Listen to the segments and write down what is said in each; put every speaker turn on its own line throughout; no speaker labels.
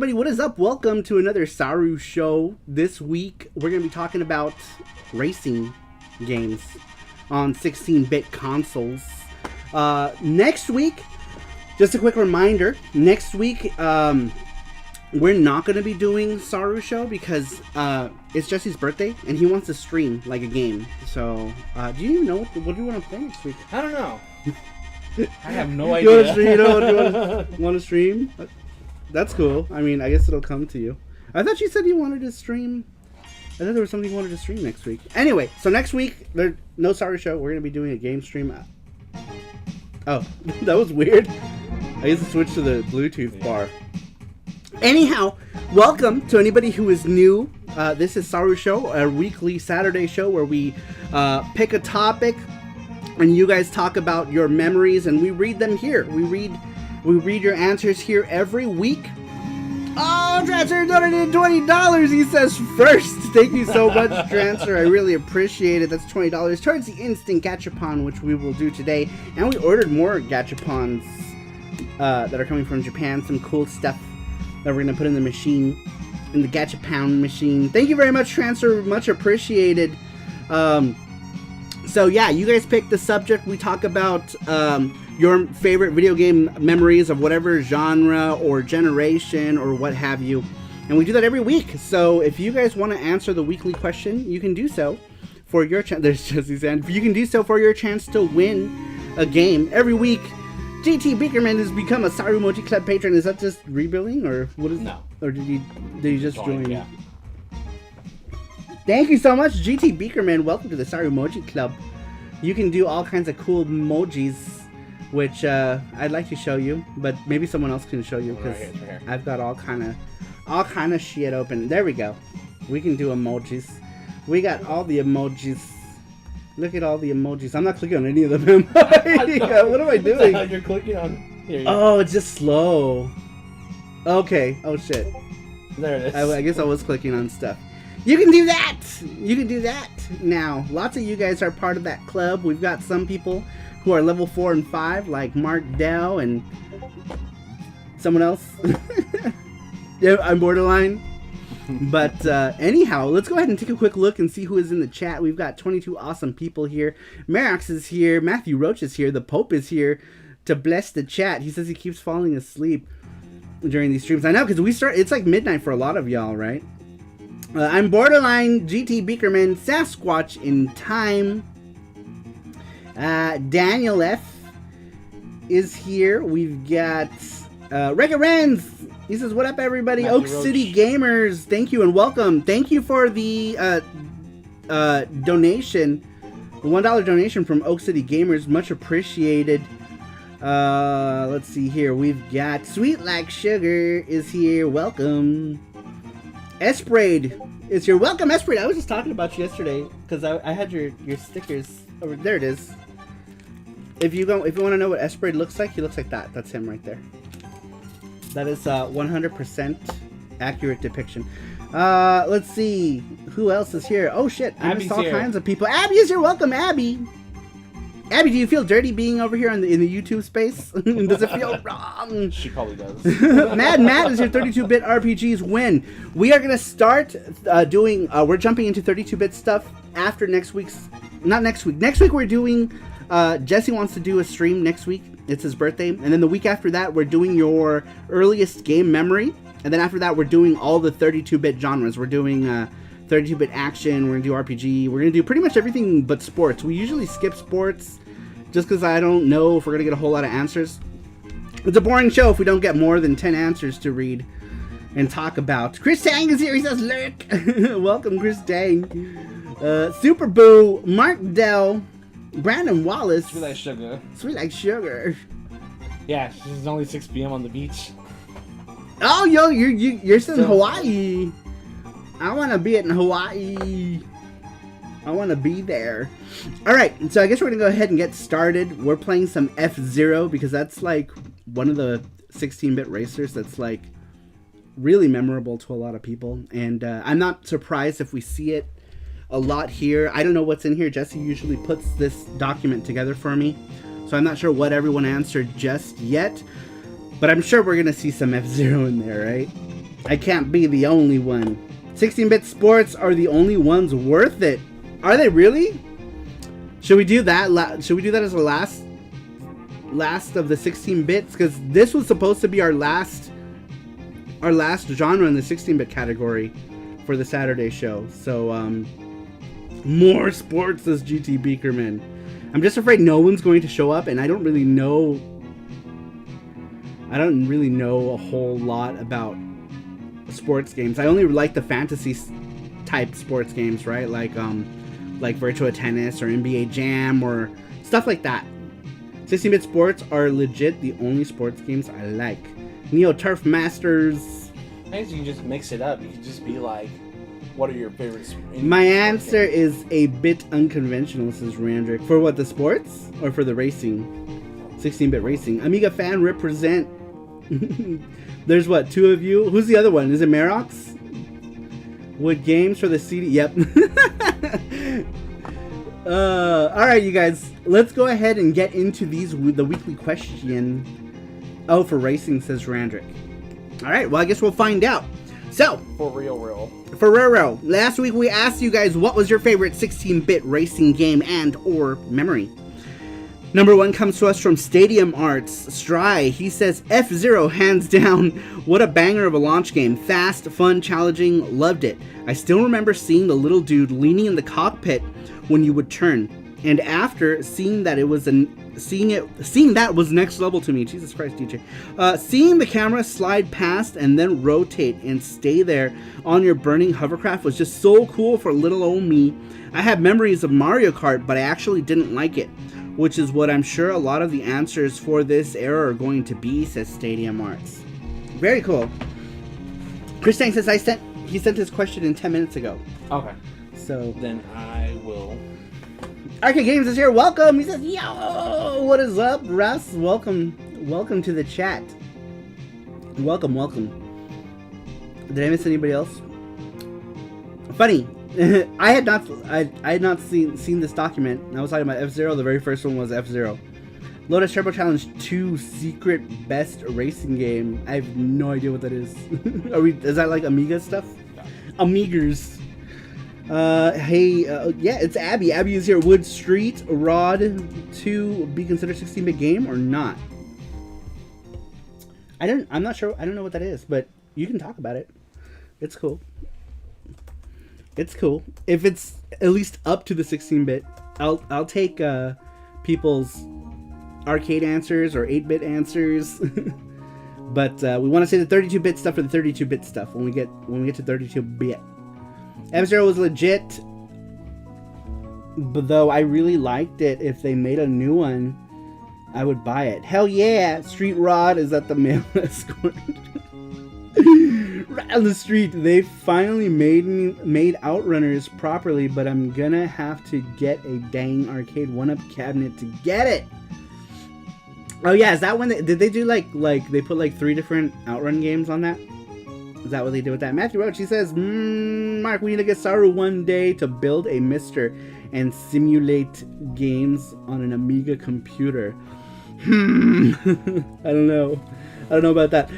everybody, what is up? Welcome to another SARUSHOW. This week, we're going to be talking about racing games on 16-bit consoles. Next week, just a quick reminder, next week, we're not going to be doing SARUSHOW because it's Jesse's birthday, and he wants to stream like a game. So, do you know what do you want to play next week?
I don't know. I have no idea.
You want to stream? That's cool. I mean, I guess it'll come to you. I thought you said you wanted to stream. I thought there was something you wanted to stream next week. Anyway, so next week, there's no SARUSHOW. We're going to be doing a game stream. Oh, that was weird. I used to switch to the Bluetooth bar. Anyhow, welcome to anybody who is new. This is SARUSHOW, a weekly Saturday show where we pick a topic and you guys talk about your memories and we read them here. We read your answers here every week. Oh, Transfer donated $20, he says first. Thank you so much, Transfer. I really appreciate it. That's $20 towards the instant gachapon, which we will do today. And we ordered more gachapons that are coming from Japan. Some cool stuff that we're going to put in the machine, in the gachapon machine. Thank you very much, Transfer. Much appreciated. So yeah, you guys pick the subject. We talk about your favorite video game memories of whatever genre or generation or what have you. And we do that every week. So if you guys want to answer the weekly question, you can do so for your chance. There's Jesse's hand. You can do so for your chance to win a game every week. GT Beakerman has become a Sarumoji Club patron. Is that just rebuilding or what is?
No.
Or did you just join?
Yeah.
Thank you so much, GT Beakerman. Welcome to the Sarumoji Club. You can do all kinds of cool emojis, which I'd like to show you, but maybe someone else can show you because I've got all kind of shit open. There we go. We can do emojis. We got all the emojis. Look at all the emojis. I'm not clicking on any of them. What am I doing?
You're clicking on. Here you go.
Oh, it's just slow. Okay. Oh shit.
There it is.
I guess I was clicking on stuff. You can do that! You can do that now. Lots of you guys are part of that club. We've got some people who are level 4 and 5, like Mark Dow and someone else. Yeah, I'm borderline. But anyhow, let's go ahead and take a quick look and see who is in the chat. We've got 22 awesome people here. Marax is here. Matthew Roach is here. The Pope is here to bless the chat. He says he keeps falling asleep during these streams. I know, because it's like midnight for a lot of y'all, right? I'm Borderline, GT Beakerman, Sasquatch in Time. Daniel F is here. We've got Rega Renz. He says, what up, everybody?
Matthew
Oak
Roach.
City Gamers. Thank you and welcome. Thank you for the donation. The $1 donation from Oak City Gamers. Much appreciated. Let's see here. We've got Sweet Like Sugar is here. Welcome. Esprade is here. Welcome, Esprade. I was just talking about you yesterday because I had your stickers over there. It is. If you want to know what Esprade looks like, he looks like that. That's him right there. That is 100% accurate depiction. Let's see who else is here. Oh shit! I missed all kinds of people. Abby is here. Welcome, Abby. Abby, do you feel dirty being over here in the YouTube space? Does it feel wrong?
She probably does.
Mad Matt is your 32-bit RPGs win. We are going to start we're jumping into 32-bit stuff after next week's, not next week. Next week we're doing, Jesse wants to do a stream next week. It's his birthday. And then the week after that, we're doing your earliest game memory. And then after that, we're doing all the 32-bit genres. We're doing 32-bit action, we're going to do RPG, we're going to do pretty much everything but sports. We usually skip sports just because I don't know if we're going to get a whole lot of answers. It's a boring show if we don't get more than 10 answers to read and talk about. Chris Tang is here, he says lurk. Welcome, Chris Tang. Super Boo, Mark Dell, Brandon Wallace.
Sweet Like Sugar.
Sweet Like Sugar.
Yeah, it's only 6 p.m. on the beach.
Oh, yo, you're still in Hawaii. I want to be in Hawaii. I want to be there. Alright, so I guess we're going to go ahead and get started. We're playing some F-Zero because that's like one of the 16-bit racers that's like really memorable to a lot of people. And I'm not surprised if we see it a lot here. I don't know what's in here. Jesse usually puts this document together for me. So I'm not sure what everyone answered just yet. But I'm sure we're going to see some F-Zero in there, right? I can't be the only one. 16-bit sports are the only ones worth it. Are they really? Should we do that? Should we do that as the last of the 16 bits? Because this was supposed to be our last genre in the 16-bit category for the Saturday show. So more sports, says GT Beakerman. I'm just afraid no one's going to show up, and I don't really know a whole lot about sports games. I only like the fantasy type sports games, right? Like Virtua Tennis or NBA Jam or stuff like that. 16-bit sports are legit the only sports games I like. Neo Turf Masters.
I guess you can just mix it up. You can just be like, what are your favorites?
My answer is a bit unconventional, says Randrick. For what, the sports? Or for the racing? 16-bit racing. Amiga fan represent. There's what, 2 of you? Who's the other one? Is it Merox? Would games for the CD? Yep. Alright, you guys. Let's go ahead and get into the weekly question. Oh, for racing, says Randrick. Alright, well, I guess we'll find out. So,
For real.
Last week we asked you guys what was your favorite 16-bit racing game and or memory. Number 1 comes to us from Stadium Arts. Stry, he says, F-Zero, hands down. What a banger of a launch game. Fast, fun, challenging, loved it. I still remember seeing the little dude leaning in the cockpit when you would turn. And after seeing that seeing that was next level to me. Jesus Christ, DJ. Seeing the camera slide past and then rotate and stay there on your burning hovercraft was just so cool for little old me. I have memories of Mario Kart, but I actually didn't like it, which is what I'm sure a lot of the answers for this era are going to be, says Stadium Arts. Very cool. Chris Tang says he sent his question in 10 minutes ago.
Okay.
So
then I will.
Arcade Games is here. Welcome. He says, yo, what is up, Russ? Welcome to the chat. Welcome. Did I miss anybody else? Funny. I had not seen this document. I was talking about F-Zero. The very first one was F-Zero. Lotus Turbo Challenge 2 Secret Best Racing Game. I have no idea what that is. Is that like Amiga stuff?
Yeah.
Amigers. Yeah, it's Abby. Abby is here. Would Street Rod 2 be considered 16-bit game or not? I'm not sure. I don't know what that is, but you can talk about it. It's cool. It's cool. If it's at least up to the 16-bit, I'll take people's arcade answers or 8-bit answers. But we want to say the 32-bit stuff for the 32-bit stuff when we get to 32-bit. F-Zero was legit, but though I really liked it. If they made a new one, I would buy it. Hell yeah! Street Rod is at the male escort. Right on the street. They finally made Outrunners properly, but I'm gonna have to get a dang arcade 1-up cabinet to get it. Oh yeah, is that when did they do like they put like 3 different Outrun games on that? Is that what they did with that? Matthew Roach, he says, Mark, we need to get Saru one day to build a Mister and simulate games on an Amiga computer. I don't know about that.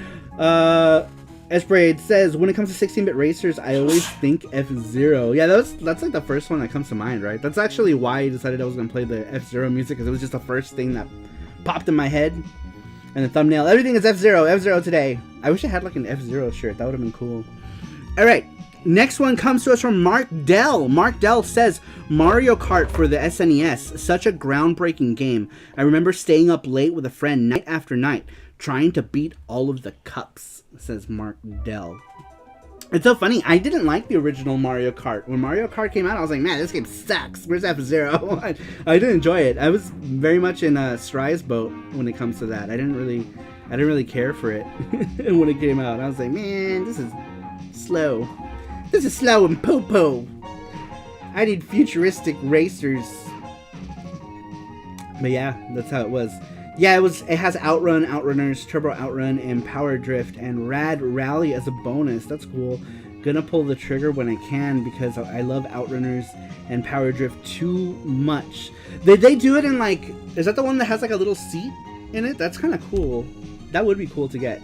Esprade says, when it comes to 16-bit racers, I always think F-Zero. Yeah, that's like the first one that comes to mind, right? That's actually why I decided I was going to play the F-Zero music, because it was just the first thing that popped in my head. And the thumbnail, everything is F-Zero, F-Zero today. I wish I had like an F-Zero shirt. That would have been cool. Alright, next one comes to us from Mark Dell. Mark Dell says, Mario Kart for the SNES, such a groundbreaking game. I remember staying up late with a friend night after night, trying to beat all of the cups, says Mark Dell. It's so funny, I didn't like the original Mario Kart. When Mario Kart came out, I was like, man, this game sucks. Where's F-Zero? I didn't enjoy it. I was very much in Stry's boat when it comes to that. I didn't really care for it when it came out. I was like, man, this is slow. This is slow and po-po. I need futuristic racers. But yeah, that's how it was. Yeah, it has Outrun, Outrunners, Turbo Outrun, and Power Drift, and Rad Rally as a bonus. That's cool. Gonna pull the trigger when I can because I love Outrunners and Power Drift too much. They do it in like... Is that the one that has like a little seat in it? That's kind of cool. That would be cool to get.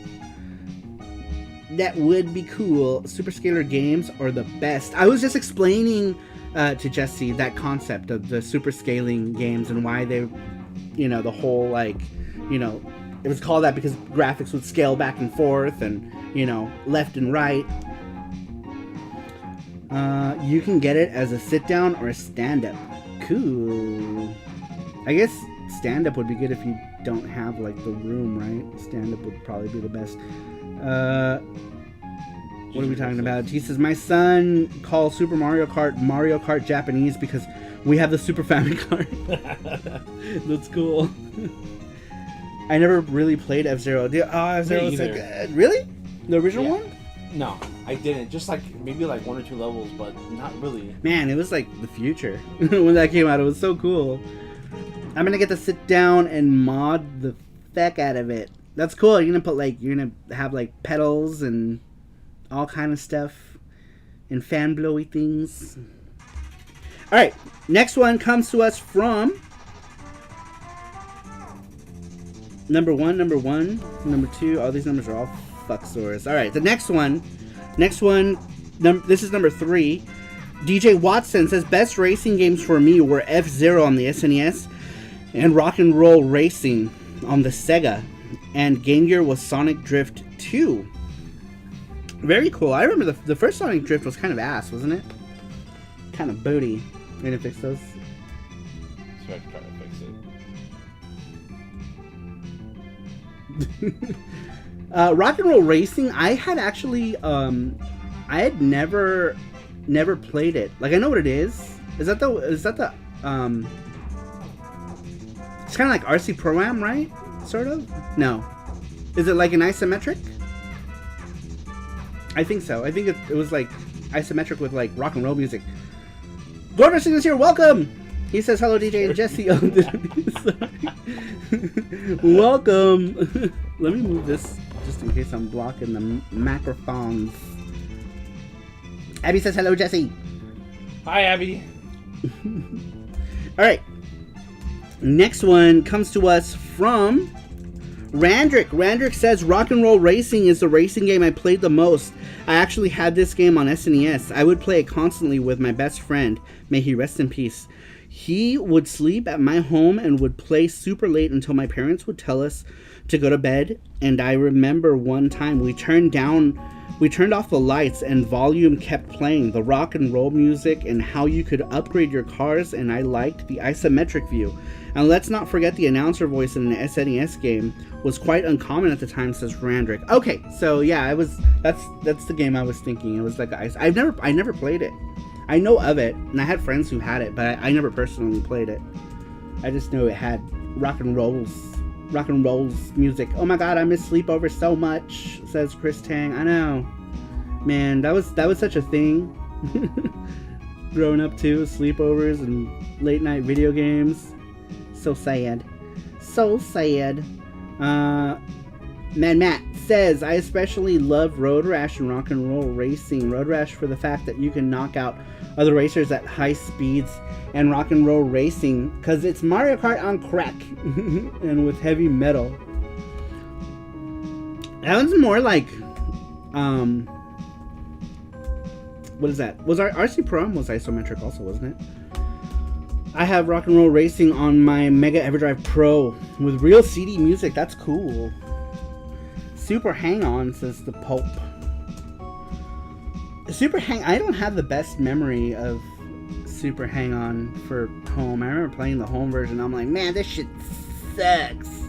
that would be cool. Superscalar games are the best. I was just explaining to Jesse that concept of the superscaling games and why they, you know, the whole like, you know, it was called that because graphics would scale back and forth and, you know, left and right. You can get it as a sit down or a stand up. Cool. I guess stand up would be good if you don't have like the room, right? Stand up would probably be the best. What are we talking about? He says, my son calls Super Mario Kart Japanese because we have the Super Famicom. That's cool. I never really played F-Zero. F-Zero was so good. Really? The original one?
No, I didn't. Just like maybe like 1 or 2 levels, but not really.
Man, it was like the future when that came out. It was so cool. I'm gonna get to sit down and mod the feck out of it. That's cool. You're gonna have like pedals and all kind of stuff and fan blowy things. All right, next one comes to us from number one, number 2. All these numbers are all fucksaurus. All right, the next one, this is number 3. DJ Watson says best racing games for me were F-Zero on the SNES and Rock and Roll Racing on the Sega, and Game Gear was Sonic Drift 2. Very cool. I remember the first Sonic Drift was kind of ass, wasn't it? Kind of booty. We're gonna fix those.
So I can try to fix it.
Rock and Roll Racing, I had actually I had never played it. Like, I know what it is. Is that the it's kind of like RC Pro-Am, right? Sort of? No. Is it like an isometric? I think so. I think it was like isometric with like rock and roll music. Gordon is here. Welcome. He says hello, DJ and Jesse. Welcome. Let me move this just in case I'm blocking the microphones. Abby says hello, Jesse.
Hi, Abby.
All right. Next one comes to us from Randrick. Randrick says Rock and Roll Racing is the racing game I played the most. I actually had this game on SNES. I would play it constantly with my best friend. May he rest in peace. He would sleep at my home and would play super late until my parents would tell us to go to bed. And I remember one time we turned off the lights and volume kept playing the rock and roll music and how you could upgrade your cars, and I liked the isometric view. And let's not forget the announcer voice in an SNES game was quite uncommon at the time, says Randrick. Okay, so yeah, that's the game I was thinking. It was like I never played it. I know of it, and I had friends who had it, but I never personally played it. I just know it had rock and roll's music. Oh my god, I miss sleepovers so much, says Chris Tang. I know, man, that was such a thing. Growing up too, sleepovers and late night video games. So sad. Man Matt says, I especially love Road Rash and Rock and Roll Racing. Road Rash for the fact that you can knock out other racers at high speeds, and Rock and Roll Racing because it's Mario Kart on crack and with heavy metal. That one's more like what is that? Was our RC Pro-Am was isometric also, wasn't it? I have Rock and Roll Racing on my Mega Everdrive Pro with real CD music. That's cool. Super Hang-On, says the Pope. I don't have the best memory of Super Hang-On for home. I remember playing the home version. I'm like, man, this shit sucks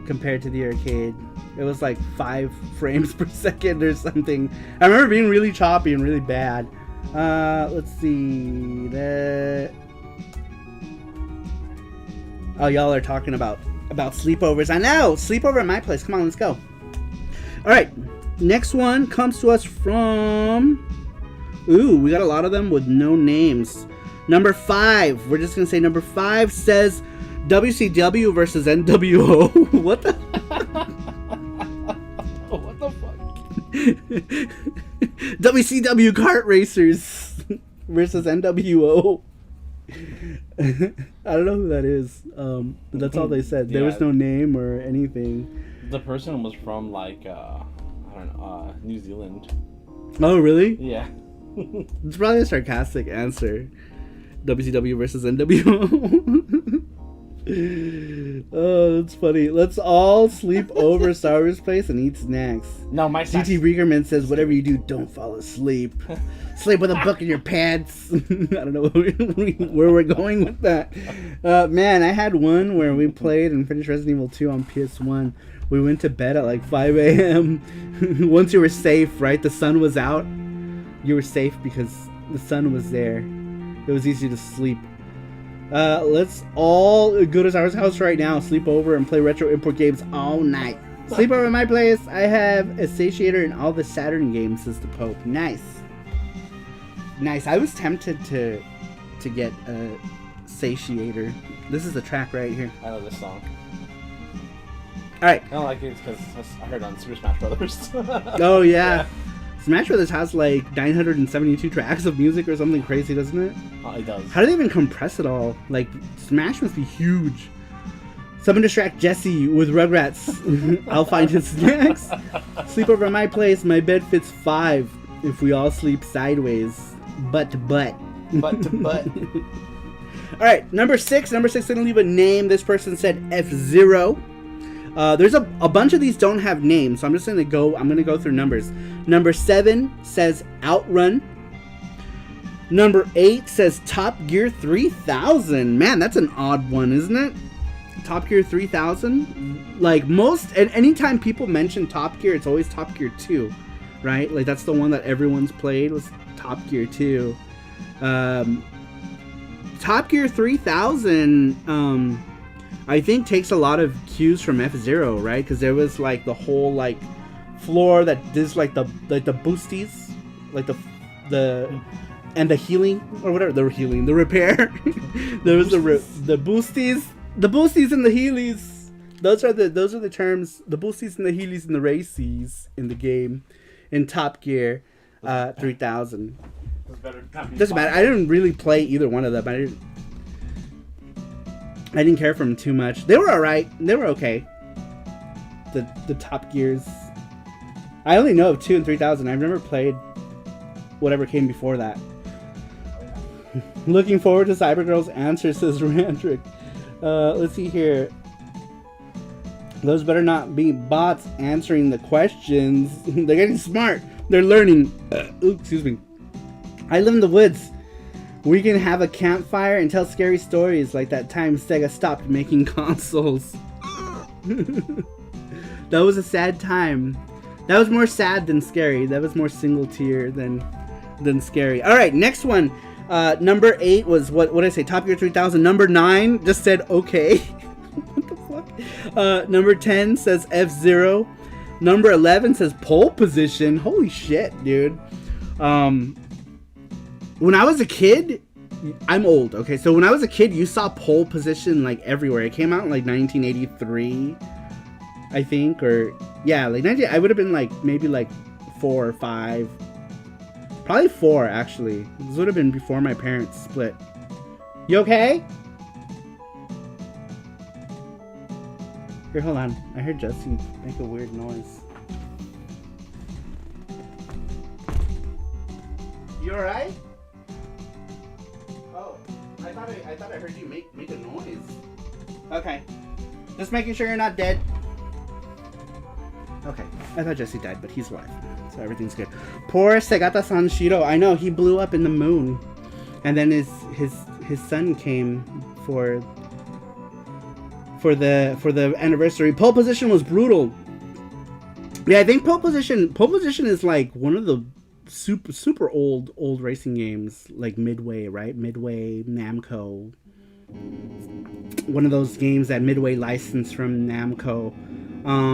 compared to the arcade. It was like 5 frames per second or something. I remember being really choppy and really bad. Let's see. Oh, y'all are talking about sleepovers. I know! Sleepover at my place. Come on, let's go. Alright. Next one comes to us from... Ooh, we got a lot of them with no names. Number 5. We're just going to say number 5 says WCW versus NWO. What the...
What the fuck?
WCW Kart Racers versus NWO. I don't know who that is. But that's all they said. There was no name or anything.
The person was from like I don't New Zealand.
Oh, really?
Yeah.
It's probably a sarcastic answer. WCW versus NWO. Oh, that's funny. Let's all sleep over Sour's place and eat snacks.
No, my
GT Riegerman says, whatever you do, don't fall asleep. Sleep with a book in your pants. I don't know where we're going with that. Man, I had one where we played and finished Resident Evil 2 on PS1. We went to bed at like 5 a.m. Once you were safe, right? The sun was out. You were safe because the sun was there. It was easy to sleep. Let's all go to Sour's house right now, sleep over, and play retro import games all night. Sleep over at my place. I have a satiator and all the Saturn games, says the Pope. Nice. Nice. I was tempted to get a satiator. This is the track right here.
I know this song.
Alright.
I don't like it because I heard it on Super Smash Brothers.
Oh, yeah. Smash Brothers has like 972 tracks of music or something crazy, doesn't it?
Oh, it does.
How do they even compress it all? Like, Smash must be huge. Someone distract Jesse with Rugrats. I'll find his snacks. Sleep over at my place. My bed fits 5 if we all sleep sideways. Butt to butt.
Butt to butt.
Alright, number 6. Number 6 didn't leave a name. This person said F-Zero. There's a bunch of these don't have names, so I'm just gonna go through numbers. Number 7 says Outrun. Number 8 says Top Gear 3000. Man, that's an odd one, isn't it? Top Gear 3000. Like anytime people mention Top Gear, it's always Top Gear 2, right? Like that's the one that everyone's played was Top Gear 2. Top Gear 3000. I think takes a lot of cues from F-Zero, right? Because there was like the whole like floor that does like the boosties, like the and the healing or whatever, the repair. There was the boosties, and the healies. Those are the terms. The boosties and the healies and the racies in the game in Top Gear 3000. Doesn't matter. I didn't really play either one of them. I didn't care for them too much. They were alright. They were okay. The Top Gears. I only know of 2 and 3000. I've never played whatever came before that. Looking forward to Cybergirl's answer, says Randrick. Let's see here. Those better not be bots answering the questions. They're getting smart. They're learning. Excuse me. I live in the woods. We can have a campfire and tell scary stories like that time Sega stopped making consoles. That was a sad time. That was more sad than scary. That was more single tier than scary. Alright, next one. Number 8 was, what did I say? Top Gear 3000. Number 9 just said okay. What the fuck? Number 10 says F-Zero. Number 11 says pole position. Holy shit, dude. When I was a kid, I'm old, okay? So when I was a kid, you saw pole position like everywhere. It came out in like 1983, I think, or yeah, like I would have been like maybe like 4 or 5, probably 4 actually. This would have been before my parents split. You okay? Here, hold on. I heard Jesse make a weird noise. You alright? I thought I heard you make a noise. Okay. Just making sure you're not dead. Okay. I thought Jesse died, but he's alive. So everything's good. Poor Segata Sanshiro. I know, he blew up in the moon. And then his son came for the anniversary. Pole position was brutal. Yeah, I think pole position is like one of the super old racing games, like Midway, right? Midway, Namco. One of those games that Midway licensed from Namco. I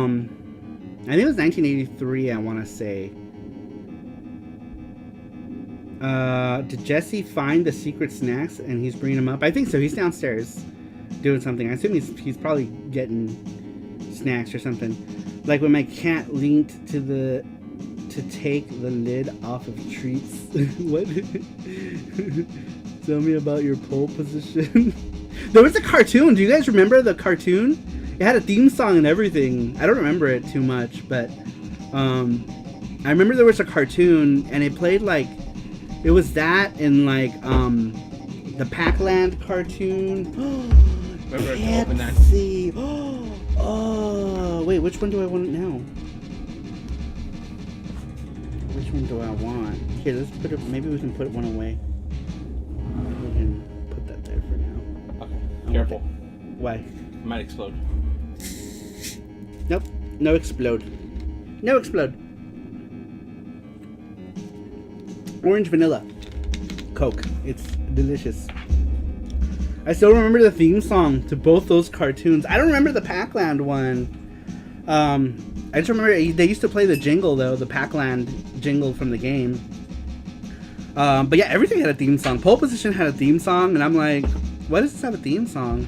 think it was 1983, I want to say. Did Jesse find the secret snacks and he's bringing them up? I think so. He's downstairs doing something. I assume he's probably getting snacks or something. Like when my cat leaned to take the lid off of treats. What? Tell me about your pole position. There was a cartoon. Do you guys remember the cartoon? It had a theme song and everything. I don't remember it too much, but I remember there was a cartoon, and it played like it was that and like the Pac-Land cartoon.
Remember to open that?
See. Oh, wait, which one do I want now? Which one do I want? Here, let's put it. Maybe we can put one away. We can put that there for now.
Okay, careful.
Why?
It might explode.
Nope. No explode. No explode. Orange vanilla Coke. It's delicious. I still remember the theme song to both those cartoons. I don't remember the Pac-Land one. I just remember they used to play the jingle though, the Pac-Land jingle from the game. But yeah, everything had a theme song. Pole Position had a theme song, and I'm like, why does this have a theme song?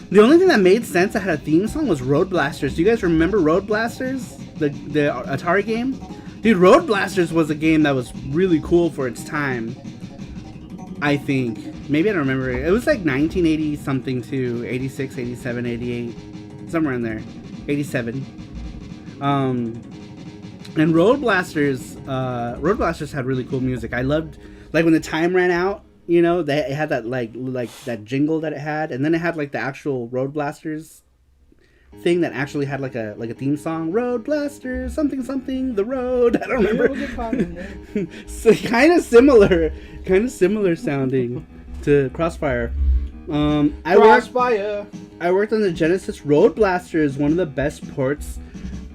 The only thing that made sense that had a theme song was Road Blasters. Do you guys remember Road Blasters? The Atari game? Dude, Road Blasters was a game that was really cool for its time. I think. Maybe I don't remember it. It was like 1980 something too. 86, 87, 88. Somewhere in there. 87. And Road Blasters had really cool music. I loved, like, when the time ran out, you know, it had that like that jingle that it had, and then it had like the actual Road Blasters thing that actually had like a theme song. Road Blasters, something something, the road. I don't remember. So kind of similar sounding to Crossfire. I worked on the Genesis. Road Blaster is one of the best ports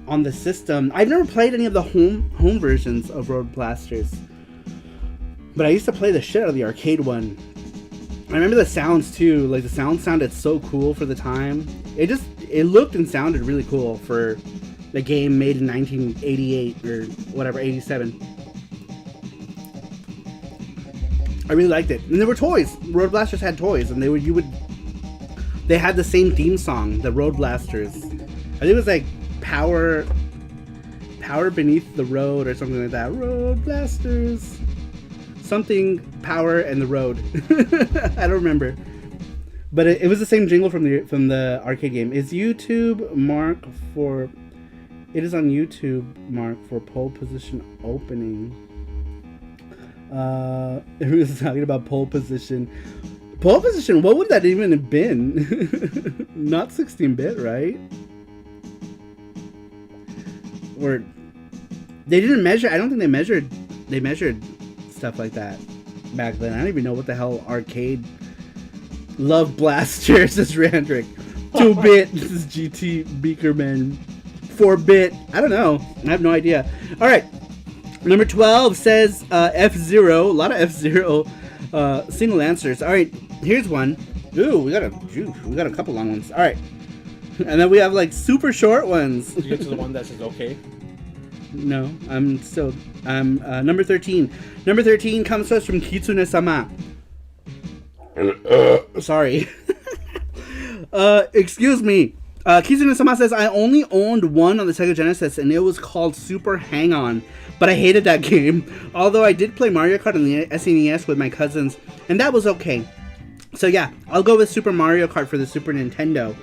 on the system. I've never played any of the home versions of Road Blasters, but I used to play the shit out of the arcade one. I remember the sounds too. Like, the sound sounded so cool for the time. It looked and sounded really cool for the game made in 1988 or whatever, 87. I really liked it. And there were toys. Road Blasters had toys, and they had the same theme song, the Road Blasters. I think it was like Power Beneath the Road or something like that. Road Blasters. Something Power and the Road. I don't remember. But it was the same jingle from the arcade game. Is YouTube mark for... It is on YouTube mark for pole position opening. Everyone's talking about pole position. Pole position, what would that even have been? Not 16-bit, right? Or... They didn't measure... I don't think they measured stuff like that back then. I don't even know what the hell arcade... Love Blaster, says Randrick. 2-bit, this is GT Beakerman. 4-bit, I don't know. I have no idea. Alright, number 12 says F-Zero. A lot of F-Zero single answers. Alright, here's one. Ooh, we got a couple long ones. Alright. And then we have like super short ones.
Did you get to the one that says okay?
No, I'm number 13. Number 13 comes to us from Kitsune-sama. Sorry. Excuse me. Kitsune-sama says, I only owned one on the Sega Genesis, and it was called Super Hang-On, but I hated that game. Although I did play Mario Kart on the SNES with my cousins, and that was okay. So yeah, I'll go with Super Mario Kart for the Super Nintendo,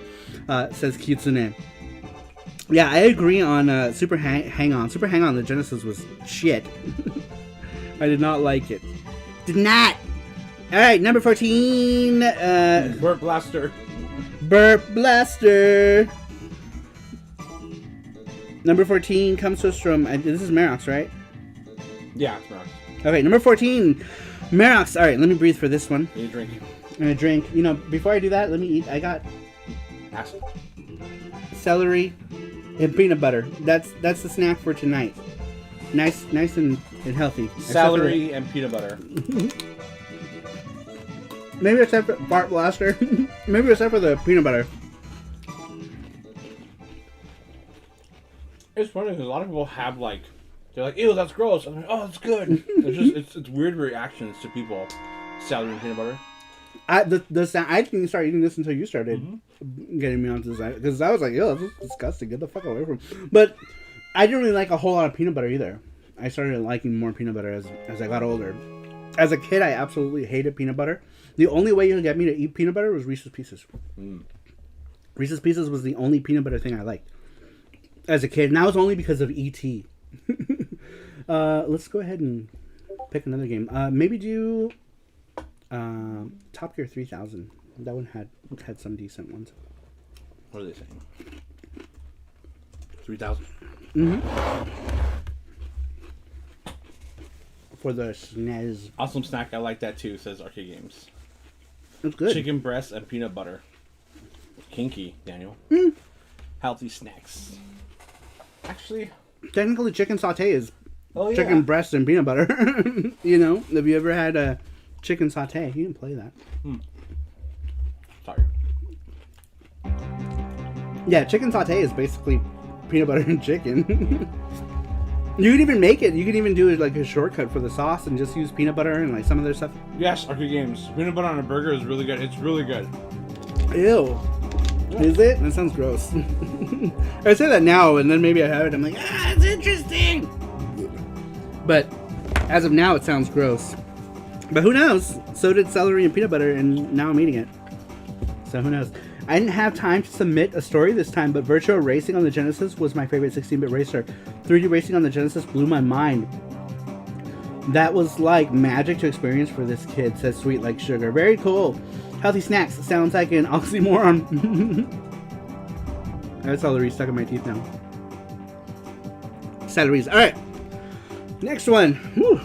says Kitsune. Yeah, I agree on Super Hang-On. Super Hang-On, the Genesis was shit. I did not like it. Did not. Alright, number 14.
Burp Blaster.
Burp Blaster. Number 14 comes to us from... this is Merox, right?
Yeah, it's Merox.
Okay, number 14. Merox. Alright, let me breathe for this one.
Need a drink.
I'm gonna drink. You know, before I do that, let me eat. I got...
Acid.
Celery and peanut butter. That's the snack for tonight. Nice and healthy.
Celery and peanut butter.
Maybe except for Bart Blaster. Maybe except for the peanut butter.
It's funny because a lot of people have like, they're like, ew, that's gross. I'm like, oh, it's good. it's weird reactions to people. Celery and peanut butter.
I didn't start eating this until you started getting me onto this, because I was like, yo, this is disgusting. Get the fuck away from me. But I didn't really like a whole lot of peanut butter either. I started liking more peanut butter as I got older. As a kid, I absolutely hated peanut butter. The only way you could get me to eat peanut butter was Reese's Pieces. Reese's Pieces was the only peanut butter thing I liked as a kid, and that was only because of E.T. Let's go ahead and pick another game. Maybe do Top Gear 3000. That one had some decent ones.
What are they saying? 3,000.
For the Snes.
Awesome snack. I like that too, says Arcade Games.
That's good.
Chicken breast and peanut butter. Kinky, Daniel. Healthy snacks. Actually,
technically chicken saute is
oh, yeah.
chicken breast and peanut butter. You know, if you ever had a chicken saute, you can play that.
Sorry.
Yeah, chicken saute is basically peanut butter and chicken. You could even make it. You could even do it like a shortcut for the sauce and just use peanut butter and like some other stuff.
Yes, Arcade Games. Peanut butter on a burger is really good. It's really good.
Ew. Yeah. Is it? That sounds gross. I say that now, and then maybe I have it. I'm like, it's interesting. But as of now, it sounds gross. But who knows? So did celery and peanut butter, and now I'm eating it. So who knows? I didn't have time to submit a story this time, but Virtua Racing on the Genesis was my favorite 16-bit racer. 3D Racing on the Genesis blew my mind. That was like magic to experience for this kid, says Sweet Like Sugar. Very cool. Healthy snacks. Sounds like an oxymoron. I have celery stuck in my teeth now. Celeries. Alright. Next one. Whew.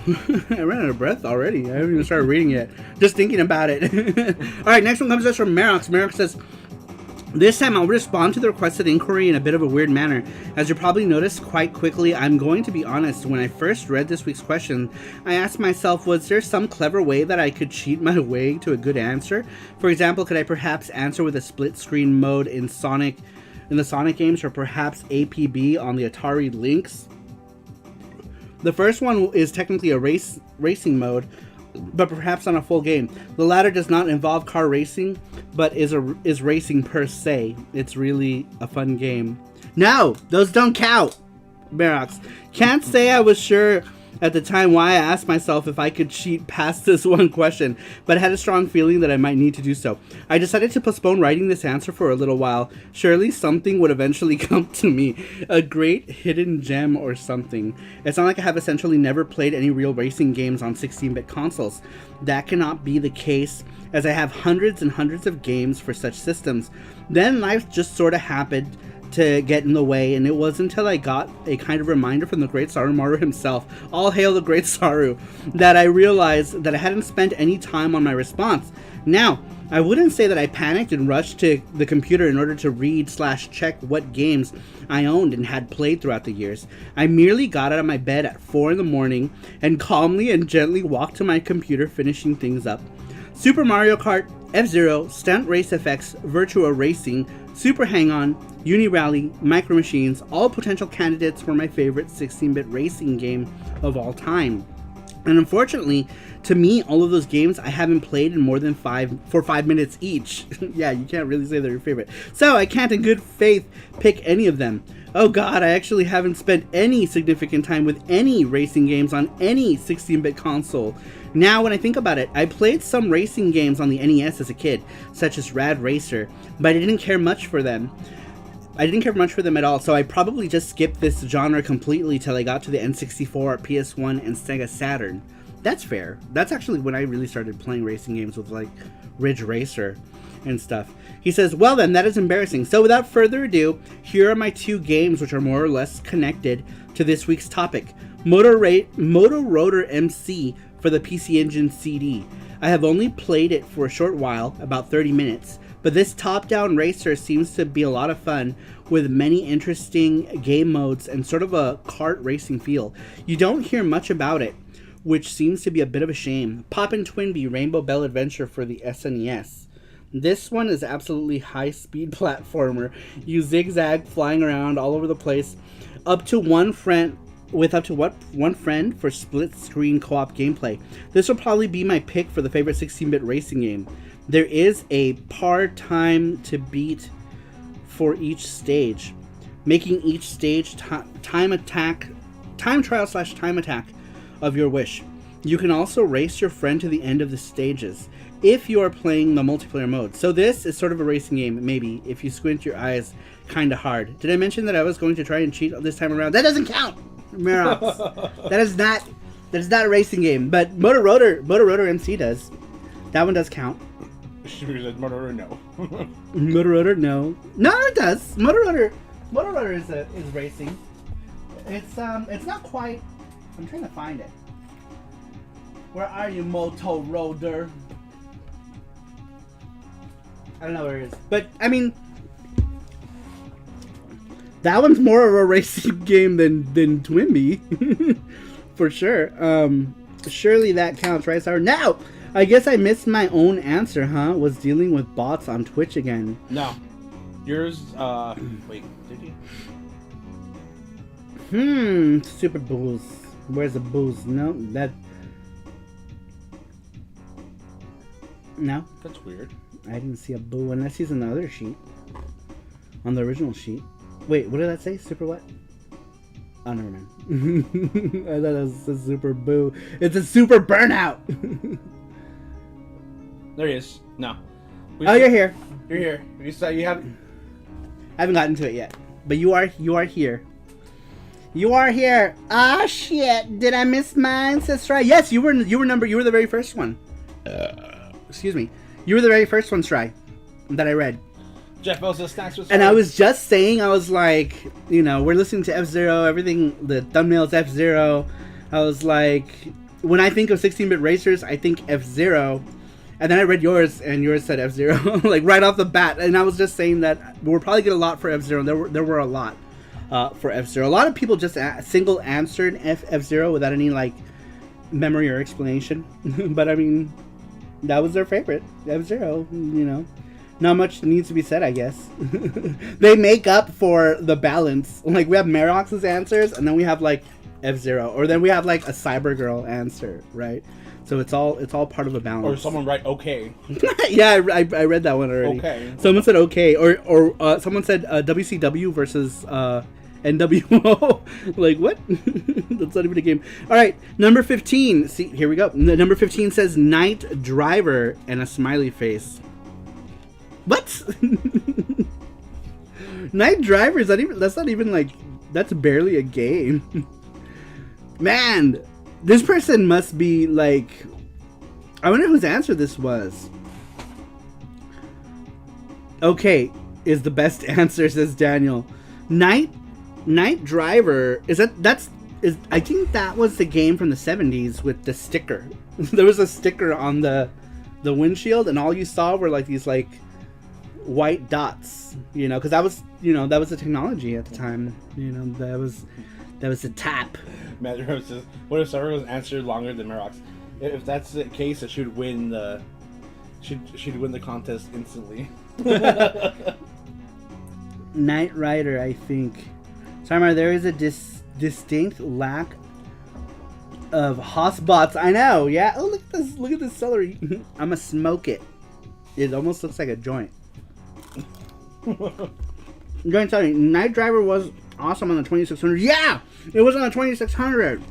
I ran out of breath already. I haven't even started reading yet. Just thinking about it. Alright, next one comes to us from Merox. Merox says, this time I'll respond to the requested inquiry in a bit of a weird manner. As you probably noticed quite quickly, I'm going to be honest. When I first read this week's question, I asked myself, was there some clever way that I could cheat my way to a good answer? For example, could I perhaps answer with a split screen mode in the Sonic games, or perhaps APB on the Atari Lynx? The first one is technically a racing mode, but perhaps on a full game. The latter does not involve car racing, but is racing per se. It's really a fun game. No, those don't count. Merox. Can't say I was sure at the time why I asked myself if I could cheat past this one question, but I had a strong feeling that I might need to do so. I decided to postpone writing this answer for a little while. Surely something would eventually come to me. A great hidden gem or something. It's not like I have essentially never played any real racing games on 16-bit consoles. That cannot be the case, as I have hundreds and hundreds of games for such systems. Then life just sort of happened to get in the way, and it wasn't until I got a kind of reminder from the great Sarumaru himself, all hail the great Saru, that I realized that I hadn't spent any time on my response. Now, I wouldn't say that I panicked and rushed to the computer in order to read/check what games I owned and had played throughout the years. I merely got out of my bed at 4 in the morning and calmly and gently walked to my computer, finishing things up. Super Mario Kart, F-Zero, Stunt Race FX, Virtua Racing, Super Hang-On, Uni-Rally, Micro Machines, all potential candidates for my favorite 16-bit racing game of all time. And unfortunately, to me, all of those games I haven't played in more than 5 minutes each. Yeah, you can't really say they're your favorite. So I can't in good faith pick any of them. Oh god, I actually haven't spent any significant time with any racing games on any 16-bit console. Now, when I think about it, I played some racing games on the NES as a kid, such as Rad Racer, but I didn't care much for them. I didn't care much for them at all, so I probably just skipped this genre completely till I got to the N64, PS1, and Sega Saturn. That's fair. That's actually when I really started playing racing games with, like, Ridge Racer and stuff. He says, well then, that is embarrassing. So without further ado, here are my 2 games which are more or less connected to this week's topic. Moto Rotor MC for the PC Engine CD. I have only played it for a short while, about 30 minutes, but this top-down racer seems to be a lot of fun with many interesting game modes and sort of a kart racing feel. You don't hear much about it, which seems to be a bit of a shame. Poppin' Twinbee Rainbow Bell Adventure for the SNES. This one is absolutely high-speed platformer. You zigzag, flying around all over the place, with up to one friend for split-screen co-op gameplay. This will probably be my pick for the favorite 16-bit racing game. There is a par time to beat for each stage, making each stage time trial/time attack of your wish. You can also race your friend to the end of the stages if you are playing the multiplayer mode. So this is sort of a racing game, maybe, if you squint your eyes kind of hard. Did I mention that I was going to try and cheat this time around? That doesn't count! Merox. That is not a racing game. But Motor Rotor MC does. That one does count.
She said Motor Rotor, no.
Motor Rotor, no. No, it does. Motor Rotor is racing. It's not quite. I'm trying to find it. Where are you, Moto Rotor? I don't know where it is. But I mean, that one's more of a racing game than Twinbee. For sure. Surely that counts, right, Sour? Now, I guess I missed my own answer, huh? Was dealing with bots on Twitch again.
No. Yours, wait, did you?
Super booze. Where's the booze? No, that... No.
That's weird.
I didn't see a boo unless he's on the other sheet. On the original sheet. Wait, what did that say? Super what? Oh, never mind. I thought it was a super boo. It's a super burnout!
There he is. No.
You're here.
You're here. You haven't...
I haven't gotten to it yet. But you are here. You are here. Ah, shit. Did I miss mine, sister? Yes, you were the very first one. Excuse me. You were the very first one, Stry, that I read.
Jeff Elsa's Snacks was
And I was just saying, I was like, we're listening to F-Zero, everything, the thumbnail's F-Zero. I was like, when I think of 16-bit racers, I think F-Zero. And then I read yours, and yours said F-Zero, like right off the bat. And I was just saying that we'll probably get a lot for F-Zero. There were a lot for F-Zero. A lot of people just single answered F-Zero without any like memory or explanation. But I mean, that was their favorite, F-Zero. Not much needs to be said, I guess. They make up for the balance. Like we have Merox's answers, and then we have like F-Zero, or then we have like a Cyber Girl answer, right? So it's all part of a balance.
Or someone write okay.
Yeah, I read that one already.
Okay.
Someone said okay, or someone said WCW versus NWO. Like what? That's not even a game. All right, number 15. See, here we go. Number 15 says Night Driver and a smiley face. What? Night Driver is not even. That's not even like. That's barely a game. Man. This person must be like... I wonder whose answer this was. Okay, is the best answer, says Daniel. Night Driver, I think that was the game from the 70s with the sticker. There was a sticker on the windshield, and all you saw were like these like white dots, because that was the technology at the time. That was the tap.
Matt Rose says, what if Sarupro answered longer than Merox? If that's the case, it should win the contest instantly.
Knight Rider, I think. Sarmar, there is a distinct lack of Hossbots. I know, yeah. Oh, look at this celery. I'm gonna smoke it. It almost looks like a joint. I'm going to tell you, Night Driver was awesome on the 2600. Yeah! It was on the 2600.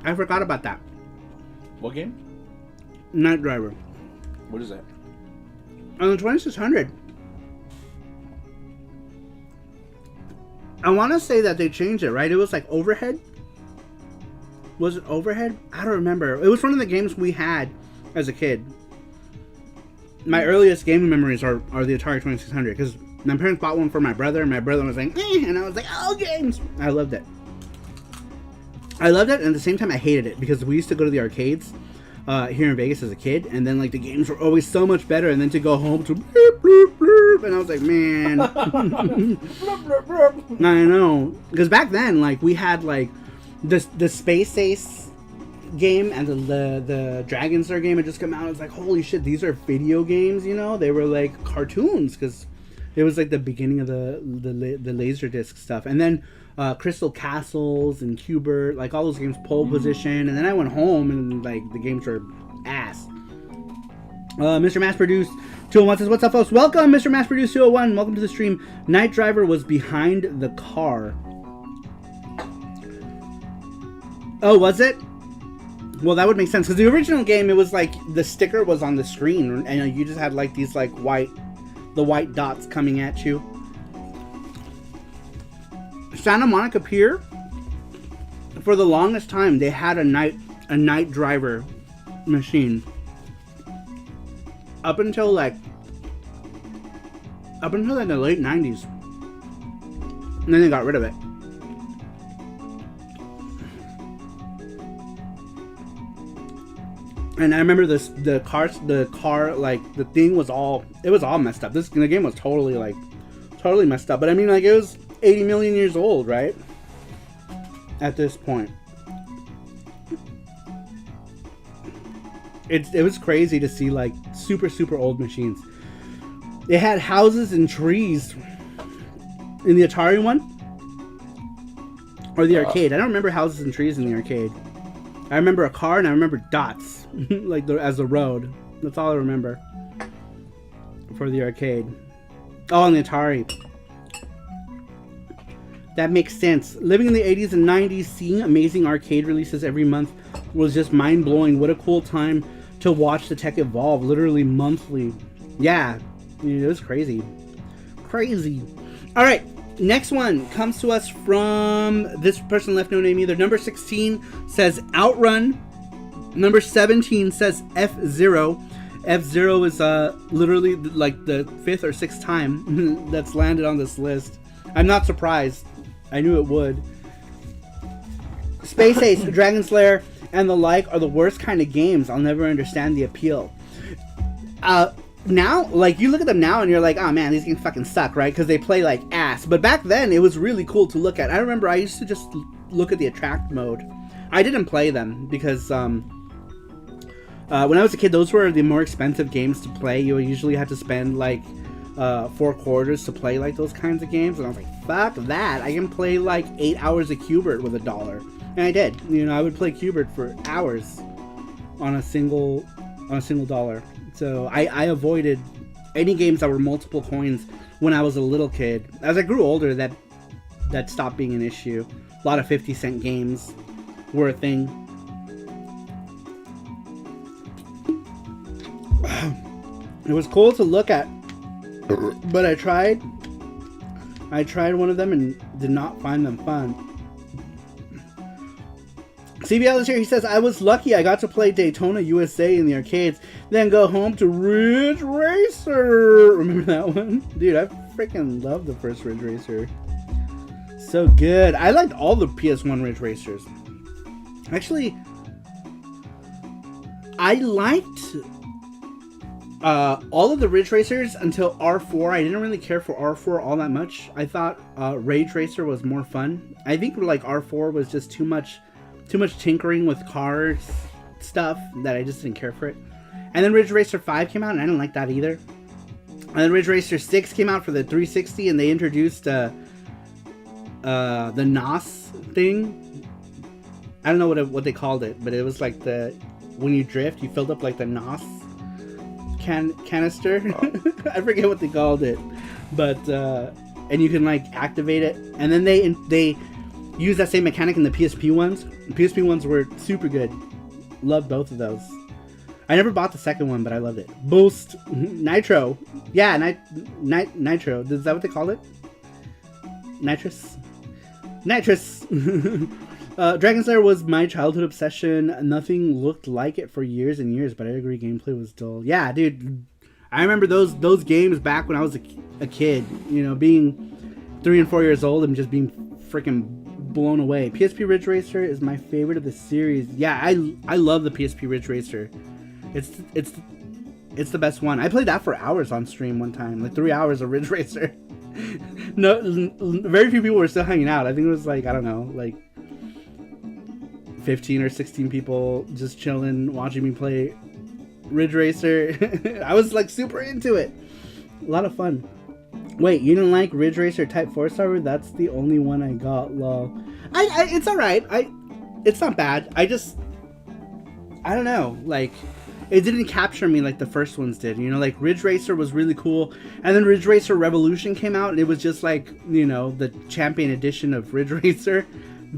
I forgot about that.
What game?
Night Driver.
What is that?
On the 2600. I want to say that they changed it, right? It was like Overhead. Was it Overhead? I don't remember. It was one of the games we had as a kid. My earliest gaming memories are the Atari 2600 because my parents bought one for my brother, and my brother was like, and I was like, oh, games. I loved it. And at the same time I hated it because we used to go to the arcades here in Vegas as a kid, and then like the games were always so much better, and then to go home to bloop, bloop, bloop, and I was like, man. I know, because back then like we had like the Space Ace game and the Dragon Star game had just come out. It was like, holy shit, these are video games. They were like cartoons because it was like the beginning of the Laserdisc stuff, and then Crystal Castles and Cubert, like all those games, Pole Position, and then I went home and like the games were ass. Mr. Mass Produced 201 says, what's up, folks? Welcome, Mr. Mass Produced 201. Welcome to the stream. Night Driver was behind the car. Oh, was it? Well, that would make sense because the original game, it was like the sticker was on the screen, and you just had like these like white dots coming at you. Santa Monica Pier, for the longest time, they had a night driver machine. Up until like the late 90s. And then they got rid of it. And I remember the car, like, the thing was all messed up. The game was totally messed up. But I mean, like, it was 80 million years old, right? At this point. It was crazy to see, like, super old machines. They had houses and trees in the Atari one. Or the arcade. I don't remember houses and trees in the arcade. I remember a car and I remember dots. Like, as the road. That's all I remember. For the arcade. Oh, on the Atari. That makes sense. Living in the 80s and 90s, seeing amazing arcade releases every month was just mind-blowing. What a cool time to watch the tech evolve, literally monthly. Yeah, dude, it was crazy. Crazy. All right, next one comes to us from this person left no name either. Number 16 says Outrun. Number 17 says F-Zero. F-Zero is literally like the 5th or 6th time that's landed on this list. I'm not surprised. I knew it would. Space Ace, Dragon Slayer, and the like are the worst kind of games. I'll never understand the appeal. Now, like, you look at them now and you're like, oh man, these games fucking suck, right? Because they play like ass. But back then, it was really cool to look at. I remember I used to just look at the attract mode. I didn't play them because when I was a kid, those were the more expensive games to play. You usually had to spend like 4 quarters to play like those kinds of games. And I was like, fuck that. I can play like 8 hours of Qbert with $1. And I did. You know, I would play Qbert for hours on a single dollar. So I avoided any games that were multiple coins when I was a little kid. As I grew older, that stopped being an issue. A lot of 50-cent games were a thing. It was cool to look at, but I tried one of them and did not find them fun. CBL is here. He says, I was lucky I got to play Daytona USA in the arcades, then go home to Ridge Racer. Remember that one? Dude, I freaking love the first Ridge Racer. So good. I liked all the PS1 Ridge Racers. Actually, I liked all of the Ridge Racers until R4. I didn't really care for R4 all that much. I thought Rage Racer was more fun. I think like R4 was just too much tinkering with cars stuff that I just didn't care for it. And then Ridge Racer 5 came out and I didn't like that either. And then Ridge Racer 6 came out for the 360 and they introduced the NOS thing. I don't know what they called it, but it was like when you drift, you filled up like the NOS canister. I forget what they called it, but and you can like activate it, and then they use that same mechanic in the PSP ones. The PSP ones were super good. Loved both of those. I never bought the second one, but I loved it. Boost Nitro, yeah, Nitro. Is that what they called it? Nitrous. Dragon Slayer was my childhood obsession. Nothing looked like it for years and years, but I agree, gameplay was dull. Yeah, dude, I remember those games back when I was a kid. You know, being 3 and 4 years old and just being freaking blown away. PSP Ridge Racer is my favorite of the series. Yeah, I love the PSP Ridge Racer. It's the best one. I played that for hours on stream one time, like 3 hours of Ridge Racer. No, very few people were still hanging out. I think it was like, I don't know, like 15 or 16 people just chilling, watching me play Ridge Racer. I was like super into it. A lot of fun. Wait, you didn't like Ridge Racer Type 4 server? That's the only one I got, lol. It's alright. It's not bad. I don't know, like, it didn't capture me like the first ones did. You know, like Ridge Racer was really cool, and then Ridge Racer Revolution came out, and it was just like, you know, the champion edition of Ridge Racer,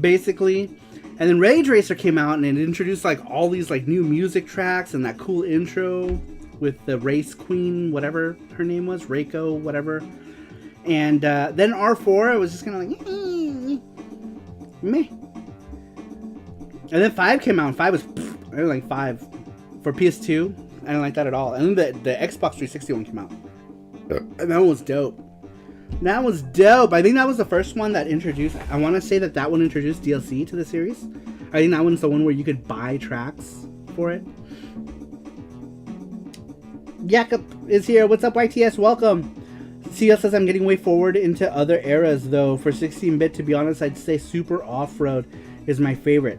basically. And then Rage Racer came out, and it introduced like all these like new music tracks and that cool intro with the race queen, whatever her name was, Reiko, whatever. And then R4, it was just kind of like, meh. And then 5 came out, and 5 was, I didn't like 5. For PS2, I didn't like that at all. And then the Xbox 360 one came out. And that one was dope. That was dope. I think that was the first one that introduced, I want to say that one introduced DLC to the series. I think that one's the one where you could buy tracks for it. Jakob is here. What's up, YTS? Welcome. CL says, I'm getting way forward into other eras, though. For 16-bit, to be honest, I'd say Super Off-Road is my favorite.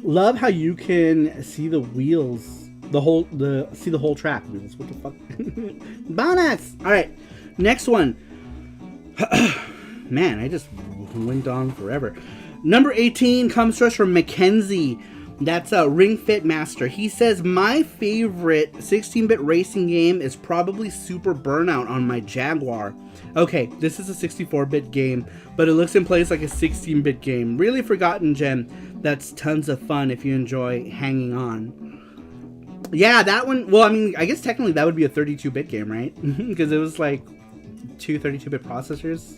Love how you can see the wheels, see the whole track. Wheels, what the fuck? Bonus! Alright, next one. Man, I just went on forever. Number 18 comes to us from Mackenzie. That's Ring Fit Master. He says, my favorite 16-bit racing game is probably Super Burnout on my Jaguar. Okay, this is a 64-bit game, but it looks and plays like a 16-bit game. Really forgotten gem. That's tons of fun if you enjoy hanging on. Yeah, that one, well, I mean, I guess technically that would be a 32-bit game, right? Because it was like 2 32-bit processors.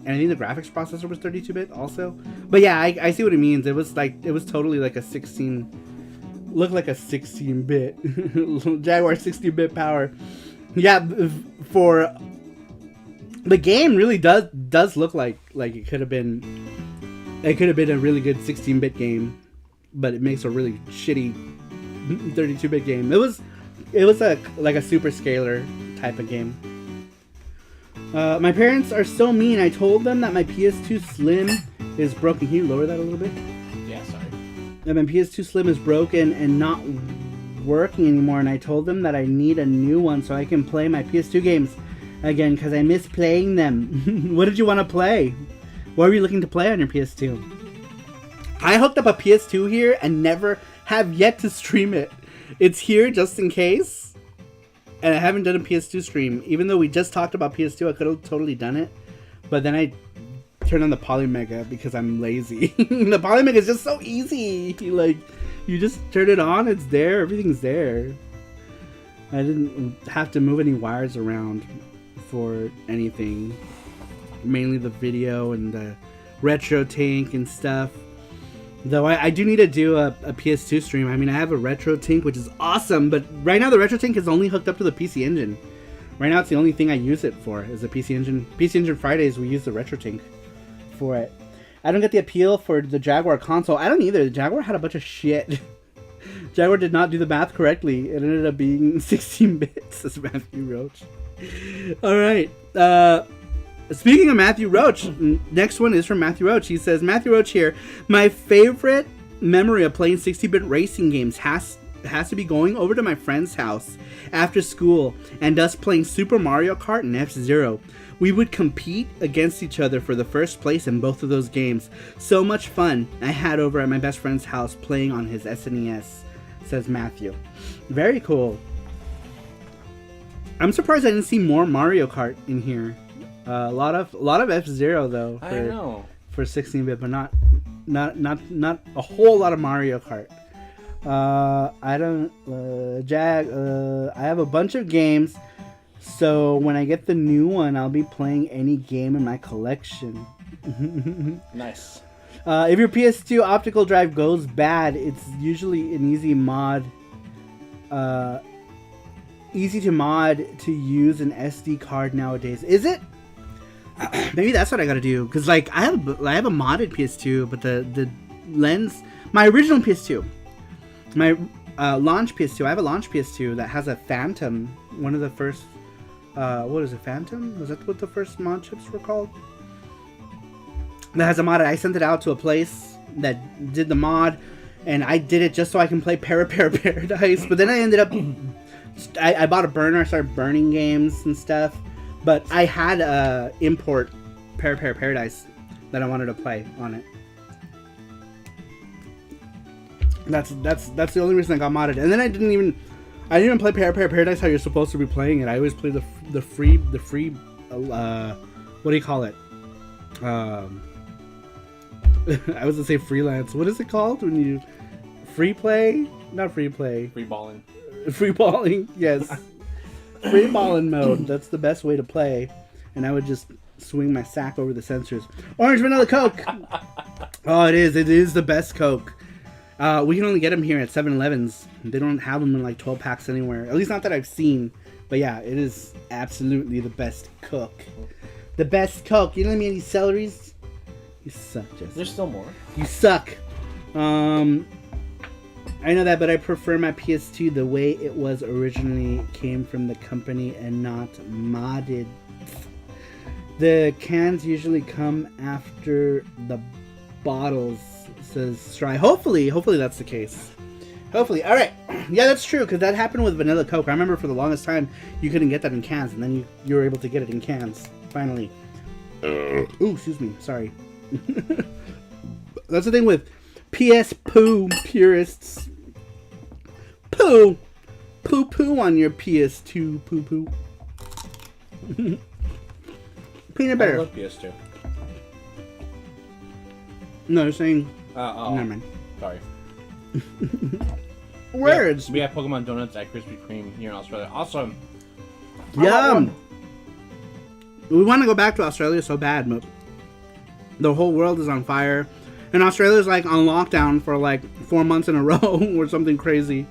And I think the graphics processor was 32-bit also. But yeah, I see what it means. It was totally like a 16, looked like a 16-bit. Jaguar 16-bit power. Yeah, for the game really does look like it could have been a really good 16-bit game, but it makes a really shitty 32-bit game. It was like a super scalar type of game. My parents are so mean. I told them that my PS2 Slim is broken. Can you lower that a little bit?
Yeah, sorry.
That my PS2 Slim is broken and not working anymore, and I told them that I need a new one so I can play my PS2 games again because I miss playing them. What did you want to play? What were you looking to play on your PS2? I hooked up a PS2 here and never have yet to stream it. It's here just in case. And I haven't done a PS2 stream. Even though we just talked about PS2, I could have totally done it. But then I turned on the Polymega because I'm lazy. The Polymega is just so easy. Like, you just turn it on, it's there, everything's there. I didn't have to move any wires around for anything. Mainly the video and the retro tank and stuff. Though I do need to do a PS2 stream. I mean, I have a retro tank, which is awesome, but right now the retro tank is only hooked up to the PC Engine. Right now it's the only thing I use it for, is the PC Engine. PC Engine Fridays, we use the retro tank for it. I don't get the appeal for the Jaguar console. I don't either. The Jaguar had a bunch of shit. Jaguar did not do the math correctly. It ended up being 16 bits, says Matthew Roach. Alright, speaking of Matthew Roach, next one is from Matthew Roach. He says, Matthew Roach here, my favorite memory of playing 60-bit racing games has to be going over to my friend's house after school and us playing Super Mario Kart and F-Zero. We would compete against each other for the first place in both of those games. So much fun I had over at my best friend's house playing on his SNES, says Matthew. Very cool. I'm surprised I didn't see more Mario Kart in here. A lot of F-Zero though.
I know.
For 16-bit, but not a whole lot of Mario Kart. I don't I have a bunch of games, so when I get the new one, I'll be playing any game in my collection.
Nice.
If your PS2 optical drive goes bad, it's usually an easy mod. Easy to mod to use an SD card nowadays. Is it? Maybe that's what I gotta do, because like I have a modded PS2, but the lens, my original PS2, my launch PS2, I have a launch PS2 that has a Phantom, one of the first, what is it, Phantom? Was that what the first mod chips were called? That has a mod. I sent it out to a place that did the mod, and I did it just so I can play Paradise, but then I ended up, I bought a burner, I started burning games and stuff. But I had import Paradise that I wanted to play on it. That's the only reason I got modded. And then I didn't even play Paradise how you're supposed to be playing it. I always play the free what do you call it? I was gonna say freelance. What is it called when you free play? Not free play.
Free balling.
Free balling. Yes. Free balling mode. That's the best way to play. And I would just swing my sack over the sensors. Orange vanilla Coke. Oh, it is. It is the best Coke. We can only get them here at 7-Elevens. They don't have them in like 12 packs anywhere. At least not that I've seen. But yeah, it is absolutely the best Coke. The best Coke. You know what I mean? These celeries. You suck, Jesse.
There's still more.
You suck. I know that, but I prefer my PS2 the way it was originally, came from the company and not modded. The cans usually come after the bottles, says Stry. Hopefully that's the case. Hopefully. All right. Yeah, that's true, because that happened with Vanilla Coke. I remember for the longest time you couldn't get that in cans, and then you were able to get it in cans. Finally. Ooh, excuse me. Sorry. That's the thing with PS Poo purists. Poo on your PS2 poo. Peanut butter.
I love PS2.
No, you're saying.
Oh.
Never mind.
Sorry.
Words.
We have Pokemon Donuts at Krispy Kreme here in Australia. Awesome.
Yum. We want to go back to Australia so bad, but the whole world is on fire. And Australia's like on lockdown for like 4 months in a row or something crazy.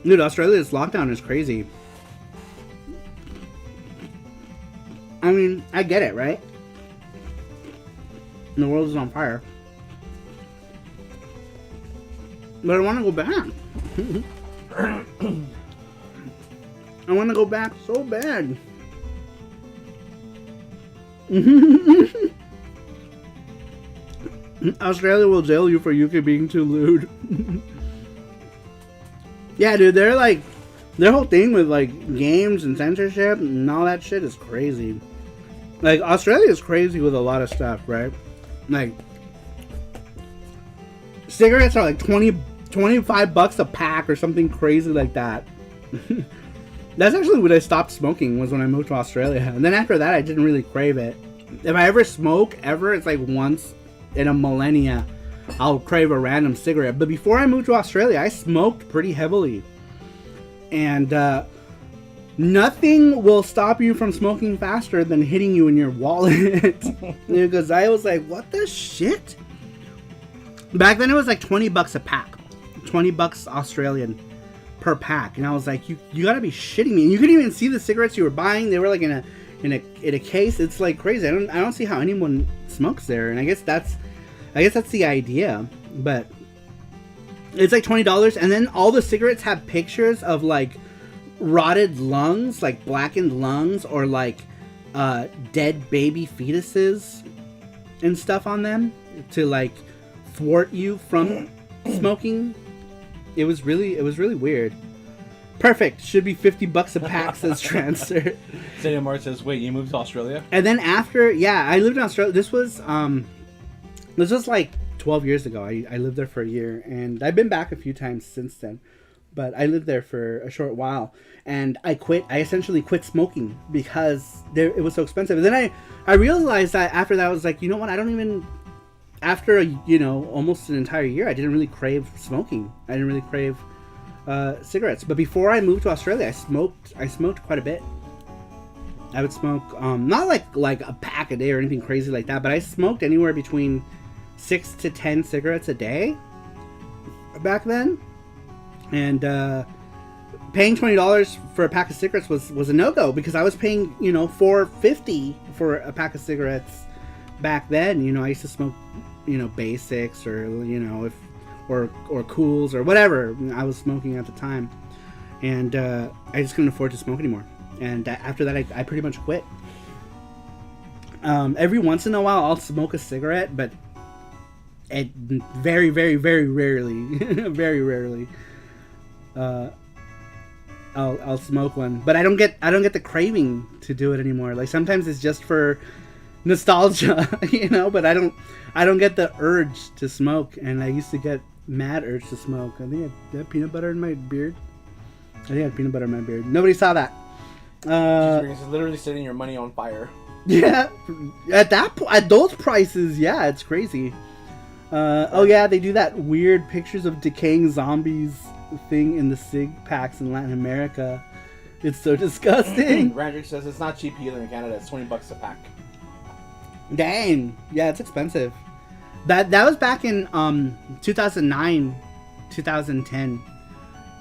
Dude, Australia's lockdown is crazy. I mean, I get it, right? The world is on fire. But I want to go back. I want to go back so bad. Australia will jail you for UK being too lewd. Yeah, dude, they're like, their whole thing with like games and censorship and all that shit is crazy. Like, Australia is crazy with a lot of stuff, right? Like, cigarettes are like 25 bucks a pack or something crazy like that. That's actually when I stopped smoking, was when I moved to Australia. And then after that, I didn't really crave it. If I ever smoke, it's like once in a millennia, I'll crave a random cigarette. But before I moved to Australia, I smoked pretty heavily. And nothing will stop you from smoking faster than hitting you in your wallet. Because I was like, what the shit? Back then it was like 20 bucks a pack. 20 bucks Australian per pack. And I was like, you gotta be shitting me. And you couldn't even see the cigarettes you were buying. They were like in a case. It's like crazy. I don't see how anyone smokes there. And I guess that's the idea. But it's like $20, and then all the cigarettes have pictures of like rotted lungs, like blackened lungs, or like dead baby fetuses and stuff on them to like thwart you from smoking. It was really weird. Perfect. Should be 50 bucks a pack, says Transfer.
Sadie Mart says, wait, you moved to Australia?
And then after, yeah, I lived in Australia. This was like 12 years ago. I lived there for a year, and I've been back a few times since then. But I lived there for a short while, and I essentially quit smoking because it was so expensive. And then I realized that after that, I was like, you know what? After almost an entire year, I didn't really crave smoking. I didn't really crave cigarettes. But before I moved to Australia, I smoked quite a bit. I would smoke, not like a pack a day or anything crazy like that, but I smoked anywhere between 6 to 10 cigarettes a day back then. And paying $20 for a pack of cigarettes was a no-go, because I was paying $4.50 for a pack of cigarettes back then. I used to smoke basics or or cools or whatever I was smoking at the time, and I just couldn't afford to smoke anymore. And after that, I pretty much quit. Every once in a while I'll smoke a cigarette, but very, very, very rarely very rarely I'll smoke one. But I don't get the craving to do it anymore. Like, sometimes it's just for nostalgia, but I don't get the urge to smoke. And I used to get mad urge to smoke. I think I had peanut butter in my beard. Nobody saw that.
It's literally setting your money on fire.
Yeah, at those prices, yeah, it's crazy. Oh yeah, they do that weird pictures of decaying zombies thing in the cig packs in Latin America. It's so disgusting.
Randrick says it's not cheap either in Canada. It's $20 a pack.
Dang. Yeah, it's expensive. That was back in 2009, 2010.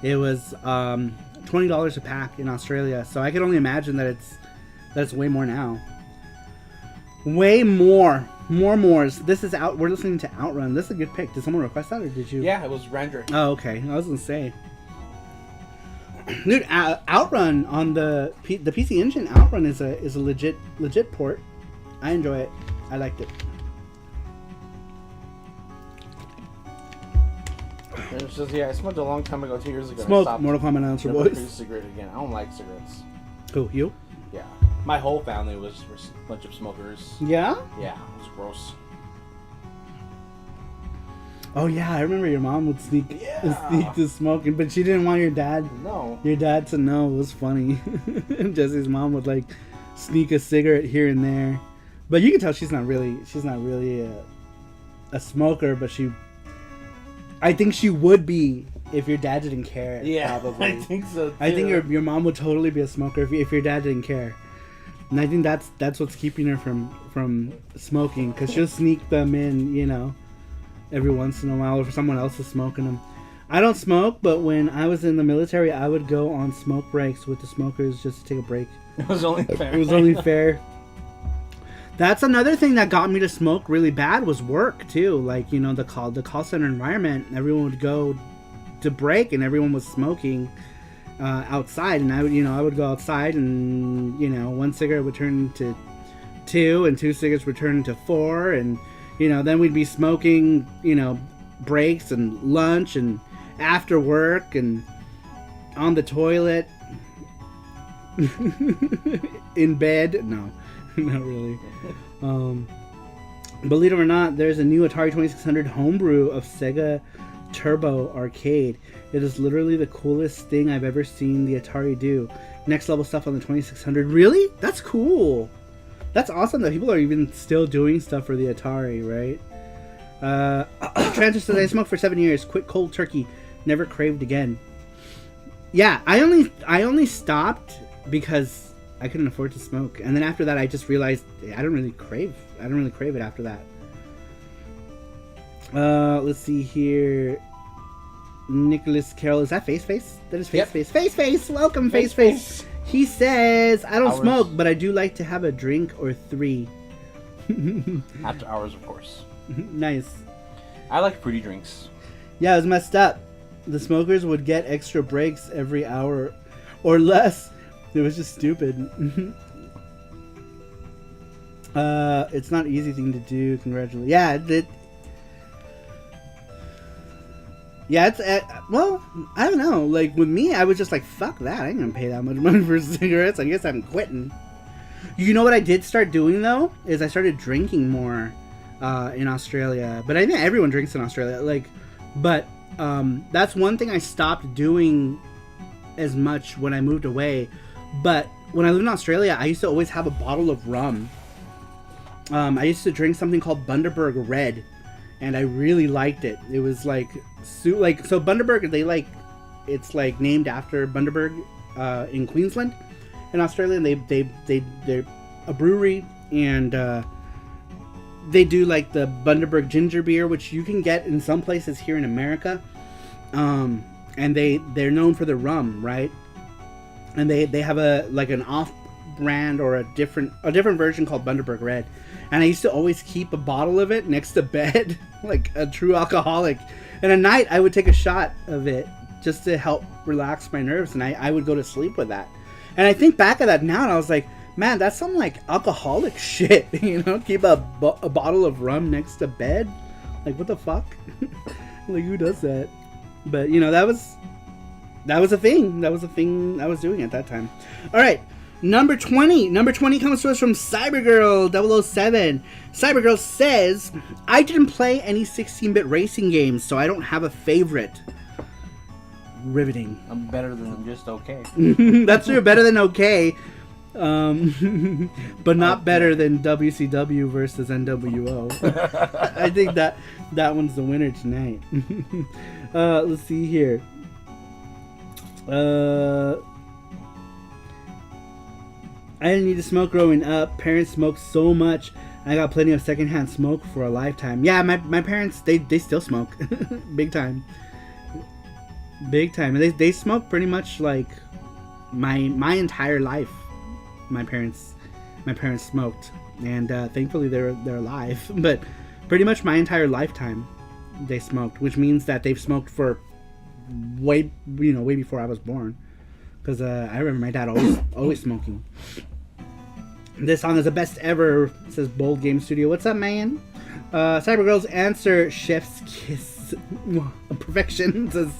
It was $20 a pack in Australia. So I could only imagine that it's way more now. Way more. More. This is out. We're listening to Outrun. This is a good pick. Did someone request that, or did you?
Yeah, it was Randrick.
Oh, okay. I was gonna say, dude, Outrun on the PC Engine. Outrun is a legit port. I enjoy it. I liked it.
It says, yeah, I smoked a long time ago, 2 years ago.
Smoke Mortal Kombat announcer
never
voice.
produce a cigarette again. I don't like cigarettes.
Who, you?
Yeah. My whole family was a bunch of smokers.
Yeah?
Yeah, it was gross.
Oh yeah, I remember your mom would sneak to smoking, but she didn't want your dad to know. It was funny. Jesse's mom would like sneak a cigarette here and there, but you can tell she's not really a smoker, but I think she would be if your dad didn't care.
Yeah,
probably.
I think so too.
I think your mom would totally be a smoker if your dad didn't care. And I think that's what's keeping her from smoking, because she'll sneak them in, every once in a while, if someone else is smoking them. I don't smoke, but when I was in the military, I would go on smoke breaks with the smokers just to take a break.
It was only fair.
It was only fair. That's another thing that got me to smoke really bad was work too. Like, the call center environment, everyone would go to break and everyone was smoking outside, and I would go outside, and one cigarette would turn into 2, and 2 cigarettes would turn into 4, and then we'd be smoking breaks and lunch and after work and on the toilet. In bed. No, not really. Believe it or not, there's a new Atari 2600 homebrew of Sega Turbo Arcade. It is literally the coolest thing I've ever seen the Atari do. Next level stuff on the 2600. Really? That's cool. That's awesome that people are even still doing stuff for the Atari, right? Transfer says, I smoked for 7 years. Quit cold turkey. Never craved again. Yeah, I only stopped because I couldn't afford to smoke. And then after that, I just realized I don't really crave it after that. Let's see here. Nicholas Carroll, is that Face? That is Face. Yep. Face. Welcome, Face. He says, I don't smoke, but I do like to have a drink or 3.
After hours, of course.
Nice.
I like fruity drinks.
Yeah, it was messed up. The smokers would get extra breaks every hour or less. It was just stupid. It's not an easy thing to do. Congratulations. Yeah, it's well, I don't know. Like with me, I was just like, fuck that. I ain't gonna pay that much money for cigarettes. I guess I'm quitting. You know what I did start doing though is I started drinking more in Australia. But I think everyone drinks in Australia. That's one thing I stopped doing as much when I moved away. But when I lived in Australia, I used to always have a bottle of rum. I used to drink something called Bundaberg Red, and I really liked it. It was so Bundaberg, it's named after Bundaberg in Queensland, in Australia. And they're a brewery, and they do the Bundaberg ginger beer, which you can get in some places here in America. And they're known for their rum, right? And they have an off-brand or a different version called Bundaberg Red. And I used to always keep a bottle of it next to bed, like a true alcoholic. And at night, I would take a shot of it just to help relax my nerves, and I would go to sleep with that. And I think back at that now, and I was like, man, that's some alcoholic shit, Keep a bottle of rum next to bed, what the fuck? Who does that? But that was a thing. That was a thing I was doing at that time. All right, number 20. Number 20 comes to us from Cybergirl007. Cybergirl says, I didn't play any 16-bit racing games, so I don't have a favorite. Riveting.
I'm better than just okay.
That's true, better than okay. But not better than WCW versus NWO. I think that one's the winner tonight. Let's see here. I didn't need to smoke growing up. Parents smoked so much. I got plenty of secondhand smoke for a lifetime. Yeah, my parents, they still smoke. Big time. Big time. They smoke pretty much like my entire life. My parents smoked. And thankfully they're alive. But pretty much my entire lifetime they smoked. Which means that they've smoked for way before I was born. Because I remember my dad always smoking. This song is the best ever, says Bold Game Studio. What's up, man? Cybergirl's answer, Chef's Kiss. Perfection, says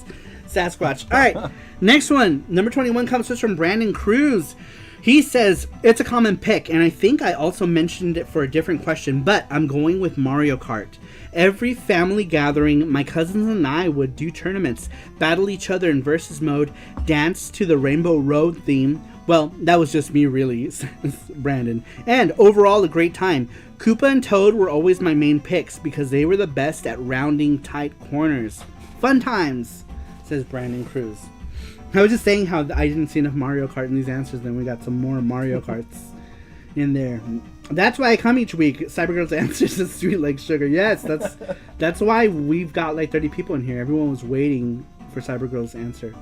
Sasquatch. Alright, next one. Number 21 comes to us from Brandon Cruz. He says, it's a common pick, and I think I also mentioned it for a different question, but I'm going with Mario Kart. Every family gathering, my cousins and I would do tournaments, battle each other in versus mode, dance to the Rainbow Road theme. Well, that was just me, really, says Brandon. And overall, a great time. Koopa and Toad were always my main picks because they were the best at rounding tight corners. Fun times, says Brandon Cruz. I was just saying how I didn't see enough Mario Kart in these answers, then we got some more Mario Karts in there. That's why I come each week. Cybergirl's answers is sweet like sugar. Yes, that's why we've got like 30 people in here. Everyone was waiting for Cybergirl's answer.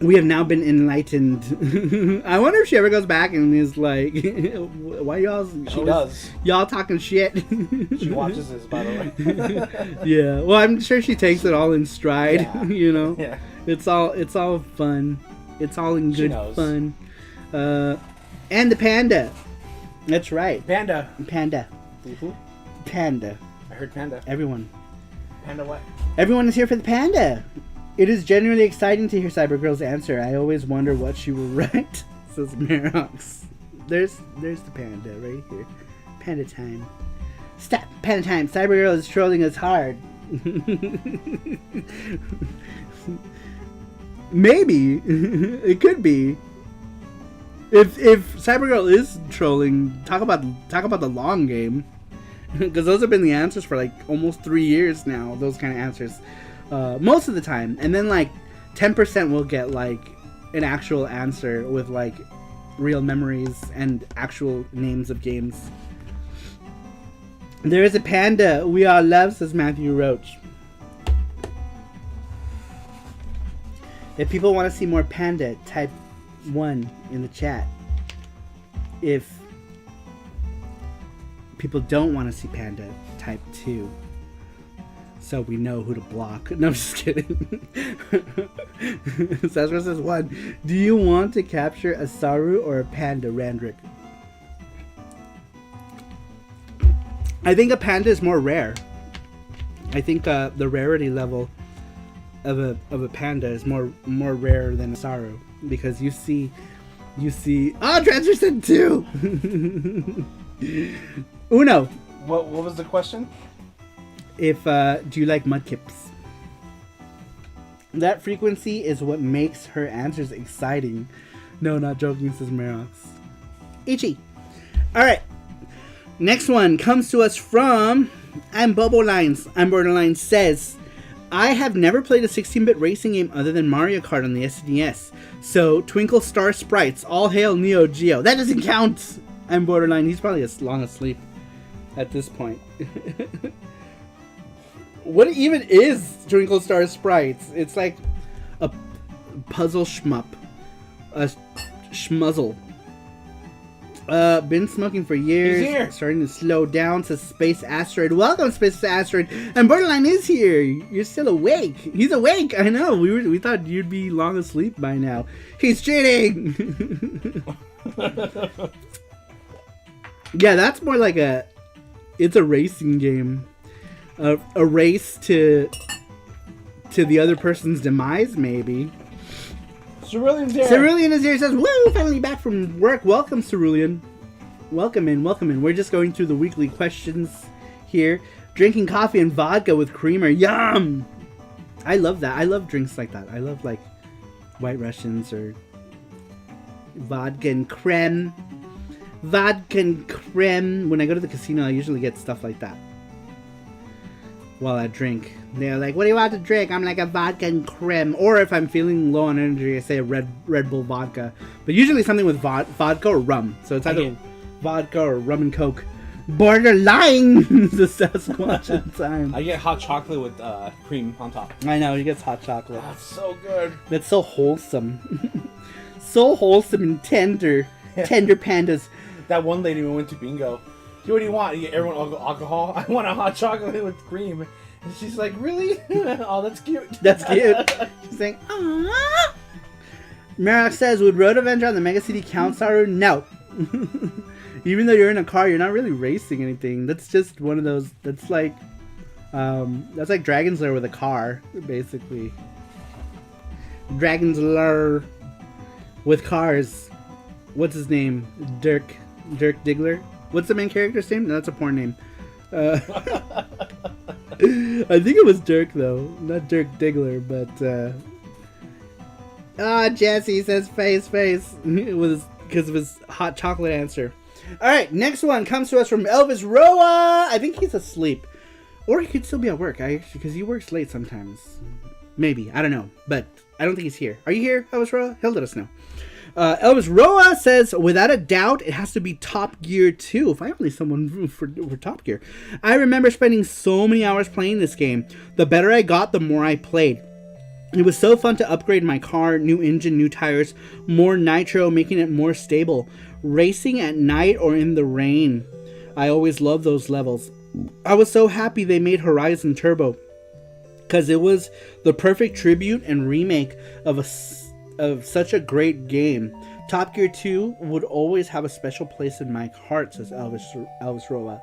We have now been enlightened. I wonder if she ever goes back and is like, why y'all...
She does.
Y'all talking shit.
She watches this, by the way.
Yeah. Well, I'm sure she takes it all in stride,
Yeah.
you know?
Yeah.
It's all fun. It's all in good fun. And the panda. That's right.
Panda.
Panda.
Mm-hmm.
Panda.
I heard panda.
Everyone.
Panda what?
Everyone is here for the panda. It is genuinely exciting to hear Cybergirl's answer. I always wonder what she will write, says Merox. There's the panda right here. Panda time. Stop. Panda time. Cybergirl is trolling us hard. Maybe. It could be. If Cybergirl is trolling, talk about the long game. Because those have been the answers for like almost 3 years now. Those kind of answers. Most of the time. And then like 10% will get like an actual answer with like real memories and actual names of games. There is a panda we all love, says Matthew Roach. If people want to see more panda, type 1 in the chat. If people don't want to see panda, type 2. So we know who to block. No, I'm just kidding. Sasquatch says 1. Do you want to capture a Saru or a panda, Randrick? I think a panda is more rare. I think the rarity level of a panda is more rare than a Saru, because you see Transfer said 2. Uno.
What was the question?
If do you like mudkips? That frequency is what makes her answers exciting. No, not joking, says Merox. Ichi. Alright. Next one comes to us from I'm Borderlines. I'm Borderlines says, I have never played a 16-bit racing game other than Mario Kart on the SNES. So, Twinkle Star Sprites, all hail Neogeo. That doesn't count! I'm Borderline. He's probably long asleep at this point. What even is Twinkle Star Sprites? It's like a puzzle shmup. A schmuzzle. Been smoking for years. Starting to slow down, says Space Asteroid. Welcome, Space Asteroid. And Borderline is here. You're still awake. He's awake. I know. We thought you'd be long asleep by now. He's cheating. Yeah, that's more like it's a racing game. A race to the other person's demise, maybe.
Cerulean's here.
Cerulean is here. Says, woo, finally back from work. Welcome, Cerulean. Welcome in. We're just going through the weekly questions here. Drinking coffee and vodka with creamer. Yum! I love that. I love drinks like that. I love, like, White Russians or vodka and creme. Vodka and creme. When I go to the casino, I usually get stuff like that. while I drink. They're like, what do you want to drink? I'm like, a vodka and creme. Or if I'm feeling low on energy, I say a Red Bull vodka. But usually something with vodka or rum. So it's either vodka or rum and coke. Borderline the Sasquatch at the time.
I get hot chocolate with cream on top.
I know, he gets hot chocolate.
That's so good.
That's so wholesome. So wholesome and tender. Tender pandas.
That one lady we went to bingo. What do you want? You get everyone alcohol? I want a hot chocolate with cream. And she's like, really? Oh, that's cute.
That's cute. She's like, aww. Marok says, would Road Avenger on the Mega City count, Saru? No. Even though you're in a car, you're not really racing anything. That's just one of those. That's like Dragon's Lair with a car, basically. Dragon's Lair with cars. What's his name? Dirk Diggler. What's the main character's name? No, that's a porn name. I think it was Dirk though, not Dirk Diggler, but Jesse says face. It was because of his hot chocolate answer. All right, next one comes to us from Elvis Roa. I think he's asleep, or he could still be at work. Because he works late sometimes. Maybe, I don't know, but I don't think he's here. Are you here, Elvis Roa? He'll let us know. Elvis Roa says, without a doubt, it has to be Top Gear 2. Finally, someone for Top Gear. I remember spending so many hours playing this game. The better I got, the more I played. It was so fun to upgrade my car, new engine, new tires, more nitro, making it more stable. Racing at night or in the rain. I always loved those levels. I was so happy they made Horizon Turbo, because it was the perfect tribute and remake of such a great game. Top Gear 2 would always have a special place in my heart, says Elvis Roa.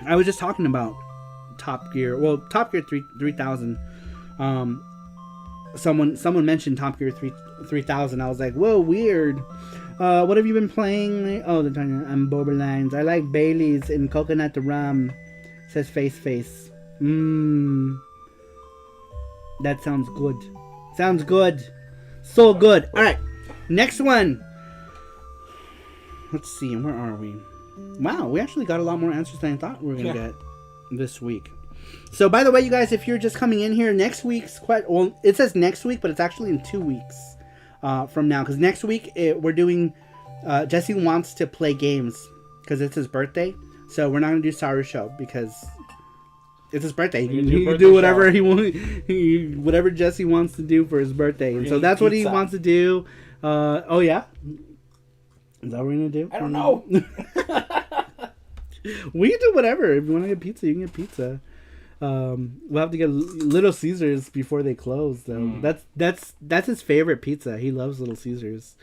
I was just talking about Top Gear. Well, Top Gear 3000. Someone mentioned Top Gear 3000. I was like, whoa, weird. What have you been playing? Oh, they're talking. I'm Borderlines. I like Bailey's and coconut rum, says Face. That sounds good. Sounds good. So good. Alright. Next one. Let's see. Where are we? Wow. We actually got a lot more answers than I thought we were going to get this week. So, by the way, you guys, if you're just coming in here, next week's well, it says next week, but it's actually in 2 weeks from now. Because next week, we're doing... Jesse wants to play games because it's his birthday. So, we're not going to do SARUSHOW because... It's his birthday. He can do whatever he wants. Whatever Jesse wants to do for his birthday, and so that's what he wants to do. Oh yeah, is that what we're gonna do?
I don't know.
We can do whatever. If you want to get pizza, you can get pizza. We'll have to get Little Caesars before they close, though. That's his favorite pizza. He loves Little Caesars.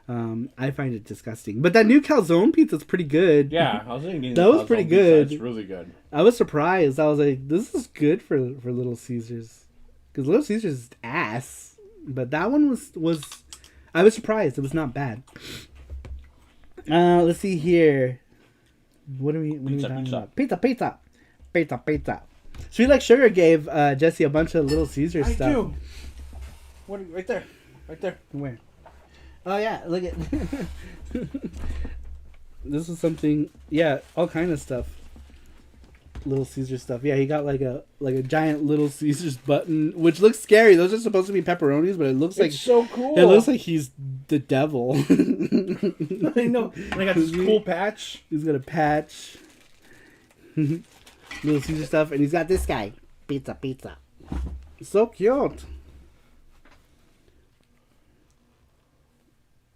I find it disgusting, but that new calzone pizza is pretty good.
Yeah, I was thinking
that was pretty good.
It's really good.
I was surprised. I was like, "This is good for Little Caesars," because Little Caesars is ass. But that one was. I was surprised. It was not bad. Let's see here. What are we talking about? Pizza. Sweet Like Sugar gave Jesse a bunch of Little Caesars stuff.
I do. What? Right there.
Where? Oh yeah, look at this is something. Yeah, all kind of stuff. Little Caesar stuff. Yeah, he got like a giant Little Caesars button, which looks scary. Those are supposed to be pepperonis, but it looks like
so cool.
It looks like he's the devil.
I know. And I got this cool patch.
He's got a patch. Little Caesar stuff, and he's got this guy. Pizza. So cute.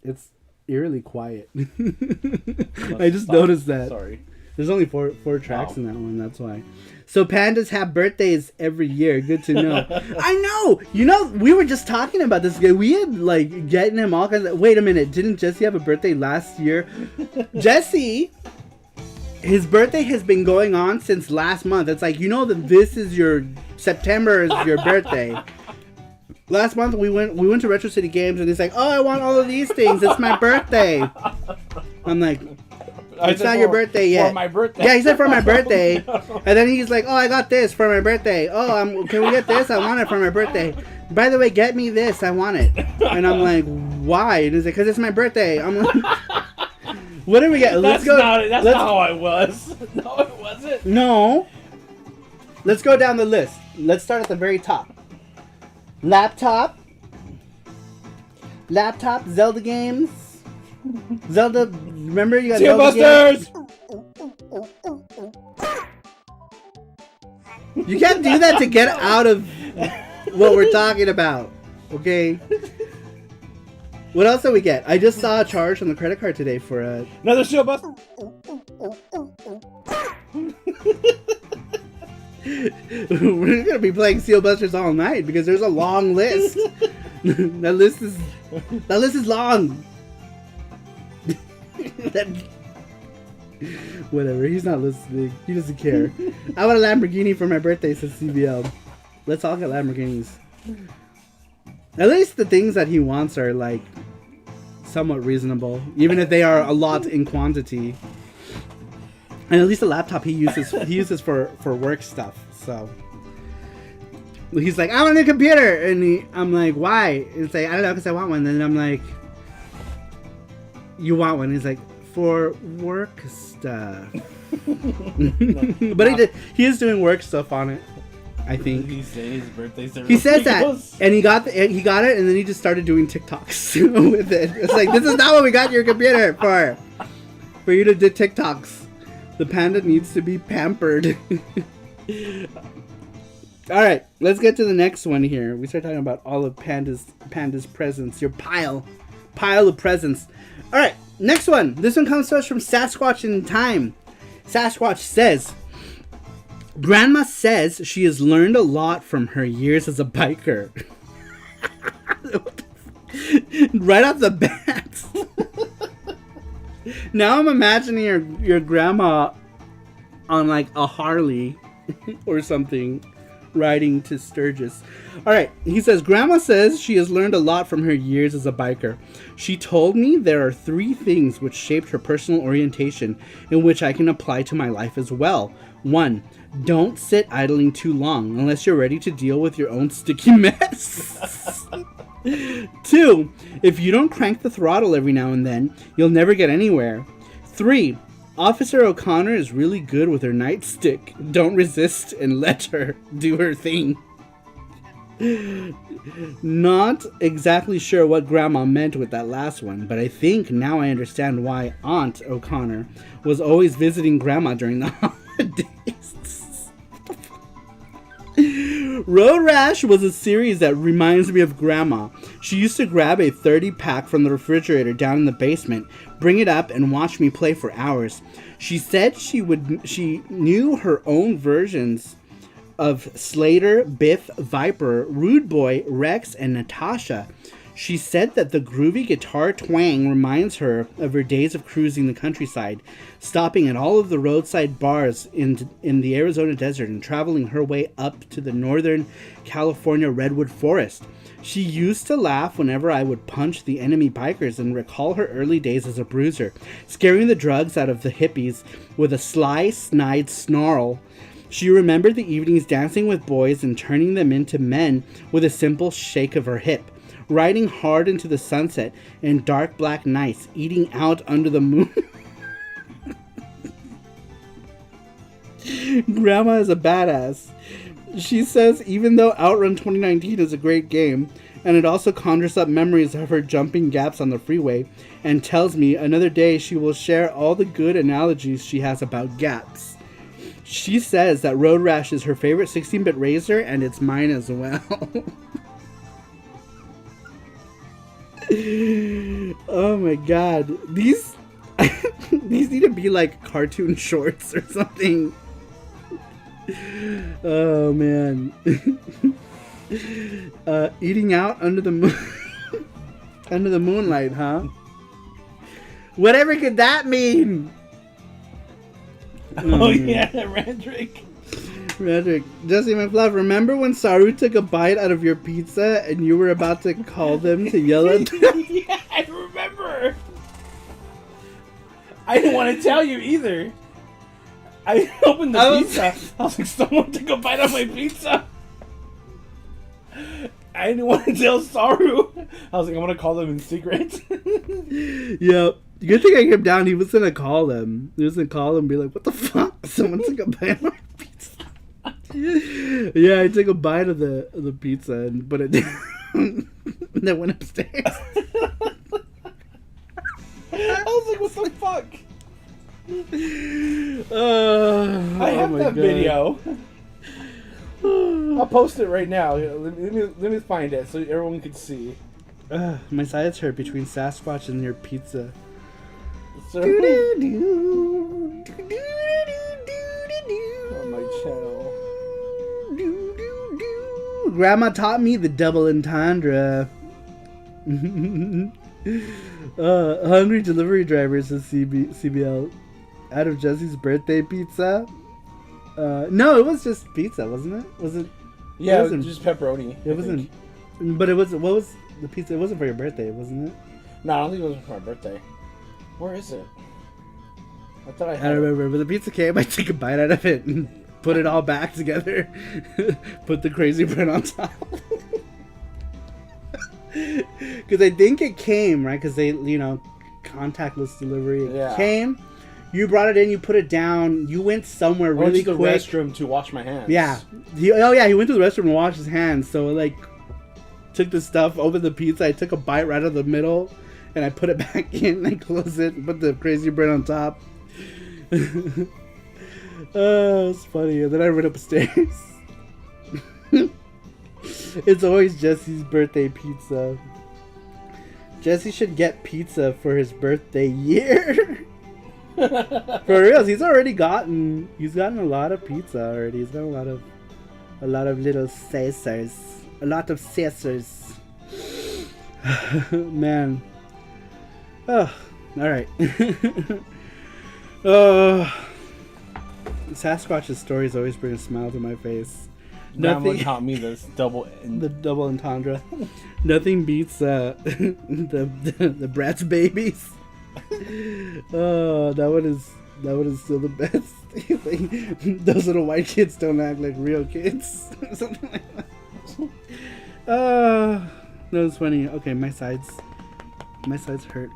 It's eerily quiet. I just noticed that.
Sorry.
There's only four tracks in that one, that's why. So pandas have birthdays every year. Good to know. I know! You know, we were just talking about this guy. We had, like, getting him all kinds of... Wait a minute. Didn't Jesse have a birthday last year? Jesse, his birthday has been going on since last month. It's like, you know that this is your... September is your birthday. Last month we went to Retro City Games and he's like, oh, I want all of these things. It's my birthday. I'm like, it's not your birthday yet.
For my birthday.
Yeah, he said for my birthday. And then he's like, oh, I got this for my birthday. Oh, can we get this? I want it for my birthday. By the way, get me this. I want it. And I'm like, why? And he's like, because it's my birthday. I'm like, what did we get? Let's go.
That's not how I was. No, it wasn't.
No. let's go down the list. Let's start at the very top. Laptop, Zelda games. Zelda, remember you got Zelda games? You can't do that to get out of what we're talking about, okay? What else did we get? I just saw a charge on the credit card today for
another Seal Buster.
We're gonna be playing Seal Busters all night because there's a long list. That list is long. Whatever, he's not listening. He doesn't care. I want a Lamborghini for my birthday, says CBL. Let's all get Lamborghinis. At least the things that he wants are like somewhat reasonable, even if they are a lot in quantity. And at least the laptop he uses for work stuff. So he's like, I want a new computer, and I'm like, why? And it's like, I don't know, because I want one. And then I'm like, you want one? He's like, for work stuff. But he is doing work stuff on it, I think.
He said his birthday's
He says that, and he got it, and then he just started doing TikToks with it. It's like, this is not what we got your computer for you to do TikToks. The panda needs to be pampered. All right, let's get to the next one here. We start talking about all of Panda's presents. Your pile of presents. All right, next one. This one comes to us from Sasquatch in Time. Sasquatch says, Grandma says she has learned a lot from her years as a biker. Right off the bat. Now I'm imagining your grandma on like a Harley or something, riding to Sturgis. Alright, he says, Grandma says she has learned a lot from her years as a biker. She told me there are 3 things which shaped her personal orientation in which I can apply to my life as well. 1. Don't sit idling too long unless you're ready to deal with your own sticky mess. 2. If you don't crank the throttle every now and then, you'll never get anywhere. 3. Officer O'Connor is really good with her nightstick. Don't resist and let her do her thing. Not exactly sure what Grandma meant with that last one, but I think now I understand why Aunt O'Connor was always visiting Grandma during the holidays. Road Rash was a series that reminds me of Grandma. She used to grab a 30-pack from the refrigerator down in the basement, bring it up, and watch me play for hours. She said she knew her own versions of Slater, Biff, Viper, Rude Boy, Rex, and Natasha. She said that the groovy guitar twang reminds her of her days of cruising the countryside, stopping at all of the roadside bars in the Arizona desert and traveling her way up to the northern California redwood forest. She used to laugh whenever I would punch the enemy bikers and recall her early days as a bruiser, scaring the drugs out of the hippies with a sly, snide snarl. She remembered the evenings dancing with boys and turning them into men with a simple shake of her hip, riding hard into the sunset in dark black nights, eating out under the moon. Grandma is a badass. She says even though Outrun 2019 is a great game, and it also conjures up memories of her jumping gaps on the freeway, and tells me another day she will share all the good analogies she has about gaps. She says that Road Rash is her favorite 16-bit racer, and it's mine as well. Oh my god. These need to be like cartoon shorts or something. Oh man. Eating out under the moon. Under the moonlight, huh? Whatever could that mean?
Oh yeah, Radrick.
Jesse McFluff, remember when Saru took a bite out of your pizza and you were about to call them to yell at them?
Yeah, I remember. I didn't want to tell you either. I opened the pizza. I was like, someone took a bite out of my pizza. I didn't want to tell Saru. I was like, I'm going to call them in secret.
Yep. Good thing I came down. He was going to call them. He was going to call them and be like, what the fuck? Someone took a bite out of my pizza. Yeah, I took a bite of the pizza and put it down. And then went upstairs.
I was like, what the fuck? I have that video. I'll post it right now. Let me find it so everyone can see.
My sides hurt between Sasquatch and your pizza.
So, on my channel.
Grandma taught me the double entendre. Hungry delivery drivers says CBL. Out of Jesse's birthday pizza? No, it was just pizza, wasn't it? Was it?
Yeah, it was just pepperoni.
It wasn't. But it was. What was the pizza? It wasn't for your birthday, wasn't it?
No, I don't think it was for my birthday. Where is it? I thought I had.
I don't remember, but the pizza came. I took a bite out of it and put it all back together. Put the crazy bread on top. Because I think it came, right? Because they, contactless delivery. It came. You brought it in. You put it down. You went somewhere really quick.
I went to the restroom to wash my hands.
Yeah. He went to the restroom to wash his hands. So, took the stuff, opened the pizza. I took a bite right out of the middle. And I put it back in. I closed it. Put the crazy bread on top. Oh, it's funny. And then I went upstairs. It's always Jesse's birthday pizza. Jesse should get pizza for his birthday year. For real, he's gotten a lot of pizza already. He's got a lot of little Caesars. A lot of Caesars. Man. Oh, alright. Sasquatch's stories always bring a smile to my face.
Grandma taught me this
the double entendre. Nothing beats the Bratz babies. Oh, that one is still the best. Those little white kids don't act like real kids. Something like that. That was funny. Okay, my sides hurt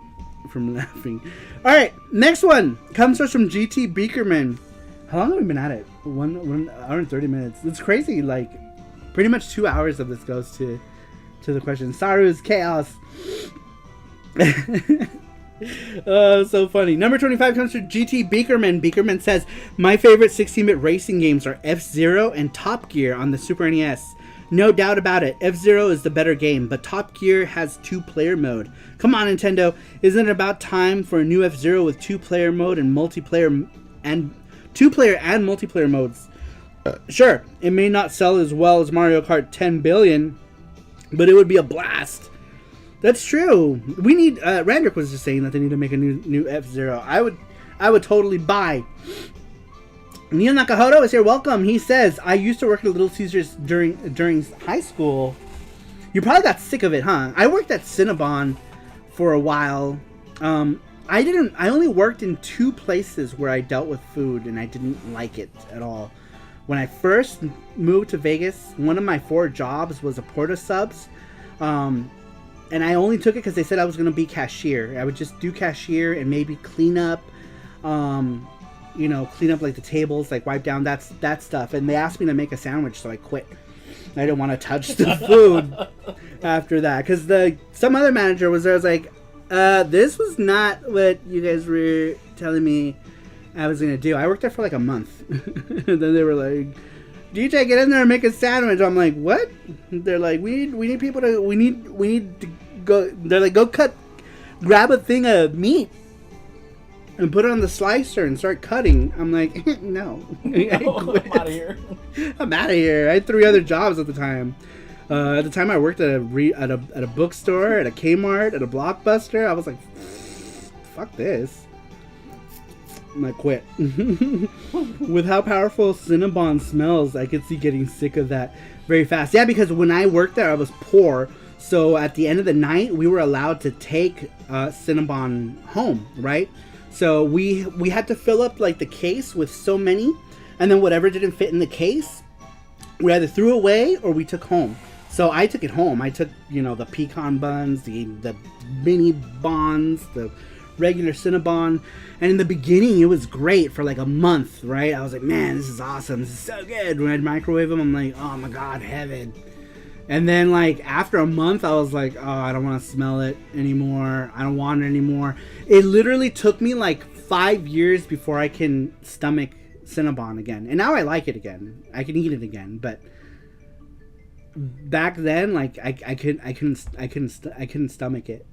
from laughing. All right, next one comes to us from GT Beakerman. How long have we been at it? 1 hour and 30 minutes. It's crazy. Pretty much 2 hours of this goes to the question. Saru's chaos. So funny. Number 25 comes from GT Beakerman. Beakerman says, my favorite 16-bit racing games are F-Zero and Top Gear on the Super NES. No doubt about it, F-Zero is the better game, but Top Gear has 2-player mode. Come on, Nintendo. Isn't it about time for a new F-Zero with 2-player mode and multiplayer and 2-player and multiplayer modes? Sure, it may not sell as well as Mario Kart 10 billion, but it would be a blast. That's true. We need. Randrick was just saying that they need to make a new F-Zero. I would totally buy. Neil Nakahoto is here. Welcome. He says, I used to work at Little Caesars during high school. You probably got sick of it, huh? I worked at Cinnabon for a while. I only worked in 2 places where I dealt with food, and I didn't like it at all. When I first moved to Vegas, one of my 4 jobs was a Porta Subs. And I only took it because they said I was going to be cashier. I would just do cashier and maybe clean up, clean up the tables, wipe down that stuff. And they asked me to make a sandwich, so I quit. I didn't want to touch the food after that. Because some other manager was there. I was like, this was not what you guys were telling me I was going to do. I worked there for a month. And then they were like, DJ, get in there and make a sandwich. I'm like, what? They're like, we need people to, we need to go. They're like, grab a thing of meat and put it on the slicer and start cutting. I'm like, no.
I'm out of here.
I'm out of here. I had 3 other jobs at the time. At the time, I worked at a bookstore, at a Kmart, at a Blockbuster. I was like, fuck this. I quit. With how powerful Cinnabon smells, I could see getting sick of that very fast. Yeah, because when I worked there, I was poor. So at the end of the night, we were allowed to take Cinnabon home, right? So we had to fill up the case with so many, and then whatever didn't fit in the case, we either threw away or we took home. So I took it home. I took, the pecan buns, the mini bonds, the regular Cinnabon. And in the beginning, it was great for like a month, right? I was like, man, this is awesome. This is so good. When I'd microwave them, I'm like, oh my God, heaven. And then like after a month, I was like, oh, I don't want to smell it anymore. I don't want it anymore. It literally took me like 5 years before I can stomach Cinnabon again. And now I like it again. I can eat it again. But back then, like I couldn't stomach it.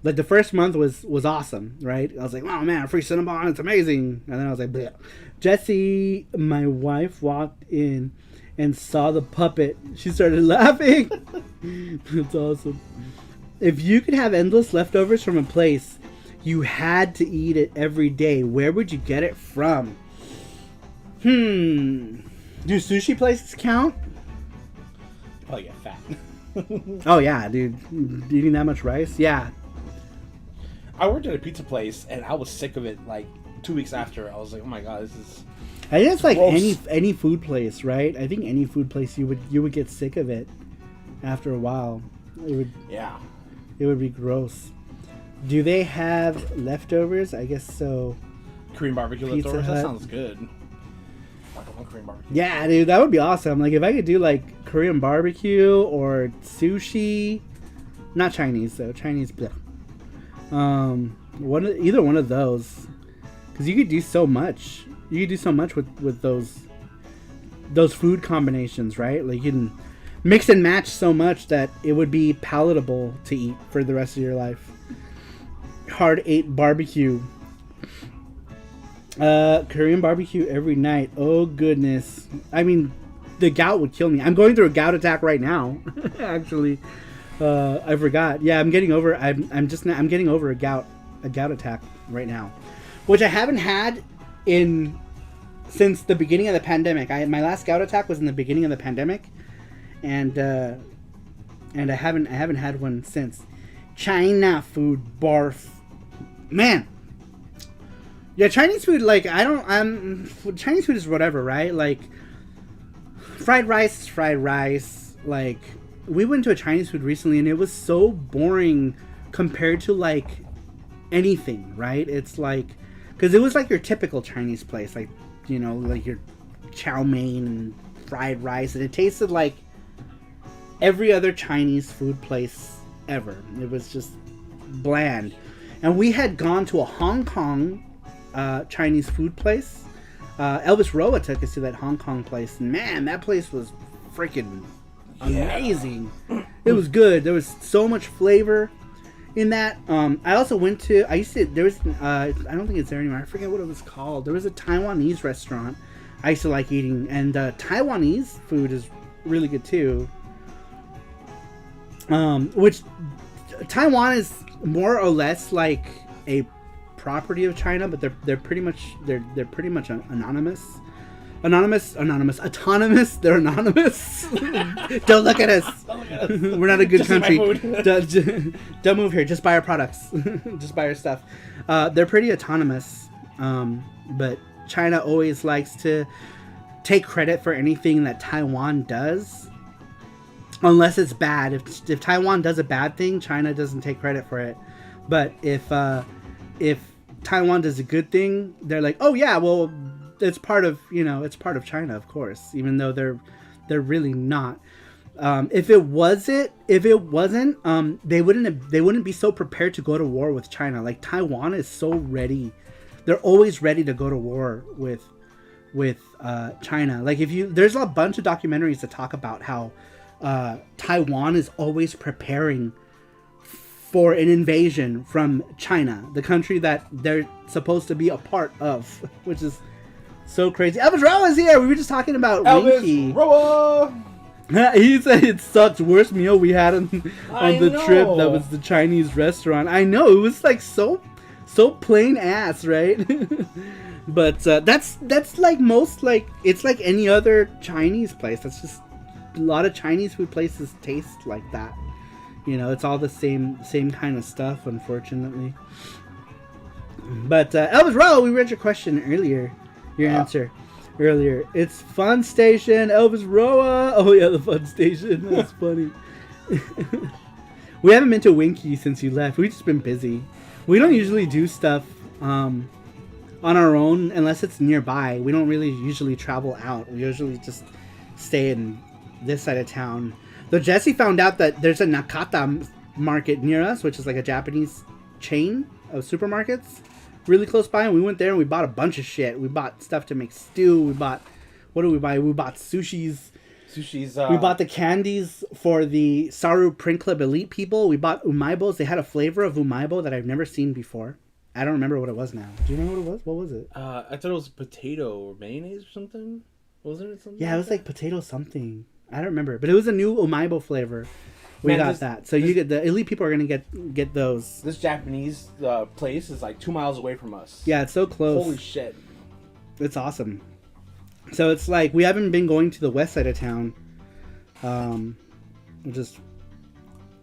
Like the first month was awesome, right? I was like, oh man, free Cinnabon, it's amazing. And then I was like, bleh. Jessie, my wife, walked in and saw the puppet. She started laughing. That's awesome. If you could have endless leftovers from a place, you had to eat it every day, where would you get it from? Do sushi places count?
Oh, yeah, fat.
Oh, yeah, dude. Eating that much rice? Yeah.
I worked at a pizza place, and I was sick of it, like, 2 weeks after. I was like, oh, my God, this is...
I think it's like
gross.
any food place, right? I think any food place, you would get sick of it after a while. It would be gross. Do they have leftovers? I guess so.
Korean barbecue
Pizza
leftovers?
Hut.
That sounds good. I want Korean barbecue.
Yeah, dude, that would be awesome. Like, if I could do, like, Korean barbecue or sushi. Not Chinese, though. Chinese, bleh. Either one of those. Because you could do so much. You could do so much with those food combinations, right? Like, you can mix and match so much that it would be palatable to eat for the rest of your life. Hard ate barbecue. Korean barbecue every night. Oh goodness. I mean, the gout would kill me. I'm going through a gout attack right now. Actually, I forgot. Yeah, I'm getting over. I'm getting over a gout attack right now, which I haven't had since the beginning of the pandemic. My last gout attack was in the beginning of the pandemic, and I haven't had one since. China food, barf, man. Yeah, Chinese food, like, Chinese food is whatever, right? Like, fried rice is fried rice. Like, we went to a Chinese food recently, and it was so boring compared to, like, anything, right? It's like, because it was like your typical Chinese place, like, you know, like your chow mein and fried rice, and it tasted like every other Chinese food place ever. It was just bland. And we had gone to a Hong Kong Chinese food place. Elvis Roa took us to that Hong Kong place, and man, that place was freaking amazing. It was good. There was so much flavor in that. I also went to, I don't think it's there anymore. I forget what it was called. There was a Taiwanese restaurant I used to like eating, and Taiwanese food is really good too. Which Taiwan is more or less like a property of China, but they're pretty much autonomous. They're anonymous. Don't look at us. We're not a good country. Don't move here. Just buy our products. Just buy our stuff. They're pretty autonomous. But China always likes to take credit for anything that Taiwan does, unless it's bad. If Taiwan does a bad thing, China doesn't take credit for it. But if Taiwan does a good thing, they're like, oh yeah, well, it's part of China, of course, even though they're really not. If it wasn't, they wouldn't be so prepared to go to war with China. Like, Taiwan is so ready; they're always ready to go to war with China. Like, there's a bunch of documentaries that talk about how Taiwan is always preparing for an invasion from China, the country that they're supposed to be a part of, which is so crazy. Elvis Roa is here. We were just talking about Winky.
Elvis Roa.
He said it sucked. Worst meal we had on the trip. That was the Chinese restaurant. I know, it was like so plain ass, right? But that's like most, like, it's like any other Chinese place. That's just a lot of Chinese food places taste like that. You know, it's all the same kind of stuff, unfortunately. But Elvis Roa, we read your question earlier. Your answer earlier. It's Fun Station, Elvis Roa. Oh yeah, the Fun Station. That's funny. We haven't been to Winky since you left. We've just been busy. We don't usually do stuff on our own unless it's nearby. We don't really usually travel out. We usually just stay in this side of town. Though Jesse found out that there's a Nakata market near us, which is like a Japanese chain of supermarkets really close by, and we went there and we bought a bunch of shit. We bought stuff to make stew. We bought, what did we buy? We bought sushis. We bought the candies for the Saru Print Club Elite people. We bought umaibos. They had a flavor of umaibo that I've never seen before. I don't remember what it was now. Do you remember what it was? What was it?
I thought it was potato or mayonnaise or something. Wasn't it something?
Yeah, it was like potato something. I don't remember, but it was a new umaibo flavor. We got that. So you get the elite people are gonna get those.
This Japanese place is like 2 miles away from us.
Yeah, it's so close.
Holy shit!
It's awesome. So it's like we haven't been going to the west side of town, which is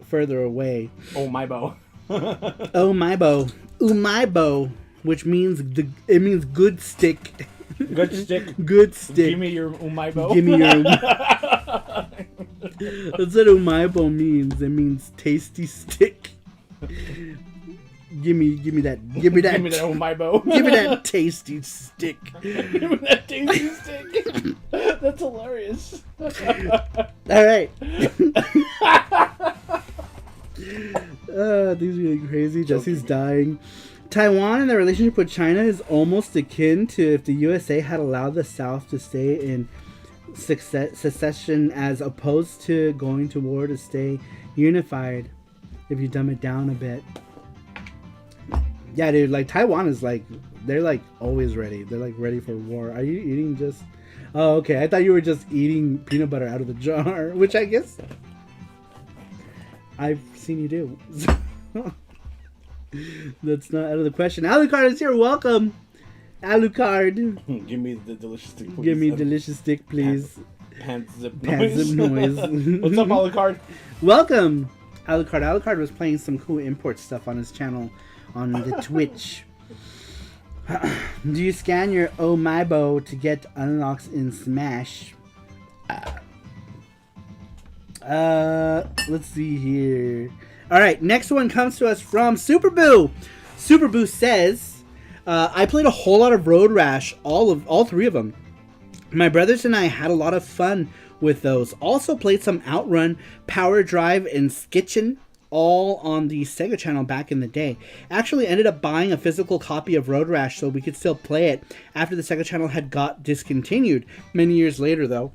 further away.
Oh my bow.
Oh my bow. Umaibo, which means it means good stick.
Good stick.
Good stick.
Give me your umaibo.
Give me your. That's what umaibo means. It means tasty stick. Give me that. Give me that.
Give me that umaibo.
Give me that tasty stick.
Give me that tasty stick. That's hilarious.
All right. These are really crazy. Jesse's dying. Taiwan and the relationship with China is almost akin to if the USA had allowed the South to stay in secession as opposed to going to war to stay unified, if you dumb it down a bit. Yeah, dude, like Taiwan is like, they're like always ready. They're like ready for war. Are you eating just... Oh, okay. I thought you were just eating peanut butter out of the jar, which I guess I've seen you do. That's not out of the question. Alucard is here. Welcome, Alucard.
Give me the delicious stick, please.
Give me delicious stick, please.
Pants zip
Pants
noise.
zip noise.
What's up, Alucard?
Welcome, Alucard. Alucard was playing some cool import stuff on his channel on the Twitch. Do you scan your Omaibo to get unlocks in Smash? Let's see here. Alright, next one comes to us from Superboo. Superboo says, I played a whole lot of Road Rash, all three of them. My brothers and I had a lot of fun with those. Also played some Outrun, Power Drive, and Skitchin, all on the Sega channel back in the day. Actually ended up buying a physical copy of Road Rash so we could still play it after the Sega channel had got discontinued. Many years later though.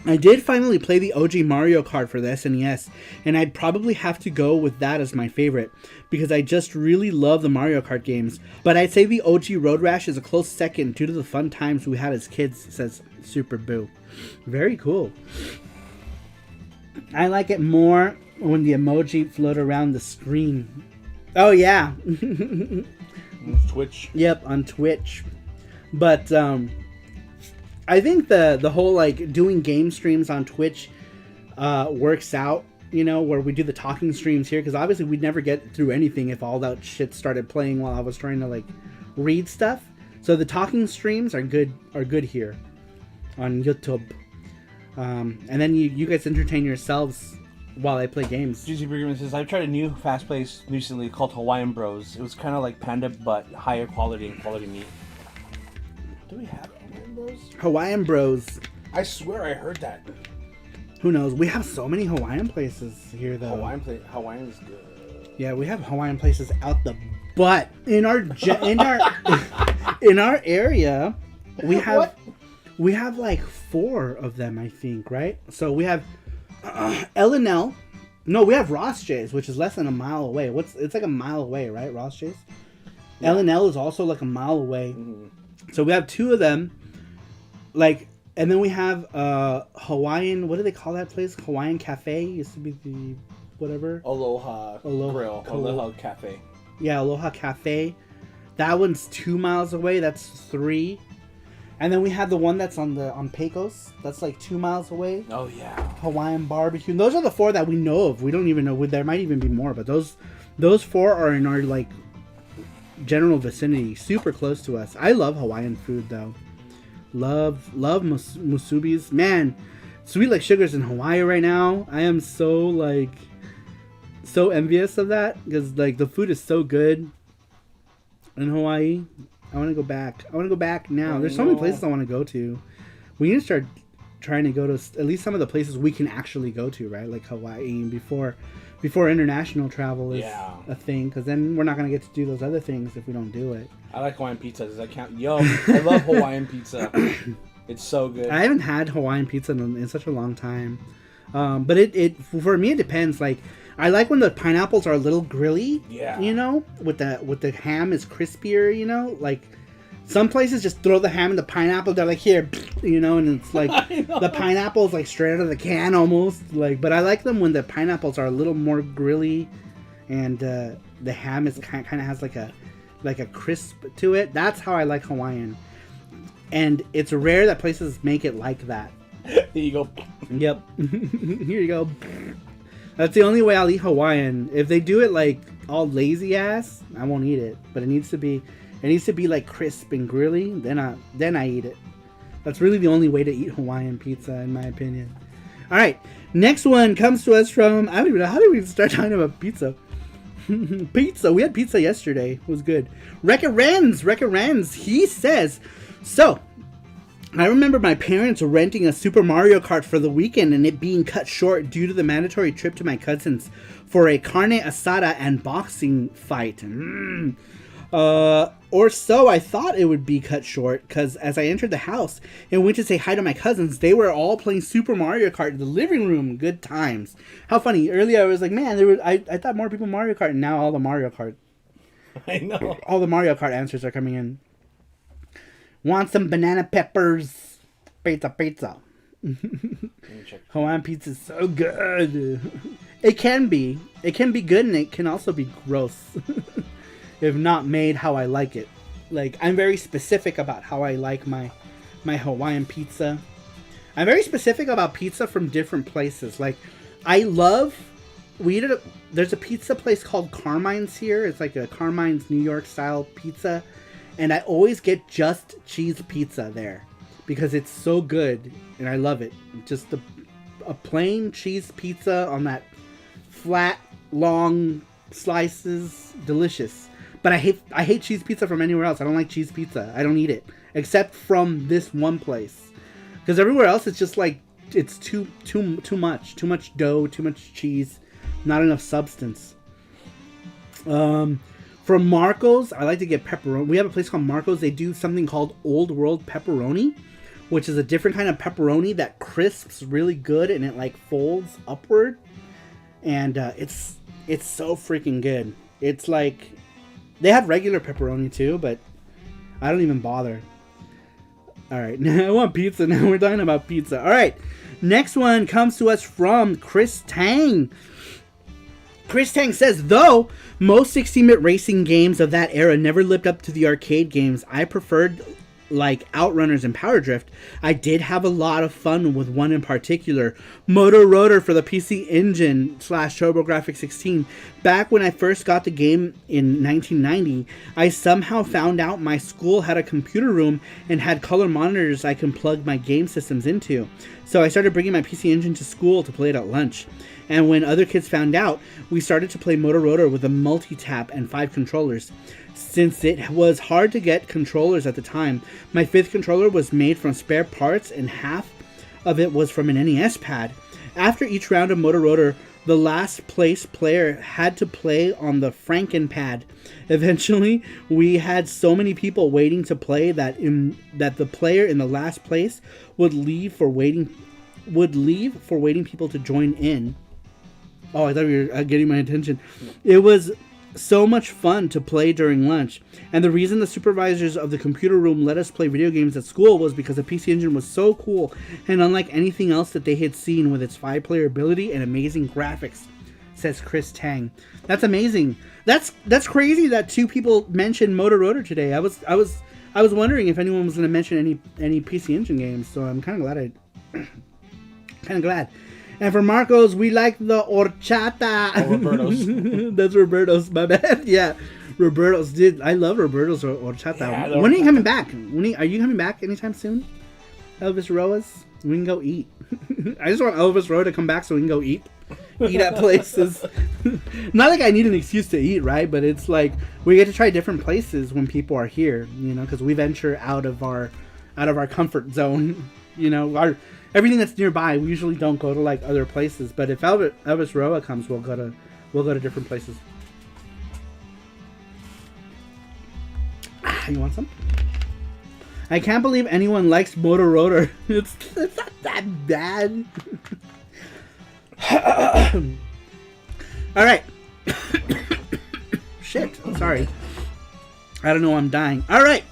I did finally play the OG Mario Kart for the SNES, and I'd probably have to go with that as my favorite, because I just really love the Mario Kart games. But I'd say the OG Road Rash is a close second due to the fun times we had as kids, says Super Boo. Very cool. I like it more when the emoji float around the screen. Oh yeah.
Twitch.
Yep, on Twitch. But I think the whole like doing game streams on Twitch works out, you know, where we do the talking streams here, because obviously we'd never get through anything if all that shit started playing while I was trying to like read stuff. So the talking streams are good here on YouTube. And then you guys entertain yourselves while I play games.
GZ Briggerman says, I've tried a new fast place recently called Hawaiian Bros. It was kind of like Panda, but higher quality and quality meat. Do we have Hawaiian Bros?
Hawaiian Bros.
I swear I heard that.
Who knows? We have so many Hawaiian places here, though.
Hawaiian is good.
Yeah, we have Hawaiian places out the butt. In our in our area, we have like 4 of them, I think, right? So we have L&L. No, we have Ross J's, which is less than a mile away. It's like a mile away, right? Ross J's. Yeah. L&L is also like a mile away. Mm-hmm. So we have 2 of them, like, and then we have Hawaiian. What do they call that place? Hawaiian Cafe used to be the whatever.
Aloha Grill. Aloha Cafe.
Yeah, Aloha Cafe. That one's 2 miles away. That's 3. And then we have the one that's on Pecos. That's like 2 miles away.
Oh yeah.
Hawaiian Barbecue. And those are the 4 that we know of. We don't even know. There might even be more, but those 4 are in our like general vicinity, super close to us. I love Hawaiian food though. Love musubis. Man, Sweet Like Sugar's in Hawaii right now. I am so like so envious of that because like the food is so good in Hawaii. I want to go back. I want to go back now. There's so many places I want to go to. We need to start trying to go to at least some of the places we can actually go to, right? Like Hawaii before international travel is a thing, because then we're not going to get to do those other things if we don't do it.
I like Hawaiian pizza. Does that count? Yo, I love Hawaiian pizza. It's so good.
I haven't had Hawaiian pizza in such a long time. But it for me, it depends. Like, I like when the pineapples are a little grilly.
Yeah.
You know, with the ham is crispier. You know, like some places just throw the ham and the pineapple. They're like, here, you know, and it's like the pineapple's like straight out of the can almost. Like, but I like them when the pineapples are a little more grilly, and the ham is kind of has like a crisp to it. That's how I like Hawaiian. And it's rare that places make it like that.
There you go.
Yep. Here you go. That's the only way I'll eat Hawaiian. If they do it like all lazy ass, I won't eat it. But it needs to be like crisp and grilly. Then I eat it. That's really the only way to eat Hawaiian pizza, in my opinion. All right, next one comes to us from, I don't even know, how did we start talking about pizza? Pizza. We had pizza yesterday. It was good. Wreck-It Renz. He says, so I remember my parents renting a Super Mario Kart for the weekend and it being cut short due to the mandatory trip to my cousin's for a carne asada and boxing fight. Or so I thought it would be cut short, because as I entered the house and went to say hi to my cousins, they were all playing Super Mario Kart in the living room. Good times. How funny. Earlier I was like, man, I thought more people Mario Kart, and now all the Mario Kart.
I know.
All the Mario Kart answers are coming in. Want some banana peppers? Pizza. Hawaiian pizza is so good. It can be good, and it can also be gross. If not made how I like it. Like, I'm very specific about how I like my Hawaiian pizza. I'm very specific about pizza from different places. Like, there's a pizza place called Carmine's here. It's like a Carmine's New York style pizza. And I always get just cheese pizza there, because it's so good and I love it. Just a plain cheese pizza on that flat, long slices, delicious. But I hate cheese pizza from anywhere else. I don't like cheese pizza. I don't eat it, except from this one place, because everywhere else it's just like it's too much dough, too much cheese, not enough substance. From Marco's, I like to get pepperoni. We have a place called Marco's. They do something called Old World pepperoni, which is a different kind of pepperoni that crisps really good and it like folds upward, and it's so freaking good. It's like, they have regular pepperoni too, but I don't even bother. All right, now I want pizza. Now we're talking about pizza. All right, next one comes to us from Chris Tang. Chris Tang says, though most 16-bit racing games of that era never lived up to the arcade games I preferred, like Outrunners and Power Drift, I did have a lot of fun with one in particular, Moto Rotor for the PC Engine / TurboGrafx 16. Back when I first got the game in 1990, I somehow found out my school had a computer room and had color monitors I can plug my game systems into. So I started bringing my PC Engine to school to play it at lunch. And when other kids found out, we started to play Moto Rotor with a multi-tap and 5 controllers. Since it was hard to get controllers at the time, my 5th controller was made from spare parts and half of it was from an NES pad. After each round of Moto Rotor, the last place player had to play on the Franken pad. Eventually, we had so many people waiting to play that the player in the last place would leave for waiting people to join in. Oh, I thought you were getting my attention. It was so much fun to play during lunch, and the reason the supervisors of the computer room let us play video games at school was because the PC Engine was so cool and unlike anything else that they had seen, with its 5-player ability and amazing graphics, says Chris Tang. That's amazing. That's crazy that 2 people mentioned Moto Rotor today. I was wondering if anyone was going to mention any PC Engine games, so I'm kind of glad. And for Marcos, we like the horchata.
Oh, Roberto's.
That's Roberto's, my bad. Yeah, Roberto's. I love Roberto's horchata.
Yeah,
when are you coming back? Are you coming back anytime soon? Elvis Roas? We can go eat. I just want Elvis Roa to come back so we can go eat eat at places. Not like I need an excuse to eat, right? But it's like we get to try different places when people are here, you know, because we venture out of our comfort zone. You know, everything that's nearby. We usually don't go to like other places, but if Elvis Roa comes, we'll go to different places. You want some? I can't believe anyone likes Motor Rotor. It's not that bad. All right. Shit. Sorry. I don't know. I'm dying. All right.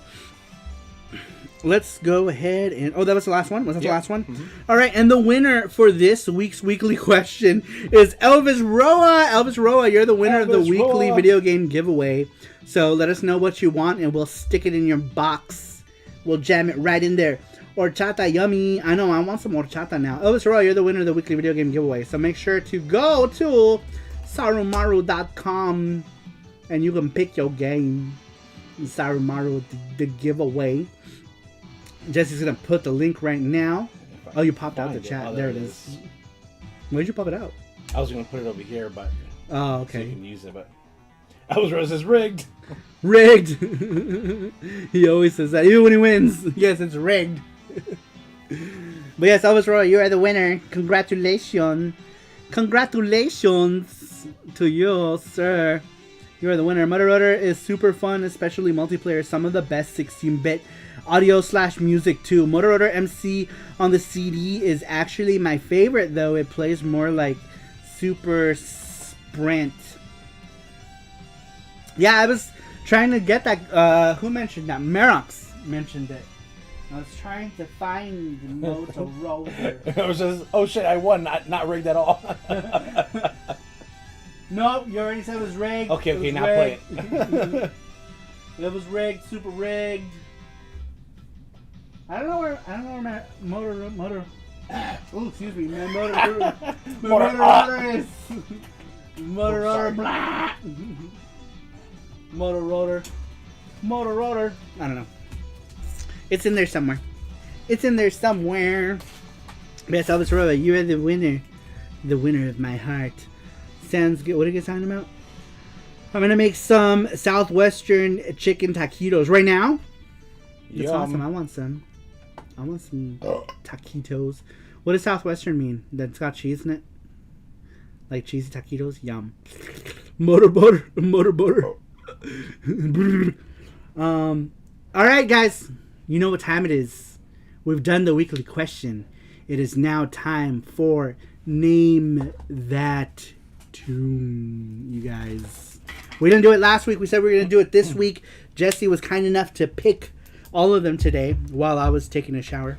Let's go ahead and... Oh, that was the last one? Was that the last one? Mm-hmm. All right. And the winner for this week's weekly question is Elvis Roa. Elvis Roa, you're the winner of the weekly video game giveaway. So let us know what you want and we'll stick it in your box. We'll jam it right in there. Horchata, yummy. I know, I want some horchata now. Elvis Roa, you're the winner of the weekly video game giveaway. So make sure to go to sarumaru.com and you can pick your game. Sarumaru, the giveaway. Jesse's going to put the link right now. Oh, you popped out the chat. Oh, there it is. Where'd you pop it out?
I was going to put it over here, but...
Oh, okay.
So you can use it, but... Elvis Roa says rigged.
Rigged. He always says that, even when he wins. Yes, it's rigged. But yes, Elvis Roa, you are the winner. Congratulations. Congratulations to you, sir. You are the winner. Motor Rotor is super fun, especially multiplayer. Some of the best 16-bit audio/music too. Motor Rotor MC on the CD is actually my favorite, though. It plays more like Super Sprint. Yeah, I was trying to get that. Who mentioned that? Merox mentioned it. I was trying to find the Motor Rotor.
It was just, oh shit, I won. Not rigged at all.
No, you already said it was rigged.
Okay, now play
it. It was rigged, super rigged. I don't know where my motor. Oh, excuse me, my motor rotor is. Motor rotor, blah. Motor rotor. I don't know. It's in there somewhere. Yes, Elvis Roa, you are the winner. The winner of my heart. Sounds good. What are you guys talking about? I'm gonna make some Southwestern chicken taquitos right now. That's awesome. I want some taquitos. What does Southwestern mean? That it's got cheese in it? Like cheesy taquitos? Yum. Motor butter. Alright, guys. You know what time it is. We've done the weekly question. It is now time for Name That Tune, you guys. We didn't do it last week. We said we were going to do it this week. Jesse was kind enough to pick all of them today while I was taking a shower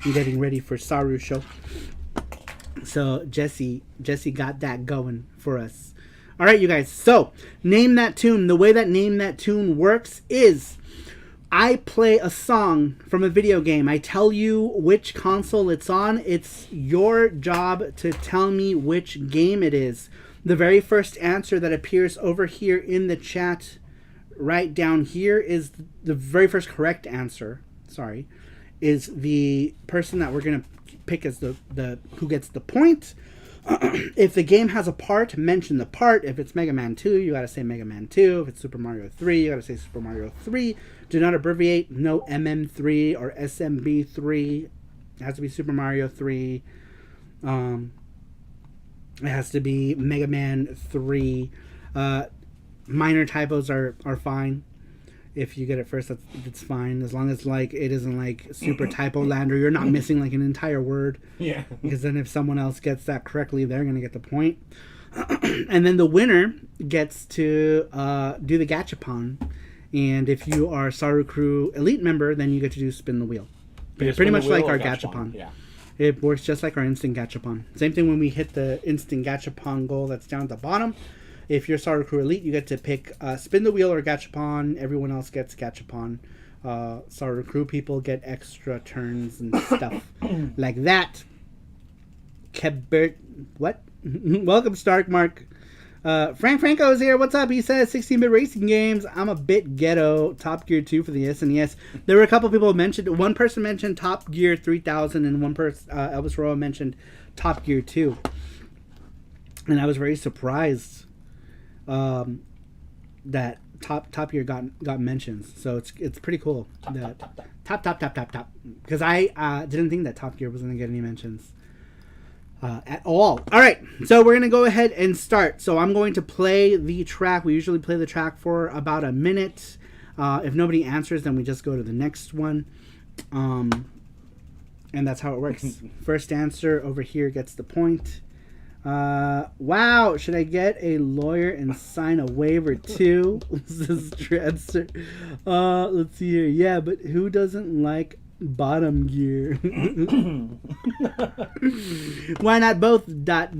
and getting ready for SARUSHOW. So Jesse got that going for us. All right, you guys. So Name That Tune. The way that Name That Tune works is I play a song from a video game. I tell you which console it's on. It's your job to tell me which game it is. The very first answer that appears over here in the chat right down here is the very first correct answer. Sorry. Is the person that we're going to pick as the who gets the point. If the game has a part, mention the part. If it's Mega Man 2, you got to say Mega Man 2. If it's Super Mario 3, you got to say Super Mario 3. Do not abbreviate. No MM3 or SMB3. It has to be Super Mario 3. It has to be Mega Man 3. Minor typos are fine. If you get it first, that's fine. As long as like it isn't like super typo land or you're not missing like an entire word. Yeah. Because then if someone else gets that correctly, they're gonna get the point. And then the winner gets to do the gachapon. And if you are Sarupro Elite member, then you get to do spin the wheel. Pretty much like our gachapon. Yeah. It works just like our instant gachapon. Same thing when we hit the instant gachapon goal that's down at the bottom. If you're Sarupro Elite, you get to pick spin the wheel or gachapon. Everyone else gets gachapon. Sarupro people get extra turns and stuff like that. Kebert, what? Welcome, Stark Mark. Frank Franco is here. What's up? He says 16-bit racing games. I'm a bit ghetto. Top Gear 2 for the SNES. There were a couple people who mentioned. One person mentioned Top Gear 3000, and one person, Elvis Roa, mentioned Top Gear 2. and I was very surprised that Top Gear got mentions. So it's pretty cool. Top. Because I didn't think that Top Gear was going to get any mentions at all. All right, so we're going to go ahead and start. So I'm going to play the track. We usually play the track for about a minute. If nobody answers, then we just go to the next one. And that's how it works. First answer over here gets the point. Wow, should I get a lawyer and sign a waiver too? This is Transfer. Let's see here. Yeah, but who doesn't like bottom gear? Why not both?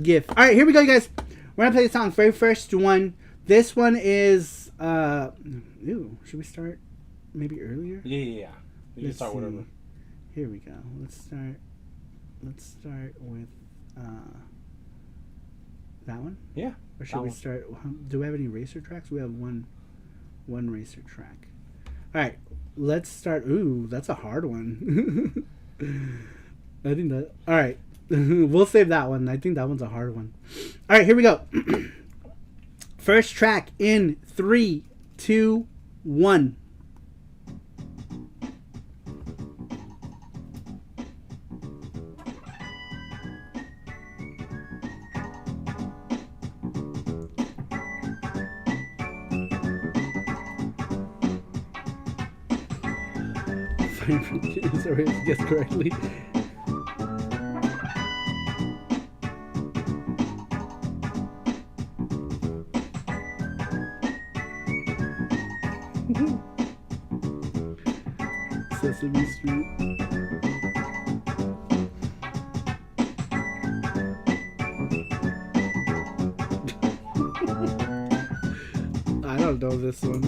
.gif. All right, here we go, guys. We're gonna play the song. Very first one. This one is. Ooh, should we start maybe earlier?
Yeah. You can start whatever.
Here we go. Let's start with that one.
Yeah.
Or should we start? Do we have any racer tracks? We have one racer track. All right. Let's start. Ooh, that's a hard one. I think that. All right. We'll save that one. I think that one's a hard one. All right. Here we go. First track in 3, 2, 1. Sorry, I guessed correctly. Sesame Street. I don't know this one.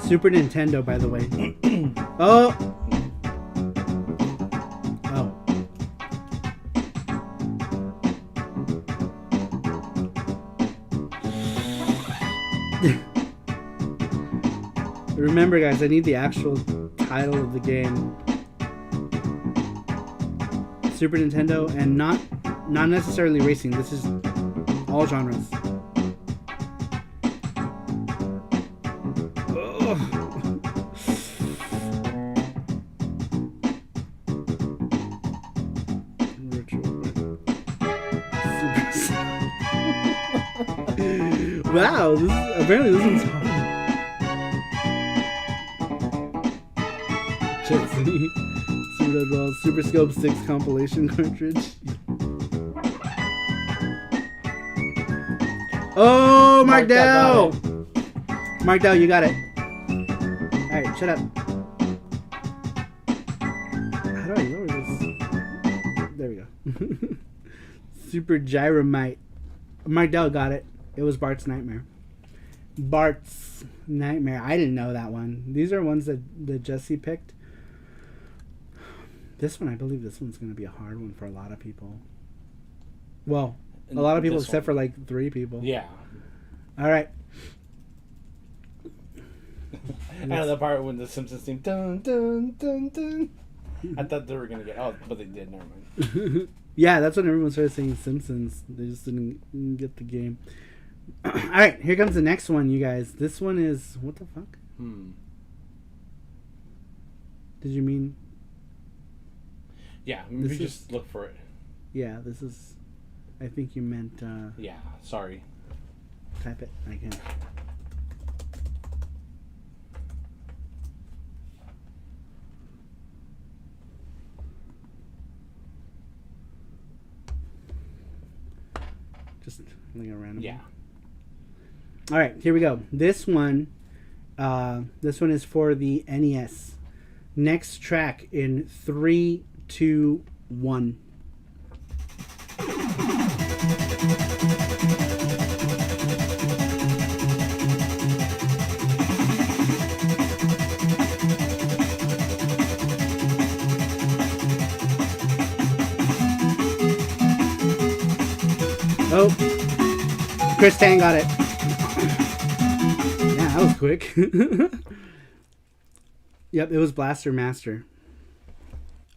Super Nintendo, by the way. Oh. Remember, guys, I need the actual title of the game. Super Nintendo, and not necessarily racing. This is all genres. Wow, apparently this one's hard. Super Scope 6 compilation cartridge. Oh, Markdale! Markdale, you got it. Alright, shut up. How do I lower this? There we go. Super Gyromite. Markdale got it. It was Bart's Nightmare. Bart's Nightmare. I didn't know that one. These are ones that Jesse picked. This one, I believe this one's going to be a hard one for a lot of people. Well, a lot of people except for like 3 people.
Yeah.
All right.
And the part when the Simpsons theme, dun, dun, dun, dun. I thought they were going to get, but they did, never mind.
Yeah, that's when everyone started saying Simpsons. They just didn't get the game. All right, here comes the next one, you guys. This one is, what the fuck? Did you mean?
Yeah, maybe just look for it.
Yeah, this is, I think you meant.
Yeah, sorry.
Type it. I can't. Just like a random.
Yeah.
All right, here we go. This one is for the NES. Next track in 3, 2, 1. Oh, Chris Tang got it. Yeah, that was quick. Yep, it was Blaster Master.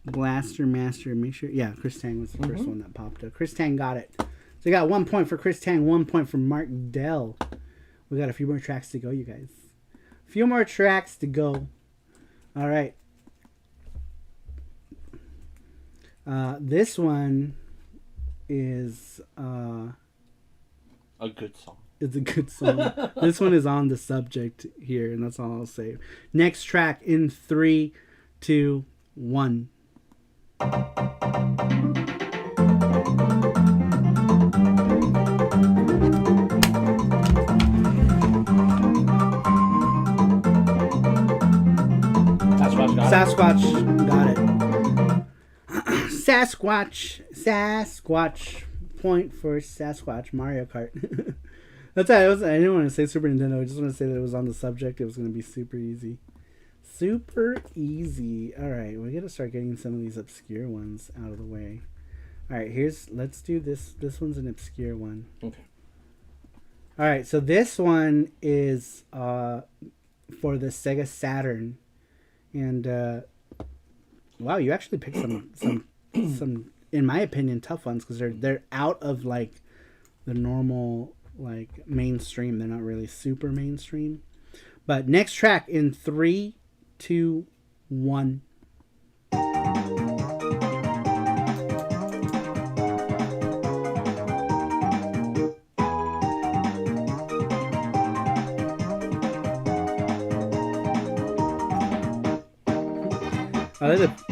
Blaster Master. Make sure. Yeah, Chris Tang was the first one that popped up. Chris Tang got it. So you got 1 point for Chris Tang, 1 point for Mark Dell. We got a few more tracks to go, you guys. A few more tracks to go. All right. This one is
a good song.
It's a good song. This one is on the subject here, and that's all I'll say. Next track in 3, 2, 1. Sasquatch got it. Sasquatch. Point for Sasquatch. Mario Kart. That's how it was. I didn't want to say Super Nintendo. I just want to say that it was on the subject. It was going to be super easy. Super easy. All right, we got to start getting some of these obscure ones out of the way. All right, let's do this. This one's an obscure one.
Okay.
All right, so this one is for the Sega Saturn. And wow, you actually picked some in my opinion tough ones because they're out of like the normal like mainstream. They're not really super mainstream. But next track in 3, 2, 1.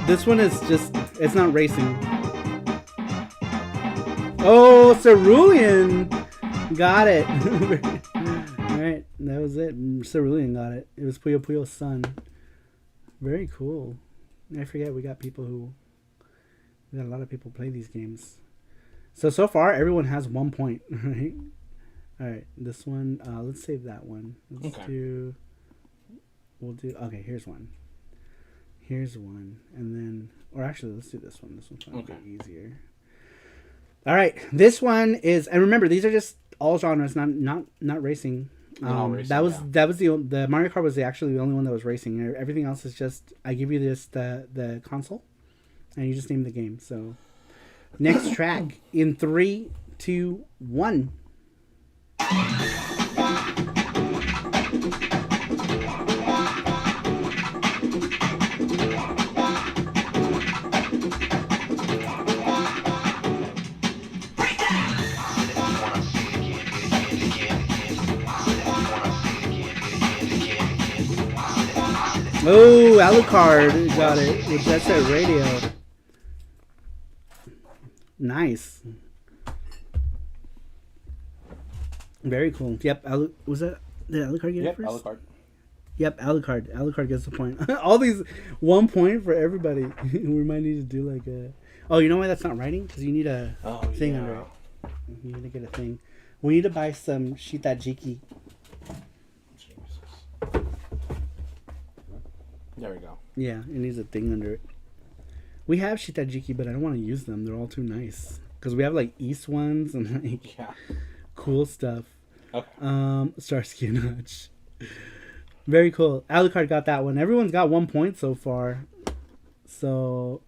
This one is just, it's not racing. Oh, Cerulean got it. Alright, that was it. Cerulean got it. It was Puyo Puyo's son. Very cool. I forget we got a lot of people play these games. So far everyone has 1 point, right? Alright, this one, let's save that one. Okay, here's one. Here's one, and then, or actually, let's do this one. This one's probably easier. All right, this one is, and remember, these are just all genres, not racing.
Racing.
That was the Mario Kart was actually the only one that was racing. Everything else is just I give you the console, and you just name the game. So, next track in 3, 2, 1. Oh, Alucard got it with Jet Set Radio. Nice. Very cool. Yep, did Alucard get it first?
Yep, Alucard.
Yep, Alucard. Alucard gets the point. All these 1 point for everybody. We might need to do like a... Oh, you know why that's not writing? Because you need a thing under it. You need to get a thing. We need to buy some Shitajiki.
There we go.
Yeah, it needs a thing under it. We have Shitajiki, but I don't want to use them. They're all too nice. Because we have like East ones and like cool stuff. Okay. Starsky and Hutch. Very cool. Alucard got that one. Everyone's got 1 point so far. So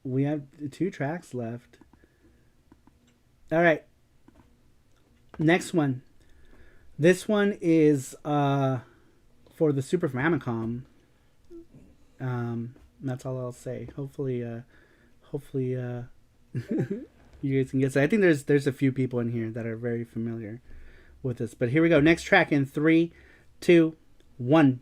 we have 2 tracks left. All right. Next one. This one is for the Super Famicom. That's all I'll say. Hopefully you guys can get it. I think there's a few people in here that are very familiar with this. But here we go. Next track in 3, 2, 1.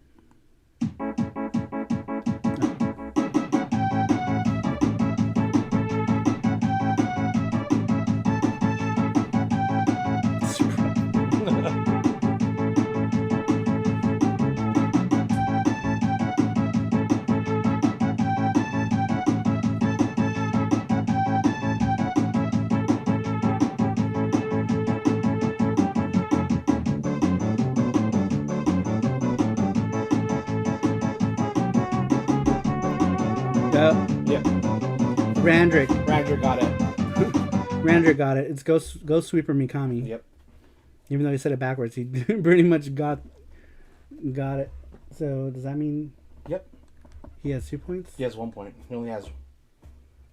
Yeah.
Randrick
got it.
Rander got it. It's Ghost Sweeper Mikami.
Yep.
Even though he said it backwards, he pretty much got it. So does that mean?
Yep.
He has 2 points.
He has 1 point. He only has.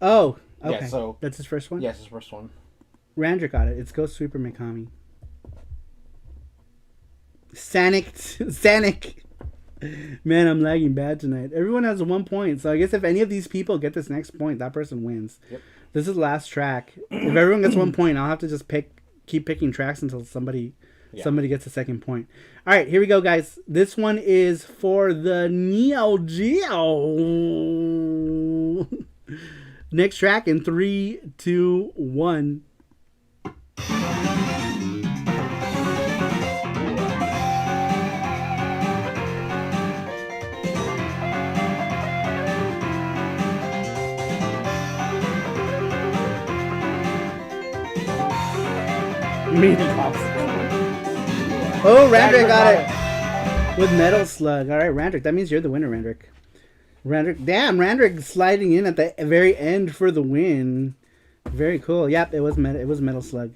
Oh, okay.
Yeah, so
that's his first one.
Yes, his first one.
Rander got it. It's Ghost Sweeper Mikami. Sanic. Man, I'm lagging bad tonight. Everyone has 1 point, so I guess if any of these people get this next point, that person wins.
Yep.
This is the last track. If everyone gets 1 point, I'll have to just keep picking tracks until somebody gets a second point. All right, here we go, guys. This one is for the Neogeo. Next track in 3, 2, 1. Oh, Randrick got it with Metal Slug. All right, Randrick. That means you're the winner, Randrick. Damn, Randrick sliding in at the very end for the win. Very cool. Yep, it was Metal Slug.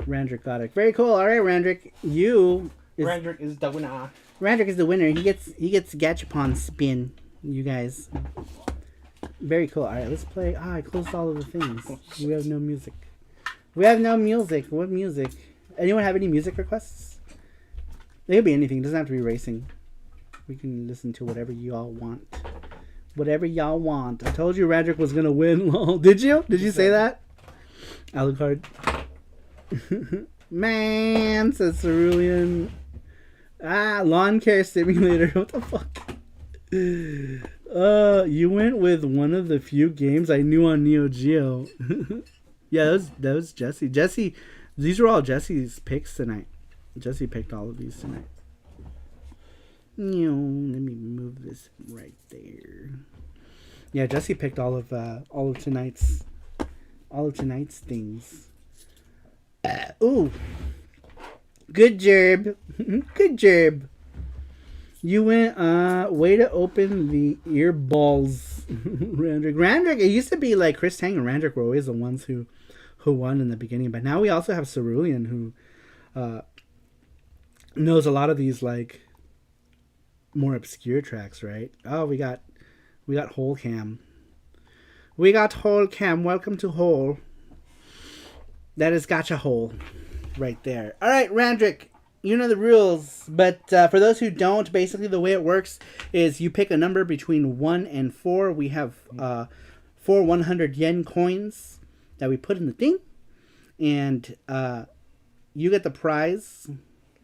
Randrick got it. Very cool. All right, Randrick.
Randrick is the winner.
Randrick is the winner. He gets Gachapon spin. You guys. Very cool. All right, let's play. I closed all of the things. We have no music. What music? Anyone have any music requests? It could be anything. It doesn't have to be racing. We can listen to whatever y'all want. Whatever y'all want. I told you Radrick was going to win. Lol. Did you? Did you say that? Alucard. Man, says Cerulean. Lawn care simulator. What the fuck? You went with one of the few games I knew on Neogeo. Yeah, that was Jesse. Jesse, these were all Jesse's picks tonight. Jesse picked all of these tonight. Let me move this right there. Yeah, Jesse picked all of tonight's things. Ooh, good job, good job. You went way to open the earballs, Randrick. It used to be like Chris Tang and Randrick were always the ones who won in the beginning, but now we also have Cerulean who knows a lot of these like more obscure tracks, right? Oh, we got Hole Cam. We got Hole Cam. Welcome to Hole. That is Gotcha Hole right there. All right, Randrick, you know the rules, but for those who don't, basically the way it works is you pick a number between 1 and 4. We have 4 100 yen coins that we put in the thing, and you get the prize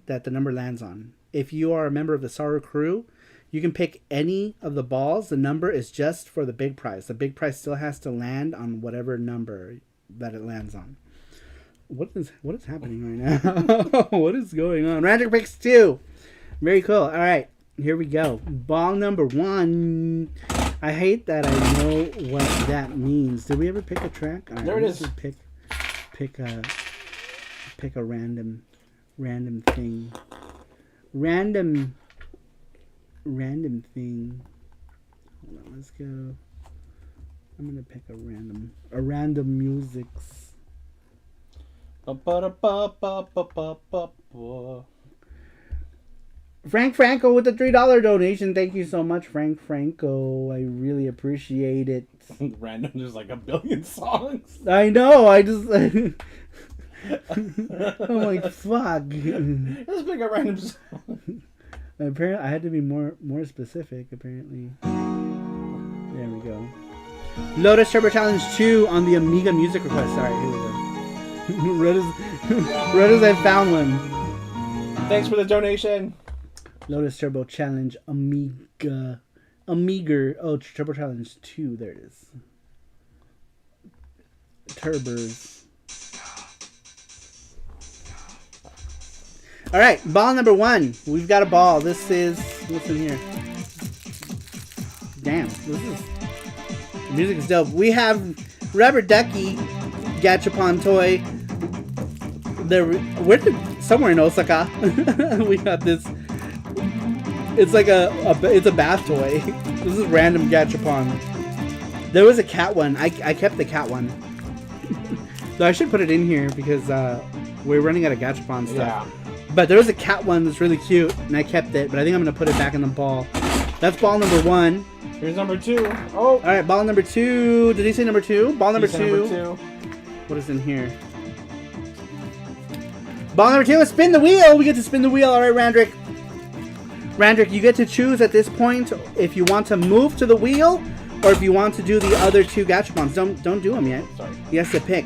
that the number lands on. If you are a member of the Saru crew, you can pick any of the balls. The number is just for the big prize. The big prize still has to land on whatever number that it lands on. What is happening right now? What is going on? Randrick picks 2. Very cool. All right, here we go. Ball number 1. I hate that I know what that means. Did we ever pick a track? Right,
there it is.
Pick a random thing. Random thing. Hold on, let's go. I'm gonna pick a random musics. Frank Franco with the $3 donation. Thank you so much, Frank Franco. I really appreciate it.
Random, there's like a billion songs.
I know. I just. I'm like, fuck.
Let's pick a random song.
Apparently, I had to be more specific. Apparently, there we go. Lotus Turbo Challenge 2 on the Amiga music request. All right, here we go. Red as I found one.
Thanks for the donation.
Lotus Turbo Challenge Amiga. Oh, Turbo Challenge 2. There it is. Turbers. All right, ball number 1. We've got a ball. This is what's in here. Damn, the music is dope. We have Rubber Ducky, Gachapon toy. We're somewhere in Osaka. We got this. It's like it's a bath toy. This is random Gachapon. There was a cat one. I kept the cat one. So I should put it in here because we're running out of gachapon stuff.
Yeah.
But there was a cat one that's really cute, and I kept it. But I think I'm gonna put it back in the ball. That's ball number 1.
Here's number 2. Oh.
All right, ball number 2. Did he say number 2? Ball number 2.
Number 2.
What is in here? Ball number 2 is spin the wheel. We get to spin the wheel. All right, Randrick. Randrick, you get to choose at this point if you want to move to the wheel or if you want to do the other 2 gachapons. Don't do them yet.
Sorry.
He has to pick.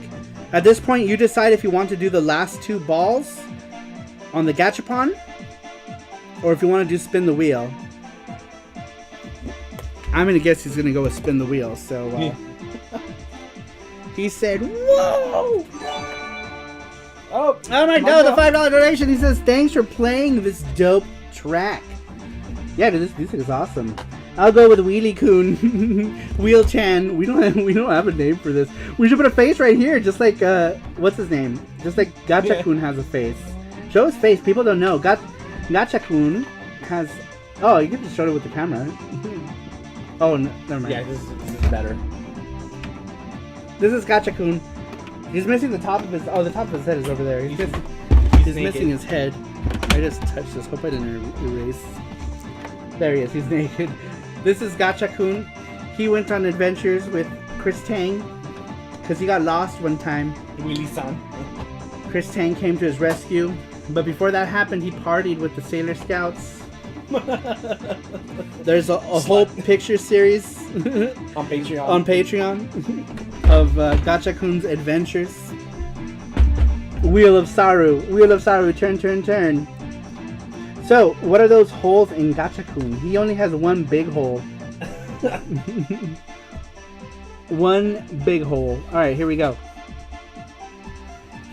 At this point, you decide if you want to do the last 2 balls on the gachapon or if you want to do spin the wheel. I'm going to guess he's going to go with spin the wheel. So he said, whoa!
Oh
my God, the $5 donation. He says, thanks for playing this dope track. Yeah, dude, this music is awesome. I'll go with Wheelie Coon. Wheel Chan. We don't have a name for this. We should put a face right here, just like what's his name? Just like Gacha Coon has a face. Show his face. People don't know. Gacha Coon has. Oh, you can just show it with the camera. Oh, no, never mind.
Yeah, this is better.
This is Gacha Coon. He's missing the top of his. Oh, the top of his head is over there. He's missing his head. I just touched this. Hope I didn't erase. There he is. He's naked. This is Gacha-kun. He went on adventures with Chris Tang because he got lost one time.
Wheelie-san.
Chris Tang came to his rescue, but before that happened, he partied with the Sailor Scouts. There's a whole picture series
on Patreon.
Of Gacha-kun's adventures. Wheel of Saru, turn. So, what are those holes in Gacha-kun? He only has one big hole. One big hole. Alright, here we go.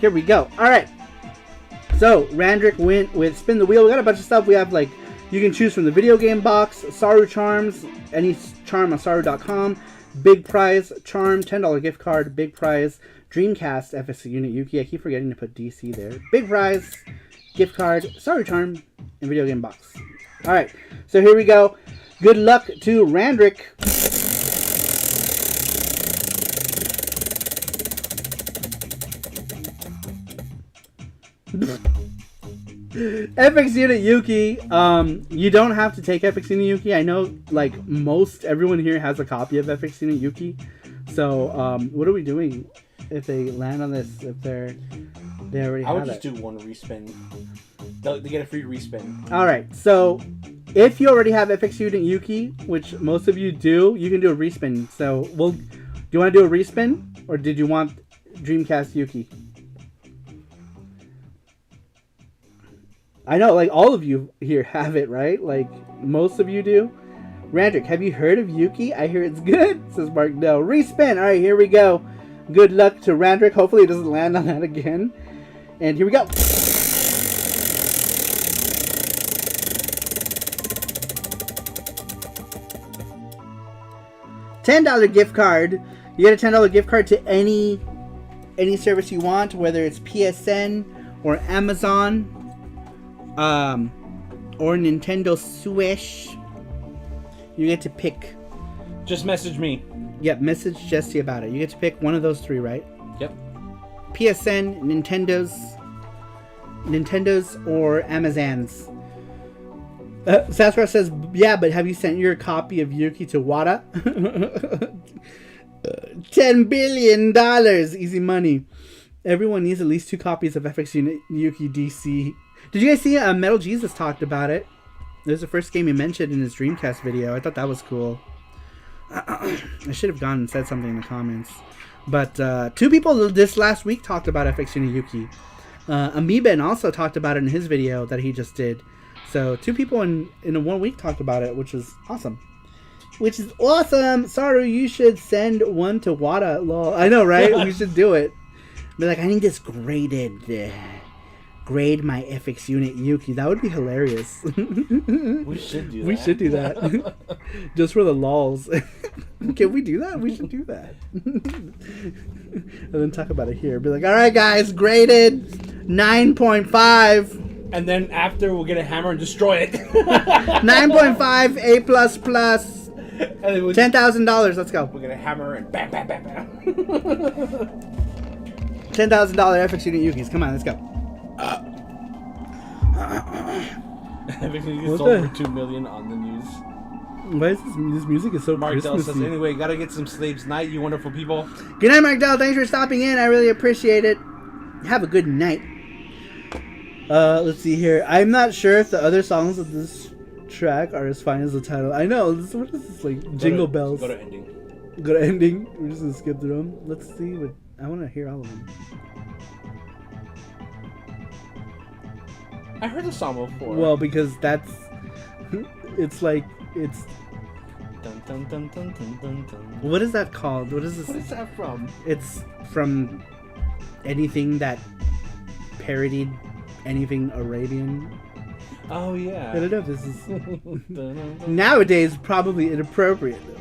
Alright. So, Randrick went with spin the wheel. We got a bunch of stuff. We have like, you can choose from the video game box, Saru charms, any charm on saru.com, big prize charm, $10 gift card, big prize, Dreamcast FSC unit Yuki. I keep forgetting to put DC there. Big prize, gift card, Saru charm, and video game box. Alright, so here we go. Good luck to Randrick. FX Unit Yuki. You don't have to take FX Unit Yuki. I know, like, everyone here has a copy of FX Unit Yuki. So, what are we doing if they land on this? If they already have it?
I would just do one respin. They get a free respin.
Alright, so if you already have FX Unit Yuki, which most of you do, you can do a respin. So, do you want to do a respin? Or did you want Dreamcast Yuki? I know, like, all of you here have it, right? Like, most of you do. Randrick, have you heard of Yuki? I hear it's good, says Mark. No. Respin! Alright, here we go. Good luck to Randrick. Hopefully it doesn't land on that again. And here we go. $10 gift card. You get a $10 gift card to any service you want, whether it's PSN or Amazon, or Nintendo Switch. You get to pick.
Just message me.
Yep, message Jesse about it. You get to pick one of those 3, right?
Yep.
PSN, Nintendo's, or Amazon's. Sasquatch says, yeah, but have you sent your copy of Yuki to Wada? $10 billion. Easy money. Everyone needs at least 2 copies of FX Unit Yuki DC. Did you guys see Metal Jesus talked about it? It was the first game he mentioned in his Dreamcast video. I thought that was cool. I should have gone and said something in the comments. But 2 people this last week talked about FX Unit Yuki. Amoeba also talked about it in his video that he just did. So 2 people in 1 week talked about it, which is awesome. Saru, you should send one to Wada. Lol. I know, right? We should do it. Be like, I need this graded. Grade my FX Unit Yuki. That would be hilarious.
We should do that.
We should do that. Just for the lols. Can we do that? We should do that. And then talk about it here. Be like, alright guys, graded 9.5.
And then after we'll get a hammer and destroy it.
9.5 A++. $10,000. Let's go.
We're gonna hammer and bam, bam, bam, bam.
$10,000 FX Unit Yukis. Come on, let's go.
Everything is
What
sold
the-
for $2 million on the news.
Why is this music is so
Mark Dell says,
Christmassy?
anyway, gotta get some slaves night, you wonderful people.
Good night, Mark Dell. Thanks for stopping in. I really appreciate it. Have a good night. Let's see here. I'm not sure if the other songs of this track are as fine as the title. I know. What is this like? Jingle Bells.
Go to ending.
Go to ending. We're just gonna skip through them. Let's see what I want to hear all of them.
I heard the song before.
Well, because that's it's like it's.
Dun, dun, dun, dun, dun, dun, dun.
What is that called? What is this?
What is that from?
It's from anything that parodied anything Arabian.
Oh, yeah.
I don't know if this is
Dun, dun, dun.
nowadays probably inappropriate though.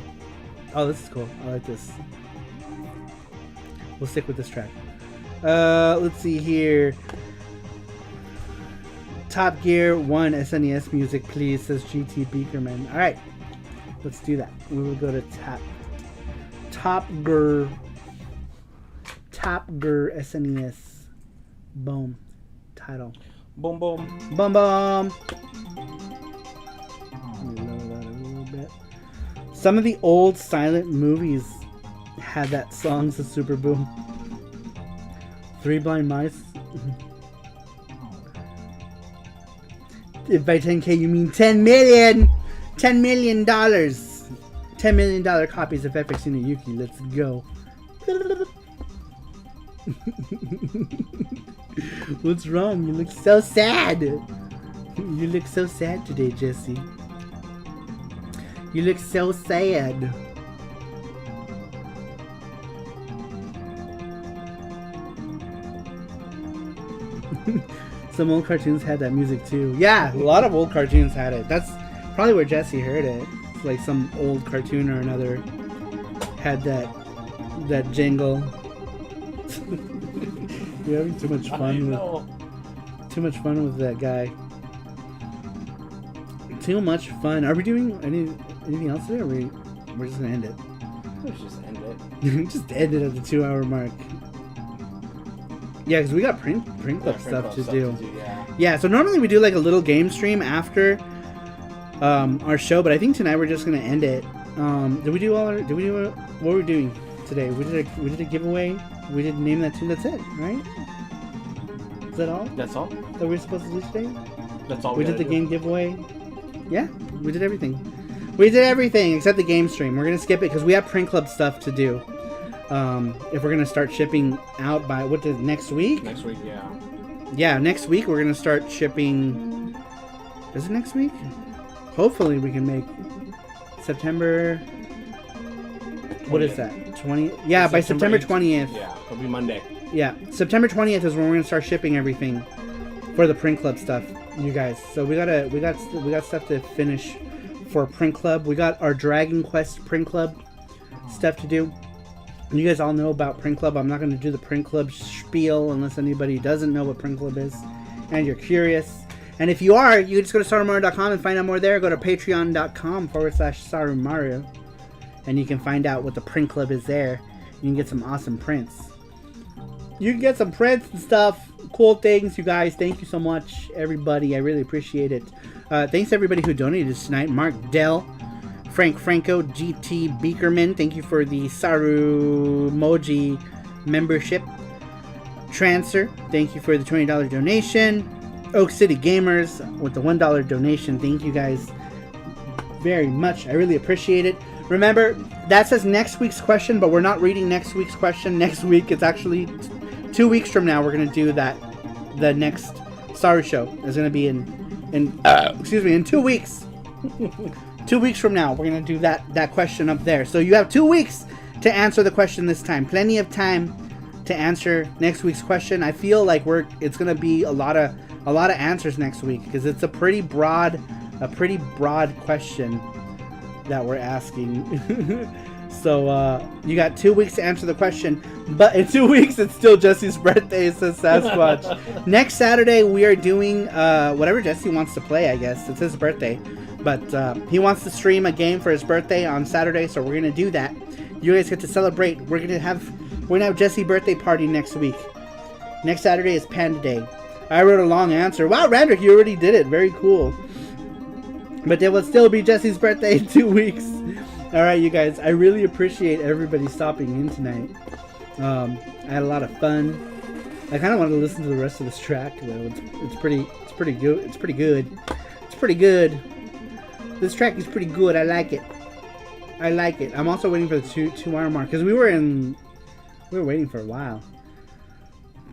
Oh, this is cool. I like this. We'll stick with this track. Let's see here. Top Gear 1 SNES music, please, says GT Beakerman. Alright. Let's do that. We will go to Top Gear SNES. Boom. Title.
Boom, boom.
Bum bum. Let me lower that a little bit. Some of the old silent movies had that song, the Super Boom. Three Blind Mice. If by 10K you mean 10 million! $10 million! $10 million copies of FX Unit Yuki. Let's go. What's wrong? You look so sad. You look so sad today, Jesse. You look so sad. Some old cartoons had that music too. Yeah, a lot of old cartoons had it. That's probably where Jesse heard it. It's like some old cartoon or another had that jingle. You're having too much fun with that guy. Too much fun. Are we doing anything else today? Or we're just gonna end it.
Let's just end it.
Just end it at the 2-hour mark. Yeah, because we got print club stuff to do. Yeah, so normally we do like a little game stream after our show, but I think tonight we're just gonna end it. What were we doing today? We did a giveaway. We did name that tune. That's it, right? Is that all?
That's all?
That we were supposed to do today?
That's all
We did the game giveaway. Yeah, we did everything. We did everything except the game stream. We're gonna skip it because we have print club stuff to do. If we're gonna start shipping out by next week?
Next week, yeah.
Yeah, next week we're gonna start shipping. Is it next week? Hopefully we can make September. What is that? 20? Yeah, by September 20th.
Yeah, it'll be Monday.
Yeah, September 20th is when we're gonna start shipping everything for the print club stuff, you guys. So we got stuff to finish for print club. We got our Dragon Quest print club stuff to do. You guys all know about print club. I'm not going to do the print club spiel unless anybody doesn't know what print club is and you're curious. And if you are, you can just go to sarumario.com and find out more there. Go to patreon.com/sarumario and you can find out what the print club is there. You can get some awesome prints. You can get some prints and stuff. Cool things, you guys. Thank you so much, everybody. I really appreciate it. Thanks everybody who donated tonight. Mark Dell, Frank Franco, GT Beakerman, thank you for the Sarumoji membership. Trancer, thank you for the $20 donation. Oak City Gamers with the $1 donation. Thank you guys very much. I really appreciate it. Remember, that says next week's question, but we're not reading next week's question. Next week, it's actually 2 weeks from now. We're going to do that. The next SARUSHOW is going to be in 2 weeks. 2 weeks from now, we're going to do that question up there. So you have 2 weeks to answer the question this time. Plenty of time to answer next week's question. I feel like it's going to be a lot of answers next week because it's a pretty broad question that we're asking. So you got 2 weeks to answer the question, but in 2 weeks it's still Jesse's birthday, says Sasquatch. Next Saturday we are doing whatever Jesse wants to play. I guess it's his birthday, but he wants to stream a game for his birthday on Saturday, so we're gonna do that. You guys get to celebrate. We're gonna have Jesse birthday party next week. Next Saturday is Panda Day. I wrote a long answer. Wow, Randrick, you already did it. Very cool. But there will still be Jesse's birthday in 2 weeks. Alright, you guys. I really appreciate everybody stopping in tonight. I had a lot of fun. I kind of wanted to listen to the rest of this track, though. It's pretty good. It's pretty good. It's pretty good. This track is pretty good. I like it. I like it. I'm also waiting for the 2-hour mark because we were waiting for a while.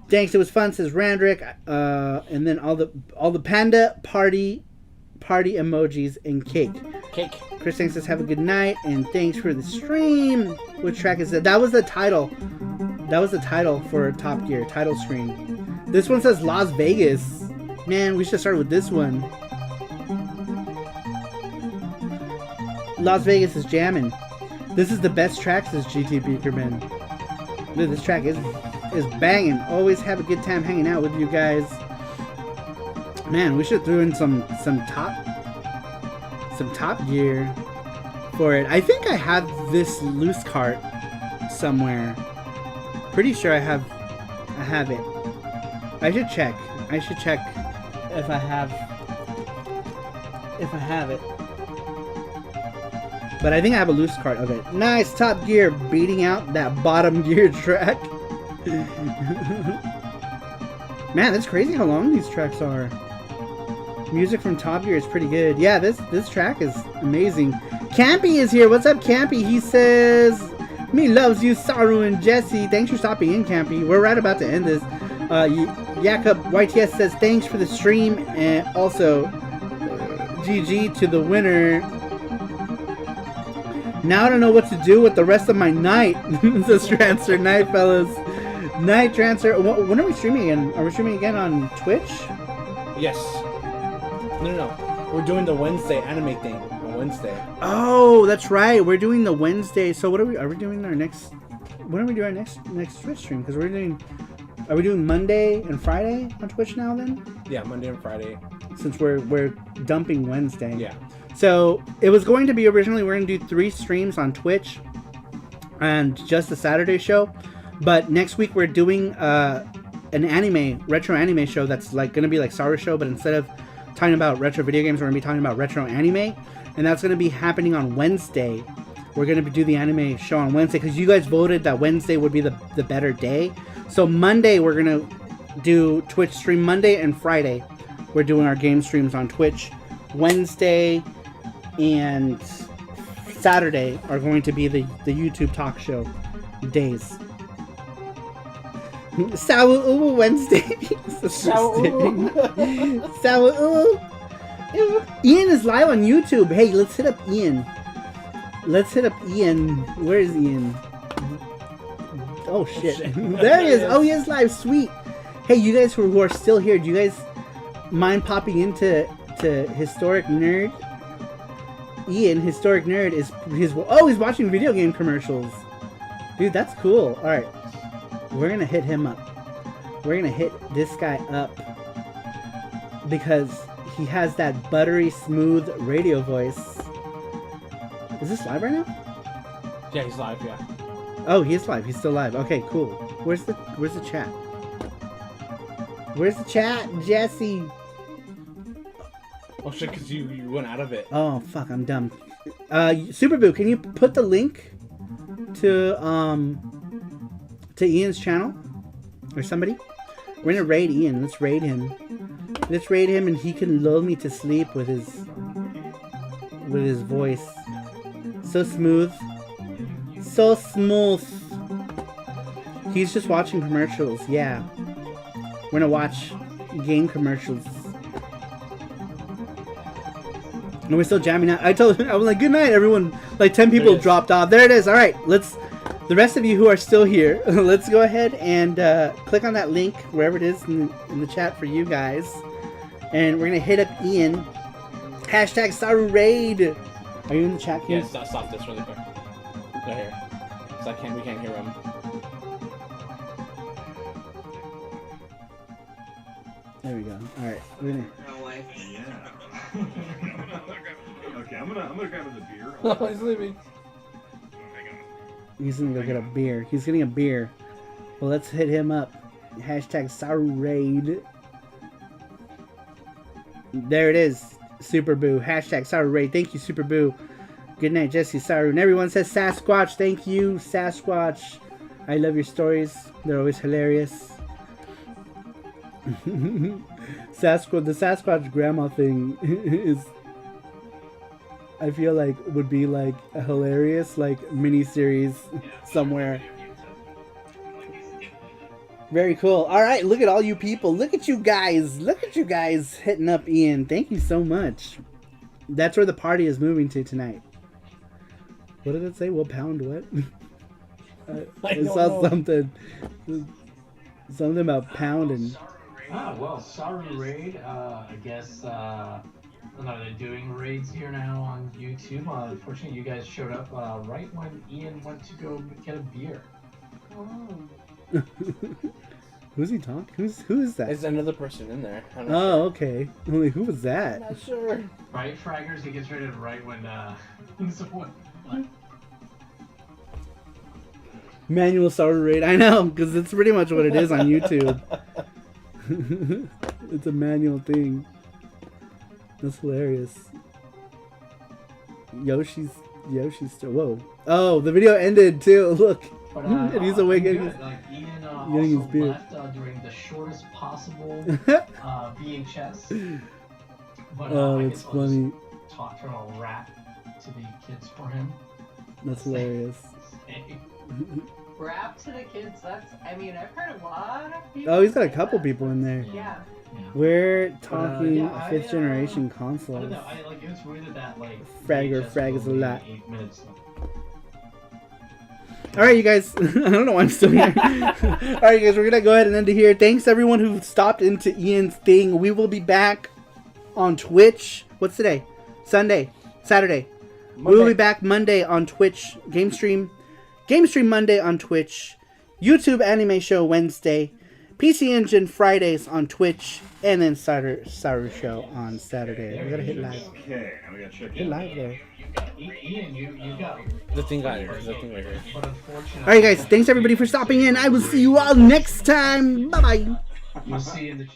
Thanks, it was fun, says Randrick. And then all the panda party emojis and cake.
Cake.
Chris thanks says have a good night and thanks for the stream. Which track is that? That was the title. That was the title for Top Gear title screen. This one says Las Vegas. Man, we should start with this one. Las Vegas is jamming. This is the best track, says GT Beakerman. Dude, this track is banging. Always have a good time hanging out with you guys. Man, we should throw in some Top Gear for it. I think I have this loose cart somewhere. Pretty sure I have it. I should check. I should check if I have it. But I think I have a loose cart of it. Nice, Top Gear beating out that bottom gear track. Man, that's crazy how long these tracks are. Music from Top Gear is pretty good. Yeah, this track is amazing. Campy is here. What's up, Campy? He says, "Me loves you, Saru and Jesse." Thanks for stopping in, Campy. We're right about to end this. Jakob YTS says, "Thanks for the stream," and also GG to the winner. Now I don't know what to do with the rest of my night. Says Transfer. Night, fellas. Night, Transfer. When are we streaming again? Are we streaming again on Twitch?
Yes. No. We're doing the Wednesday anime thing on Wednesday.
Oh, that's right. We're doing the Wednesday. So what are we doing our next? When are we doing our next Twitch stream? Because are we doing Monday and Friday on Twitch now then?
Yeah, Monday and Friday.
Since we're dumping Wednesday.
Yeah.
So it was going to be originally we're going to do 3 streams on Twitch and just the Saturday show, but next week we're doing an retro anime show that's like going to be like SARUSHOW, but instead of talking about retro video games, we're going to be talking about retro anime, and that's going to be happening on Wednesday. We're going to do the anime show on Wednesday because you guys voted that Wednesday would be the better day. So Monday we're going to do Twitch stream. Monday and Friday we're doing our game streams on Twitch. Wednesday and Saturday are going to be the YouTube talk show days. Sawu Wednesday. Sawu. Ian is live on YouTube. Hey, let's hit up Ian. Where is Ian? Oh shit. There he is. Oh, he is live. Sweet. Hey, you guys who are still here, do you guys mind popping into Historic Nerd? Ian, Historic Nerd, he's watching video game commercials. Dude, that's cool. Alright. We're gonna hit him up. We're gonna hit this guy up because he has that buttery smooth radio voice. Is this live right now?
Yeah, he's live, yeah.
Oh, he is live. He's still live. Okay, cool. Where's the chat? Where's the chat, Jesse?
Oh shit, because you went out of it.
Oh fuck, I'm dumb. Superboo, can you put the link to Ian's channel or somebody? We're gonna raid Ian. Let's raid him. And he can lull me to sleep with his voice. So smooth. He's just watching commercials. Yeah, we're gonna watch game commercials. And we're still jamming out. I was like, good night, everyone. Like 10 people dropped off. There it is. All right, the rest of you who are still here, let's go ahead and click on that link wherever it is in the chat for you guys. And we're gonna hit up Ian. Hashtag Saru Raid. Are you in the chat here?
Yeah, stop this really quick. Go here. So we can't hear him.
There we go. All right, we're gonna.
Okay, I'm gonna grab the beer.
Oh, he's leaving.
He's gonna go get a beer. He's getting a beer. Well, let's hit him up. Hashtag Saru Raid. There it is. Super Boo. Hashtag Saru Raid. Thank you, Super Boo. Good night, Jesse, Saru. And everyone says Sasquatch. Thank you, Sasquatch. I love your stories. They're always hilarious. The Sasquatch grandma thing is, I feel like, would be like a hilarious like mini-series somewhere. Very cool. All right, look at all you people. Look at you guys. Look at you guys hitting up Ian. Thank you so much. That's where the party is moving to tonight. What did it say? We'll pound what? I saw something about pounding.
Well, Saru Raid, I guess, they're doing raids here now on YouTube. Unfortunately, you guys showed up right when Ian went to go get a beer.
Oh.
Who's he talking? Who is that?
There's another person in there. I'm not
Oh,
sure.
okay. I'm like, who was that?
I'm not sure.
Right, Fraggers? He gets raided right when, what?
Manual Saru Raid. I know, because it's pretty much what it is on YouTube. It's a manual thing. That's hilarious. Yoshi's still. Whoa. Oh, the video ended too. Look.
But,
And he's awake
good.
again.
Like, Ian
Getting his
also
beer.
left during the shortest possible VHS. But,
Oh,
I
it's
guess I'll just
funny.
talk to a rap to the kids for him.
That's hilarious.
Rap to the kids, that's, I mean, I've heard a lot of people.
Oh, he's got a
say
couple
that.
people in there.
Yeah.
We're talking
yeah,
fifth generation
I
consoles.
don't know. It was weird that like
Fragger
VHS
frag is a
was
lot.
8 minutes.
Alright, you guys. I don't know why I'm still here. Alright, you guys, we're going to go ahead and end it here. Thanks, everyone who stopped into Ian's thing. We will be back on Twitch. What's today? Sunday. Saturday.
Monday.
We will be back Monday on Twitch. Game stream Monday on Twitch. YouTube Anime Show Wednesday. PC Engine Fridays on Twitch. And then SARUSHOW on Saturday. We got to hit live.
Okay, now we gotta check
Hit
in.
live there.
Ian, you got
The thing got here. The thing right here.
but unfortunately.
Alright, guys. Thanks, everybody, for stopping in. I will see you all next time. Bye-bye.
You'll see in the